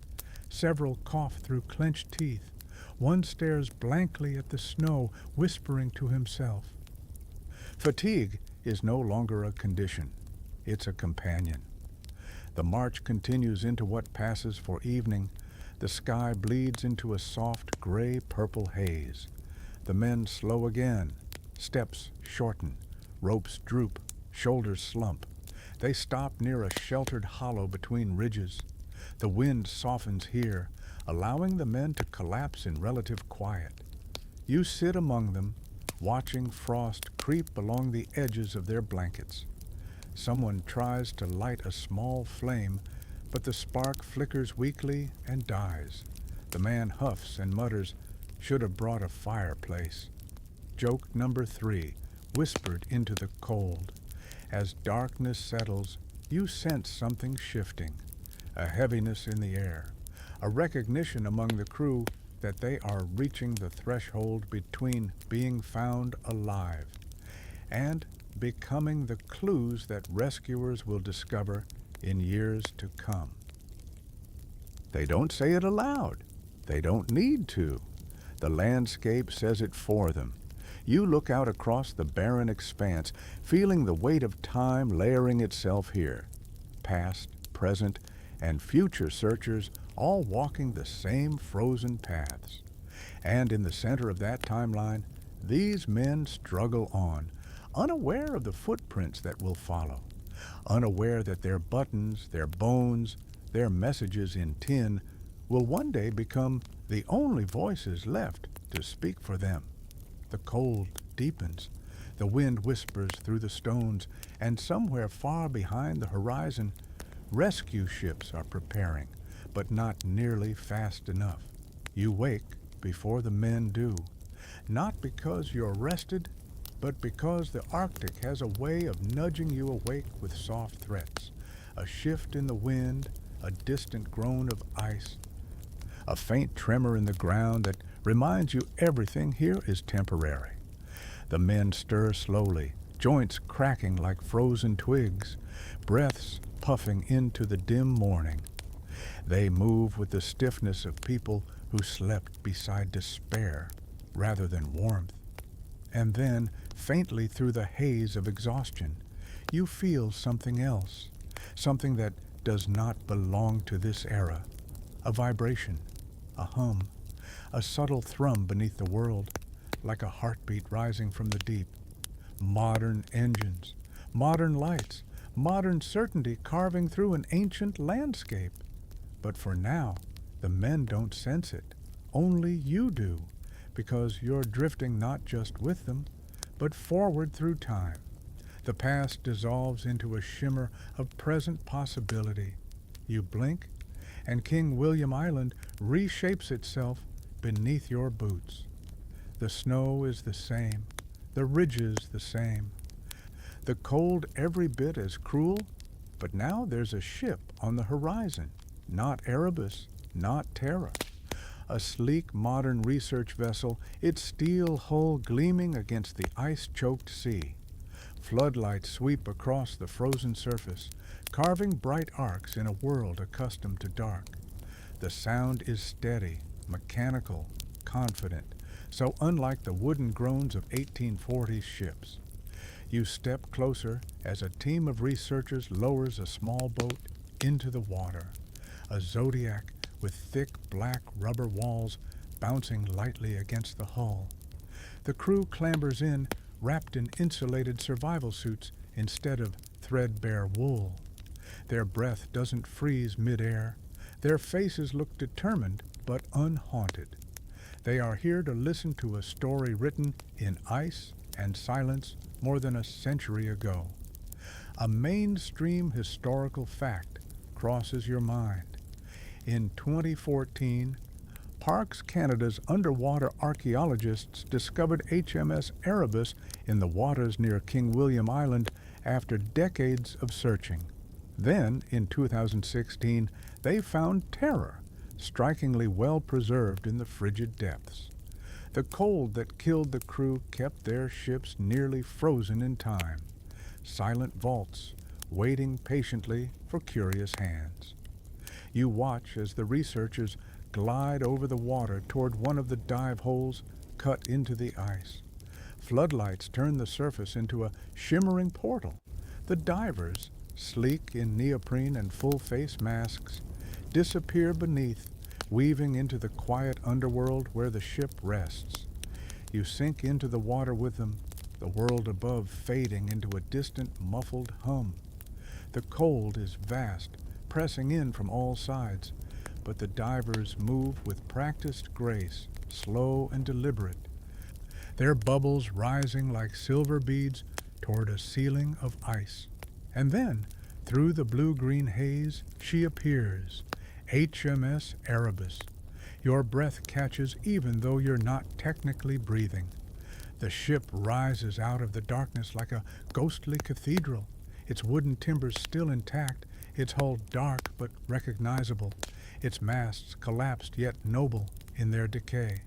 Several cough through clenched teeth. One stares blankly at the snow, whispering to himself. Fatigue is no longer a condition. It's a companion. The march continues into what passes for evening. The sky bleeds into a soft gray-purple haze. The men slow again. Steps shorten. Ropes droop. Shoulders slump. They stop near a sheltered hollow between ridges. The wind softens here, allowing the men to collapse in relative quiet. You sit among them, watching frost creep along the edges of their blankets. Someone tries to light a small flame, but the spark flickers weakly and dies. The man huffs and mutters, "Should have brought a fireplace." Joke number 3, whispered into the cold. As darkness settles, you sense something shifting, a heaviness in the air, a recognition among the crew that they are reaching the threshold between being found alive and becoming the clues that rescuers will discover in years to come. They don't say it aloud. They don't need to. The landscape says it for them. You look out across the barren expanse, feeling the weight of time layering itself here. Past, present, and future searchers all walking the same frozen paths. And in the center of that timeline, these men struggle on, unaware of the footprints that will follow, unaware that their buttons, their bones, their messages in tin will one day become the only voices left to speak for them. The cold deepens. The wind whispers through the stones, and somewhere far behind the horizon, rescue ships are preparing, but not nearly fast enough. You wake before the men do, not because you're rested, but because the Arctic has a way of nudging you awake with soft threats. A shift in the wind, a distant groan of ice, a faint tremor in the ground that reminds you everything here is temporary. The men stir slowly, joints cracking like frozen twigs, breaths puffing into the dim morning. They move with the stiffness of people who slept beside despair rather than warmth. And then, faintly through the haze of exhaustion, you feel something else, something that does not belong to this era. A vibration, a hum, a subtle thrum beneath the world, like a heartbeat rising from the deep. Modern engines, modern lights, modern certainty carving through an ancient landscape. But for now, the men don't sense it. Only you do, because you're drifting not just with them, but forward through time. The past dissolves into a shimmer of present possibility. You blink, and King William Island reshapes itself beneath your boots. The snow is the same, the ridges the same, the cold every bit as cruel, but now there's a ship on the horizon, not Erebus, not Terror. A sleek modern research vessel, its steel hull gleaming against the ice-choked sea. Floodlights sweep across the frozen surface, carving bright arcs in a world accustomed to dark. The sound is steady, mechanical, confident, so unlike the wooden groans of 1840s ships. You step closer as a team of researchers lowers a small boat into the water, a Zodiac with thick black rubber walls bouncing lightly against the hull. The crew clambers in, wrapped in insulated survival suits instead of threadbare wool. Their breath doesn't freeze mid-air. Their faces look determined but unhaunted. They are here to listen to a story written in ice and silence more than a century ago. A mainstream historical fact crosses your mind. In 2014, Parks Canada's underwater archaeologists discovered HMS Erebus in the waters near King William Island after decades of searching. Then, in 2016, they found Terror, strikingly well preserved in the frigid depths. The cold that killed the crew kept their ships nearly frozen in time. Silent vaults, waiting patiently for curious hands. You watch as the researchers glide over the water toward one of the dive holes cut into the ice. Floodlights turn the surface into a shimmering portal. The divers, sleek in neoprene and full-face masks, disappear beneath, weaving into the quiet underworld where the ship rests. You sink into the water with them, the world above fading into a distant, muffled hum. The cold is vast, pressing in from all sides, but the divers move with practiced grace, slow and deliberate, their bubbles rising like silver beads toward a ceiling of ice. And then, through the blue-green haze, she appears, HMS Erebus. Your breath catches even though you're not technically breathing. The ship rises out of the darkness like a ghostly cathedral, its wooden timbers still intact, its hull dark but recognizable, its masts collapsed yet noble in their decay.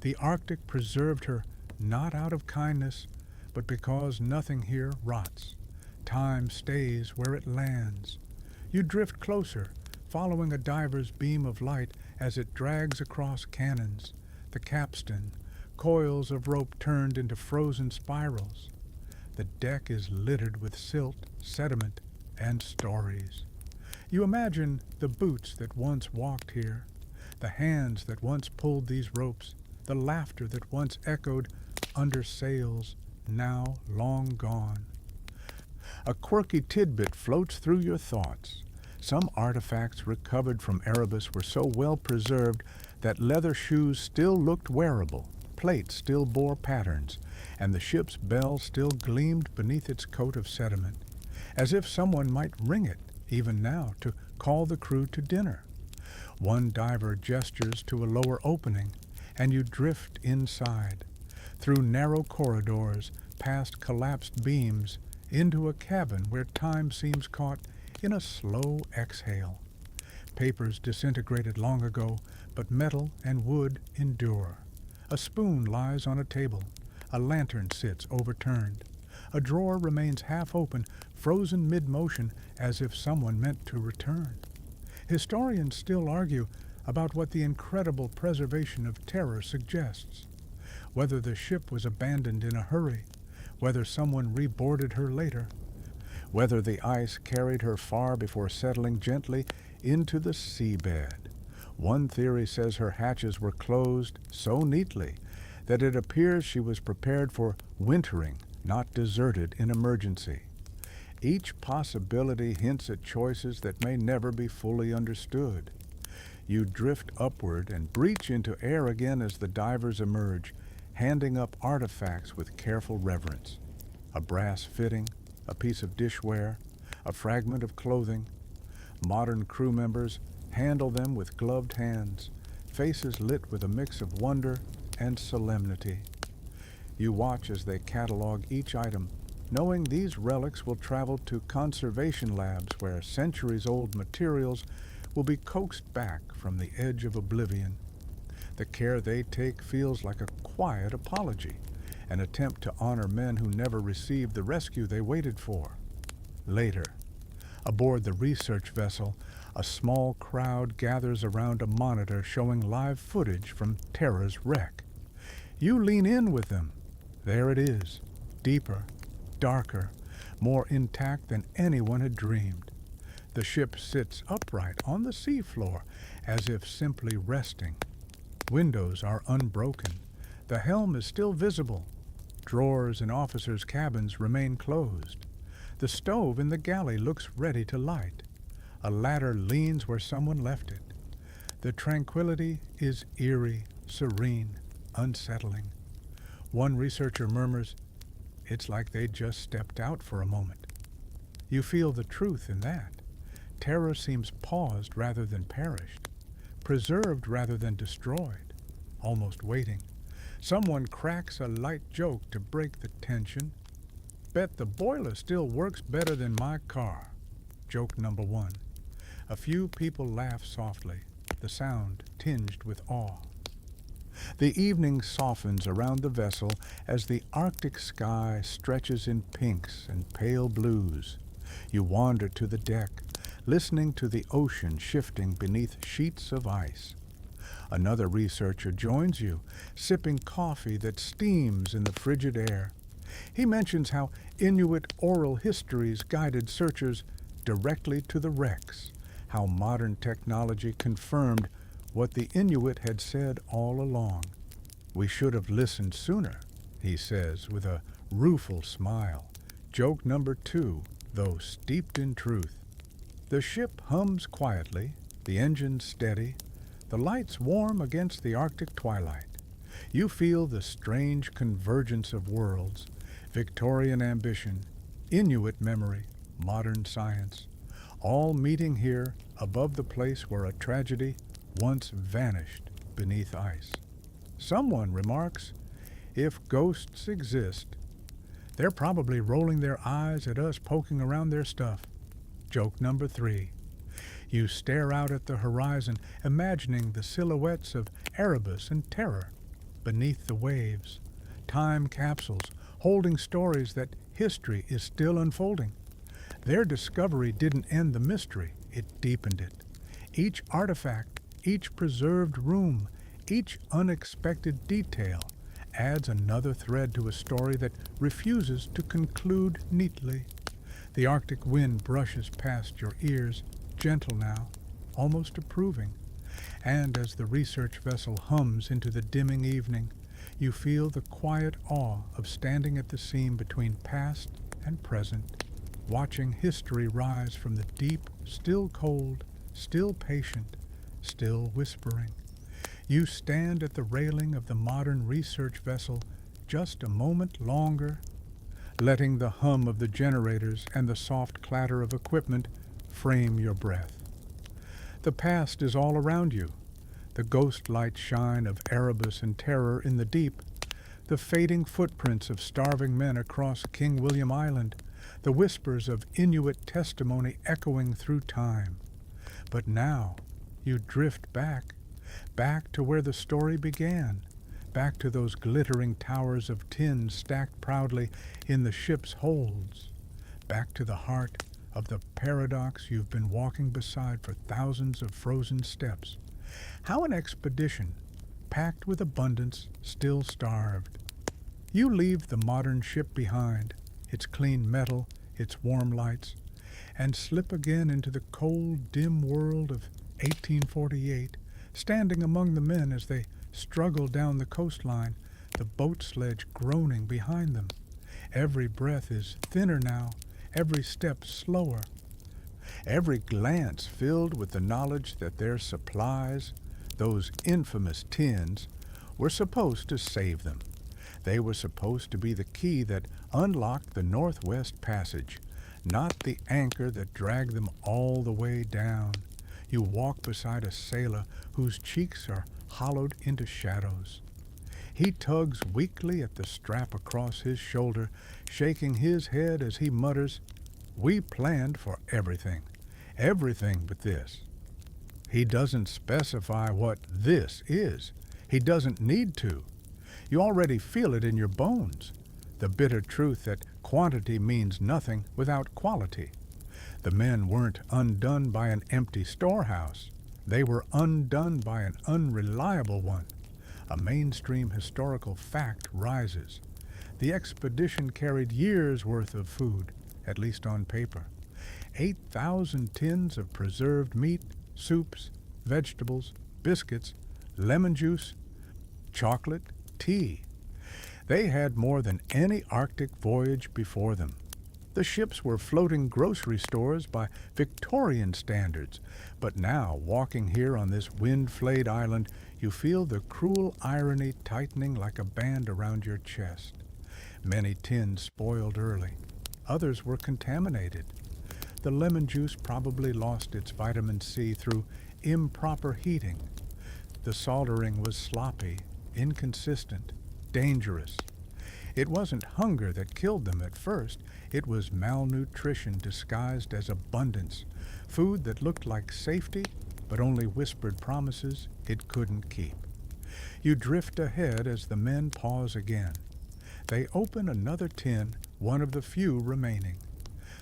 The Arctic preserved her not out of kindness, but because nothing here rots. Time stays where it lands. You drift closer, following a diver's beam of light as it drags across cannons, the capstan, coils of rope turned into frozen spirals. The deck is littered with silt, sediment, and stories. You imagine the boots that once walked here, the hands that once pulled these ropes, the laughter that once echoed under sails now long gone. A quirky tidbit floats through your thoughts. Some artifacts recovered from Erebus were so well preserved that leather shoes still looked wearable, plates still bore patterns, and the ship's bell still gleamed beneath its coat of sediment, as if someone might ring it, even now, to call the crew to dinner. One diver gestures to a lower opening, and you drift inside, through narrow corridors, past collapsed beams, into a cabin where time seems caught in a slow exhale. Papers disintegrated long ago, but metal and wood endure. A spoon lies on a table. A lantern sits overturned. A drawer remains half open, frozen mid-motion, as if someone meant to return. Historians still argue about what the incredible preservation of terror suggests. Whether the ship was abandoned in a hurry, whether someone reboarded her later, whether the ice carried her far before settling gently into the seabed. One theory says her hatches were closed so neatly that it appears she was prepared for wintering, not deserted in emergency. Each possibility hints at choices that may never be fully understood. You drift upward and breach into air again as the divers emerge, handing up artifacts with careful reverence. A brass fitting, a piece of dishware, a fragment of clothing. Modern crew members handle them with gloved hands, faces lit with a mix of wonder and solemnity. You watch as they catalog each item, knowing these relics will travel to conservation labs where centuries-old materials will be coaxed back from the edge of oblivion. The care they take feels like a quiet apology, an attempt to honor men who never received the rescue they waited for. Later, aboard the research vessel, a small crowd gathers around a monitor showing live footage from Terra's wreck. You lean in with them. There it is, deeper, darker, more intact than anyone had dreamed. The ship sits upright on the seafloor, as if simply resting. Windows are unbroken. The helm is still visible. Drawers in officers' cabins remain closed. The stove in the galley looks ready to light. A ladder leans where someone left it. The tranquility is eerie, serene, unsettling. One researcher murmurs, "It's like they just stepped out for a moment." You feel the truth in that. Terror seems paused rather than perished, preserved rather than destroyed, almost waiting. Someone cracks a light joke to break the tension. "Bet the boiler still works better than my car." Joke number one. A few people laugh softly, the sound tinged with awe. The evening softens around the vessel as the Arctic sky stretches in pinks and pale blues. You wander to the deck, listening to the ocean shifting beneath sheets of ice. Another researcher joins you, sipping coffee that steams in the frigid air. He mentions how Inuit oral histories guided searchers directly to the wrecks, how modern technology confirmed what the Inuit had said all along. "We should have listened sooner," he says with a rueful smile. Joke number 2, though steeped in truth. The ship hums quietly, the engines steady, the lights warm against the Arctic twilight. You feel the strange convergence of worlds, Victorian ambition, Inuit memory, modern science, all meeting here above the place where a tragedy once vanished beneath ice. Someone remarks, if ghosts exist, they're probably rolling their eyes at us poking around their stuff. Joke number 3. You stare out at the horizon, imagining the silhouettes of Erebus and Terror beneath the waves, time capsules holding stories that history is still unfolding. Their discovery didn't end the mystery, it deepened it. Each artifact, each preserved room, each unexpected detail adds another thread to a story that refuses to conclude neatly. The Arctic wind brushes past your ears, gentle now, almost approving, and as the research vessel hums into the dimming evening, you feel the quiet awe of standing at the seam between past and present, watching history rise from the deep, still cold, still patient, still whispering. You stand at the railing of the modern research vessel just a moment longer, letting the hum of the generators and the soft clatter of equipment frame your breath. The past is all around you, the ghost-light shine of Erebus and Terror in the deep, the fading footprints of starving men across King William Island, the whispers of Inuit testimony echoing through time. But now you drift back to where the story began, back to those glittering towers of tin stacked proudly in the ship's holds, back to the heart of the paradox you've been walking beside for thousands of frozen steps. How an expedition, packed with abundance, still starved. You leave the modern ship behind, its clean metal, its warm lights, and slip again into the cold, dim world of 1848, standing among the men as they struggle down the coastline, the boat sledge groaning behind them. Every breath is thinner now, every step slower, every glance filled with the knowledge that their supplies, those infamous tins, were supposed to save them. They were supposed to be the key that unlocked the Northwest Passage, not the anchor that dragged them all the way down. You walk beside a sailor whose cheeks are hollowed into shadows. He tugs weakly at the strap across his shoulder, shaking his head as he mutters, "We planned for everything but this." He doesn't specify what this is. He doesn't need to. You already feel it in your bones, the bitter truth that quantity means nothing without quality. The men weren't undone by an empty storehouse. They were undone by an unreliable one. A mainstream historical fact rises. The expedition carried years' worth of food, at least on paper. 8,000 tins of preserved meat, soups, vegetables, biscuits, lemon juice, chocolate, tea. They had more than any Arctic voyage before them. The ships were floating grocery stores by Victorian standards, but now, walking here on this wind-flayed island, you feel the cruel irony tightening like a band around your chest. Many tins spoiled early. Others were contaminated. The lemon juice probably lost its vitamin C through improper heating. The soldering was sloppy, inconsistent, dangerous. It wasn't hunger that killed them at first. It was malnutrition disguised as abundance, food that looked like safety, but only whispered promises it couldn't keep. You drift ahead as the men pause again. They open another tin, one of the few remaining.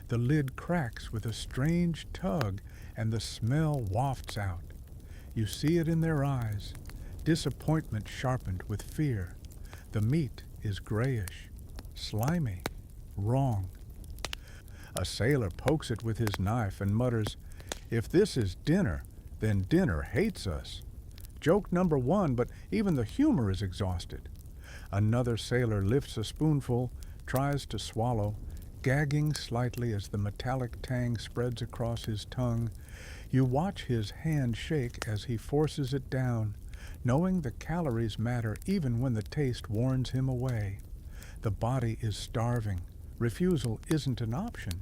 The lid cracks with a strange tug, and the smell wafts out. You see it in their eyes, disappointment sharpened with fear. The meat is grayish, slimy, wrong. A sailor pokes it with his knife and mutters, "If this is dinner, then dinner hates us." joke number 1, but even the humor is exhausted. Another sailor lifts a spoonful, tries to swallow, gagging slightly as the metallic tang spreads across his tongue. You watch his hand shake as he forces it down, knowing the calories matter even when the taste warns him away. The body is starving. Refusal isn't an option.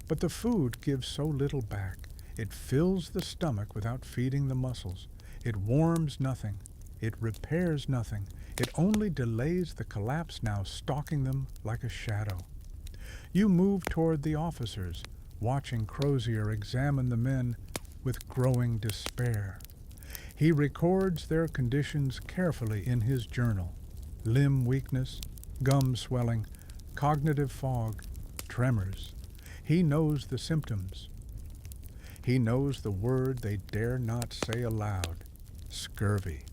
But the food gives so little back. It fills the stomach without feeding the muscles. It warms nothing. It repairs nothing. It only delays the collapse now stalking them like a shadow. You move toward the officers, watching Crozier examine the men with growing despair. He records their conditions carefully in his journal. Limb weakness, gum swelling, cognitive fog, tremors. He knows the symptoms. He knows the word they dare not say aloud, scurvy,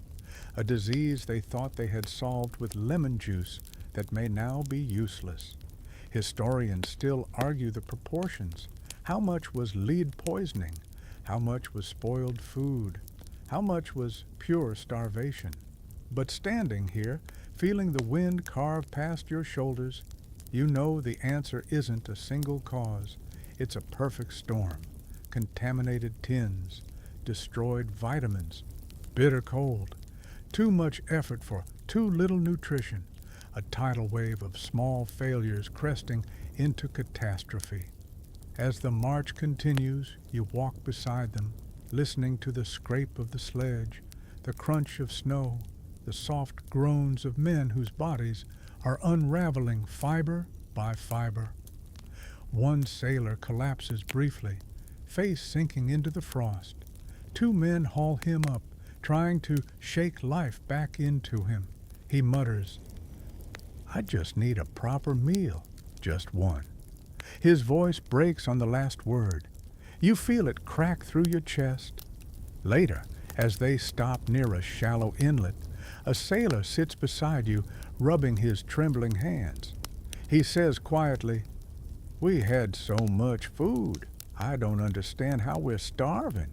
a disease they thought they had solved with lemon juice that may now be useless. Historians still argue the proportions. How much was lead poisoning? How much was spoiled food? How much was pure starvation? But standing here, feeling the wind carve past your shoulders, you know the answer isn't a single cause. It's a perfect storm. Contaminated tins, destroyed vitamins, bitter cold, too much effort for too little nutrition, a tidal wave of small failures cresting into catastrophe. As the march continues, you walk beside them, listening to the scrape of the sledge, the crunch of snow, the soft groans of men whose bodies are unraveling fiber by fiber. One sailor collapses briefly, face sinking into the frost. 2 men haul him up, trying to shake life back into him. He mutters, "I just need a proper meal, just one." His voice breaks on the last word. You feel it crack through your chest. Later, as they stop near a shallow inlet, a sailor sits beside you, rubbing his trembling hands. He says quietly, "We had so much food. I don't understand how we're starving."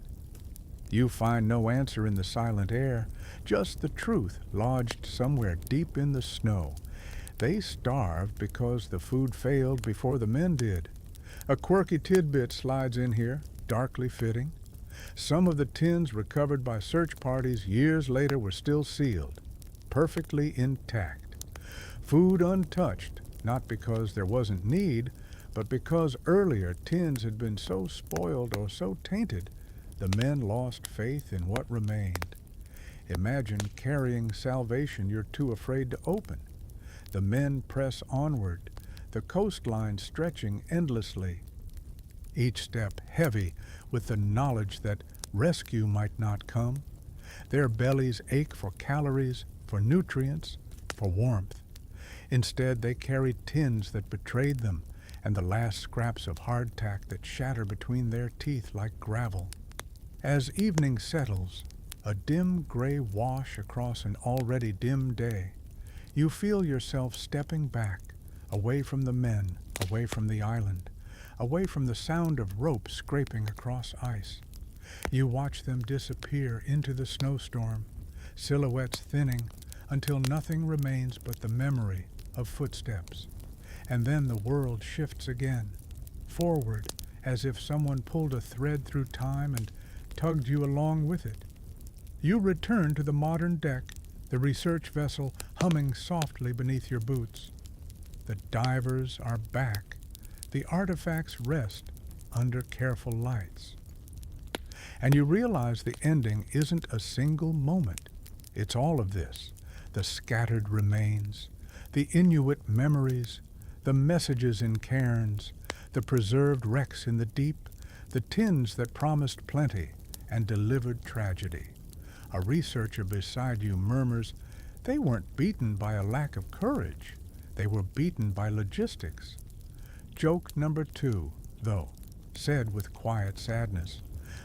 You find no answer in the silent air, just the truth lodged somewhere deep in the snow. They starved because the food failed before the men did. A quirky tidbit slides in here, darkly fitting. Some of the tins recovered by search parties years later were still sealed, perfectly intact. Food untouched, not because there wasn't need, but because earlier tins had been so spoiled or so tainted, the men lost faith in what remained. Imagine carrying salvation you're too afraid to open. The men press onward, the coastline stretching endlessly, each step heavy with the knowledge that rescue might not come. Their bellies ache for calories, for nutrients, for warmth. Instead, they carry tins that betrayed them and the last scraps of hardtack that shatter between their teeth like gravel. As evening settles, a dim gray wash across an already dim day, you feel yourself stepping back, away from the men, away from the island, away from the sound of ropes scraping across ice. You watch them disappear into the snowstorm, silhouettes thinning until nothing remains but the memory of footsteps. And then the world shifts again, forward, as if someone pulled a thread through time and tugged you along with it. You return to the modern deck, the research vessel humming softly beneath your boots. The divers are back. The artifacts rest under careful lights. And you realize the ending isn't a single moment. It's all of this, the scattered remains, the Inuit memories, the messages in cairns, the preserved wrecks in the deep, the tins that promised plenty and delivered tragedy. A researcher beside you murmurs, they weren't beaten by a lack of courage. They were beaten by logistics. Joke number 2, though, said with quiet sadness.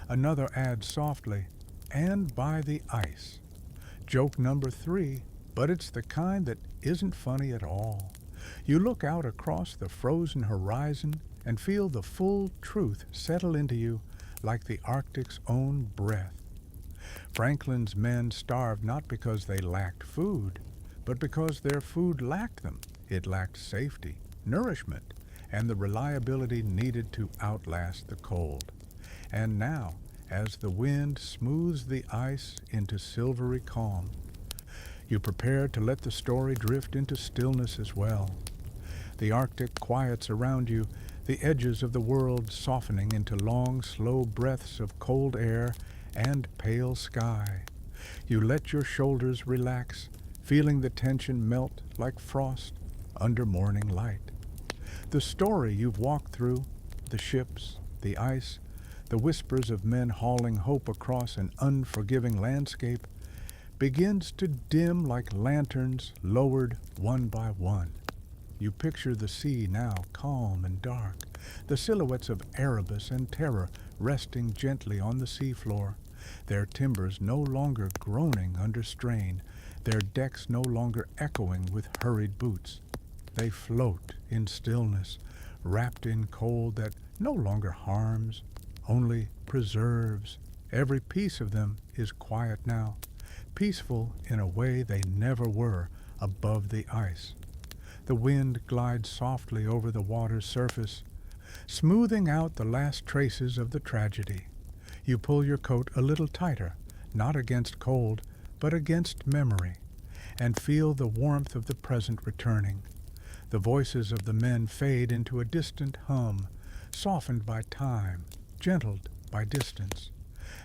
Another adds softly, and by the ice. Joke number 3, but it's the kind that isn't funny at all. You look out across the frozen horizon and feel the full truth settle into you like the Arctic's own breath. Franklin's men starved not because they lacked food, but because their food lacked them. It lacked safety, nourishment, and the reliability needed to outlast the cold. And now, as the wind smooths the ice into silvery calm, you prepare to let the story drift into stillness as well. The Arctic quiets around you, the edges of the world softening into long, slow breaths of cold air and pale sky. You let your shoulders relax, feeling the tension melt like frost under morning light. The story you've walked through, the ships, the ice, the whispers of men hauling hope across an unforgiving landscape, begins to dim like lanterns lowered one by one. You picture the sea now calm and dark, the silhouettes of Erebus and Terror resting gently on the seafloor, their timbers no longer groaning under strain, their decks no longer echoing with hurried boots. They float in stillness, wrapped in cold that no longer harms, only preserves. Every piece of them is quiet now, peaceful in a way they never were above the ice. The wind glides softly over the water's surface, smoothing out the last traces of the tragedy. You pull your coat a little tighter, not against cold, but against memory, and feel the warmth of the present returning. The voices of the men fade into a distant hum, softened by time, gentled by distance.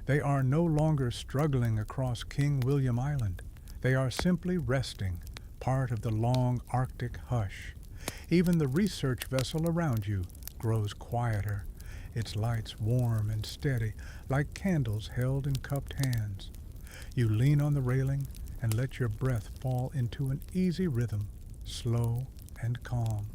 They are no longer struggling across King William Island. They are simply resting, part of the long Arctic hush. Even the research vessel around you grows quieter, its lights warm and steady, like candles held in cupped hands. You lean on the railing and let your breath fall into an easy rhythm, slow and calm.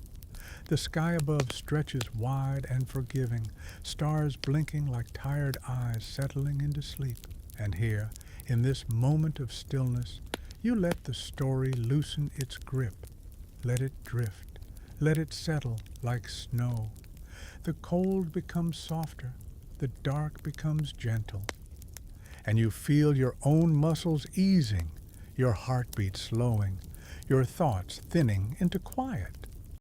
The sky above stretches wide and forgiving, stars blinking like tired eyes settling into sleep. And here, in this moment of stillness, you let the story loosen its grip. Let it drift. Let it settle like snow. The cold becomes softer. The dark becomes gentle. And you feel your own muscles easing, your heartbeat slowing, your thoughts thinning into quiet.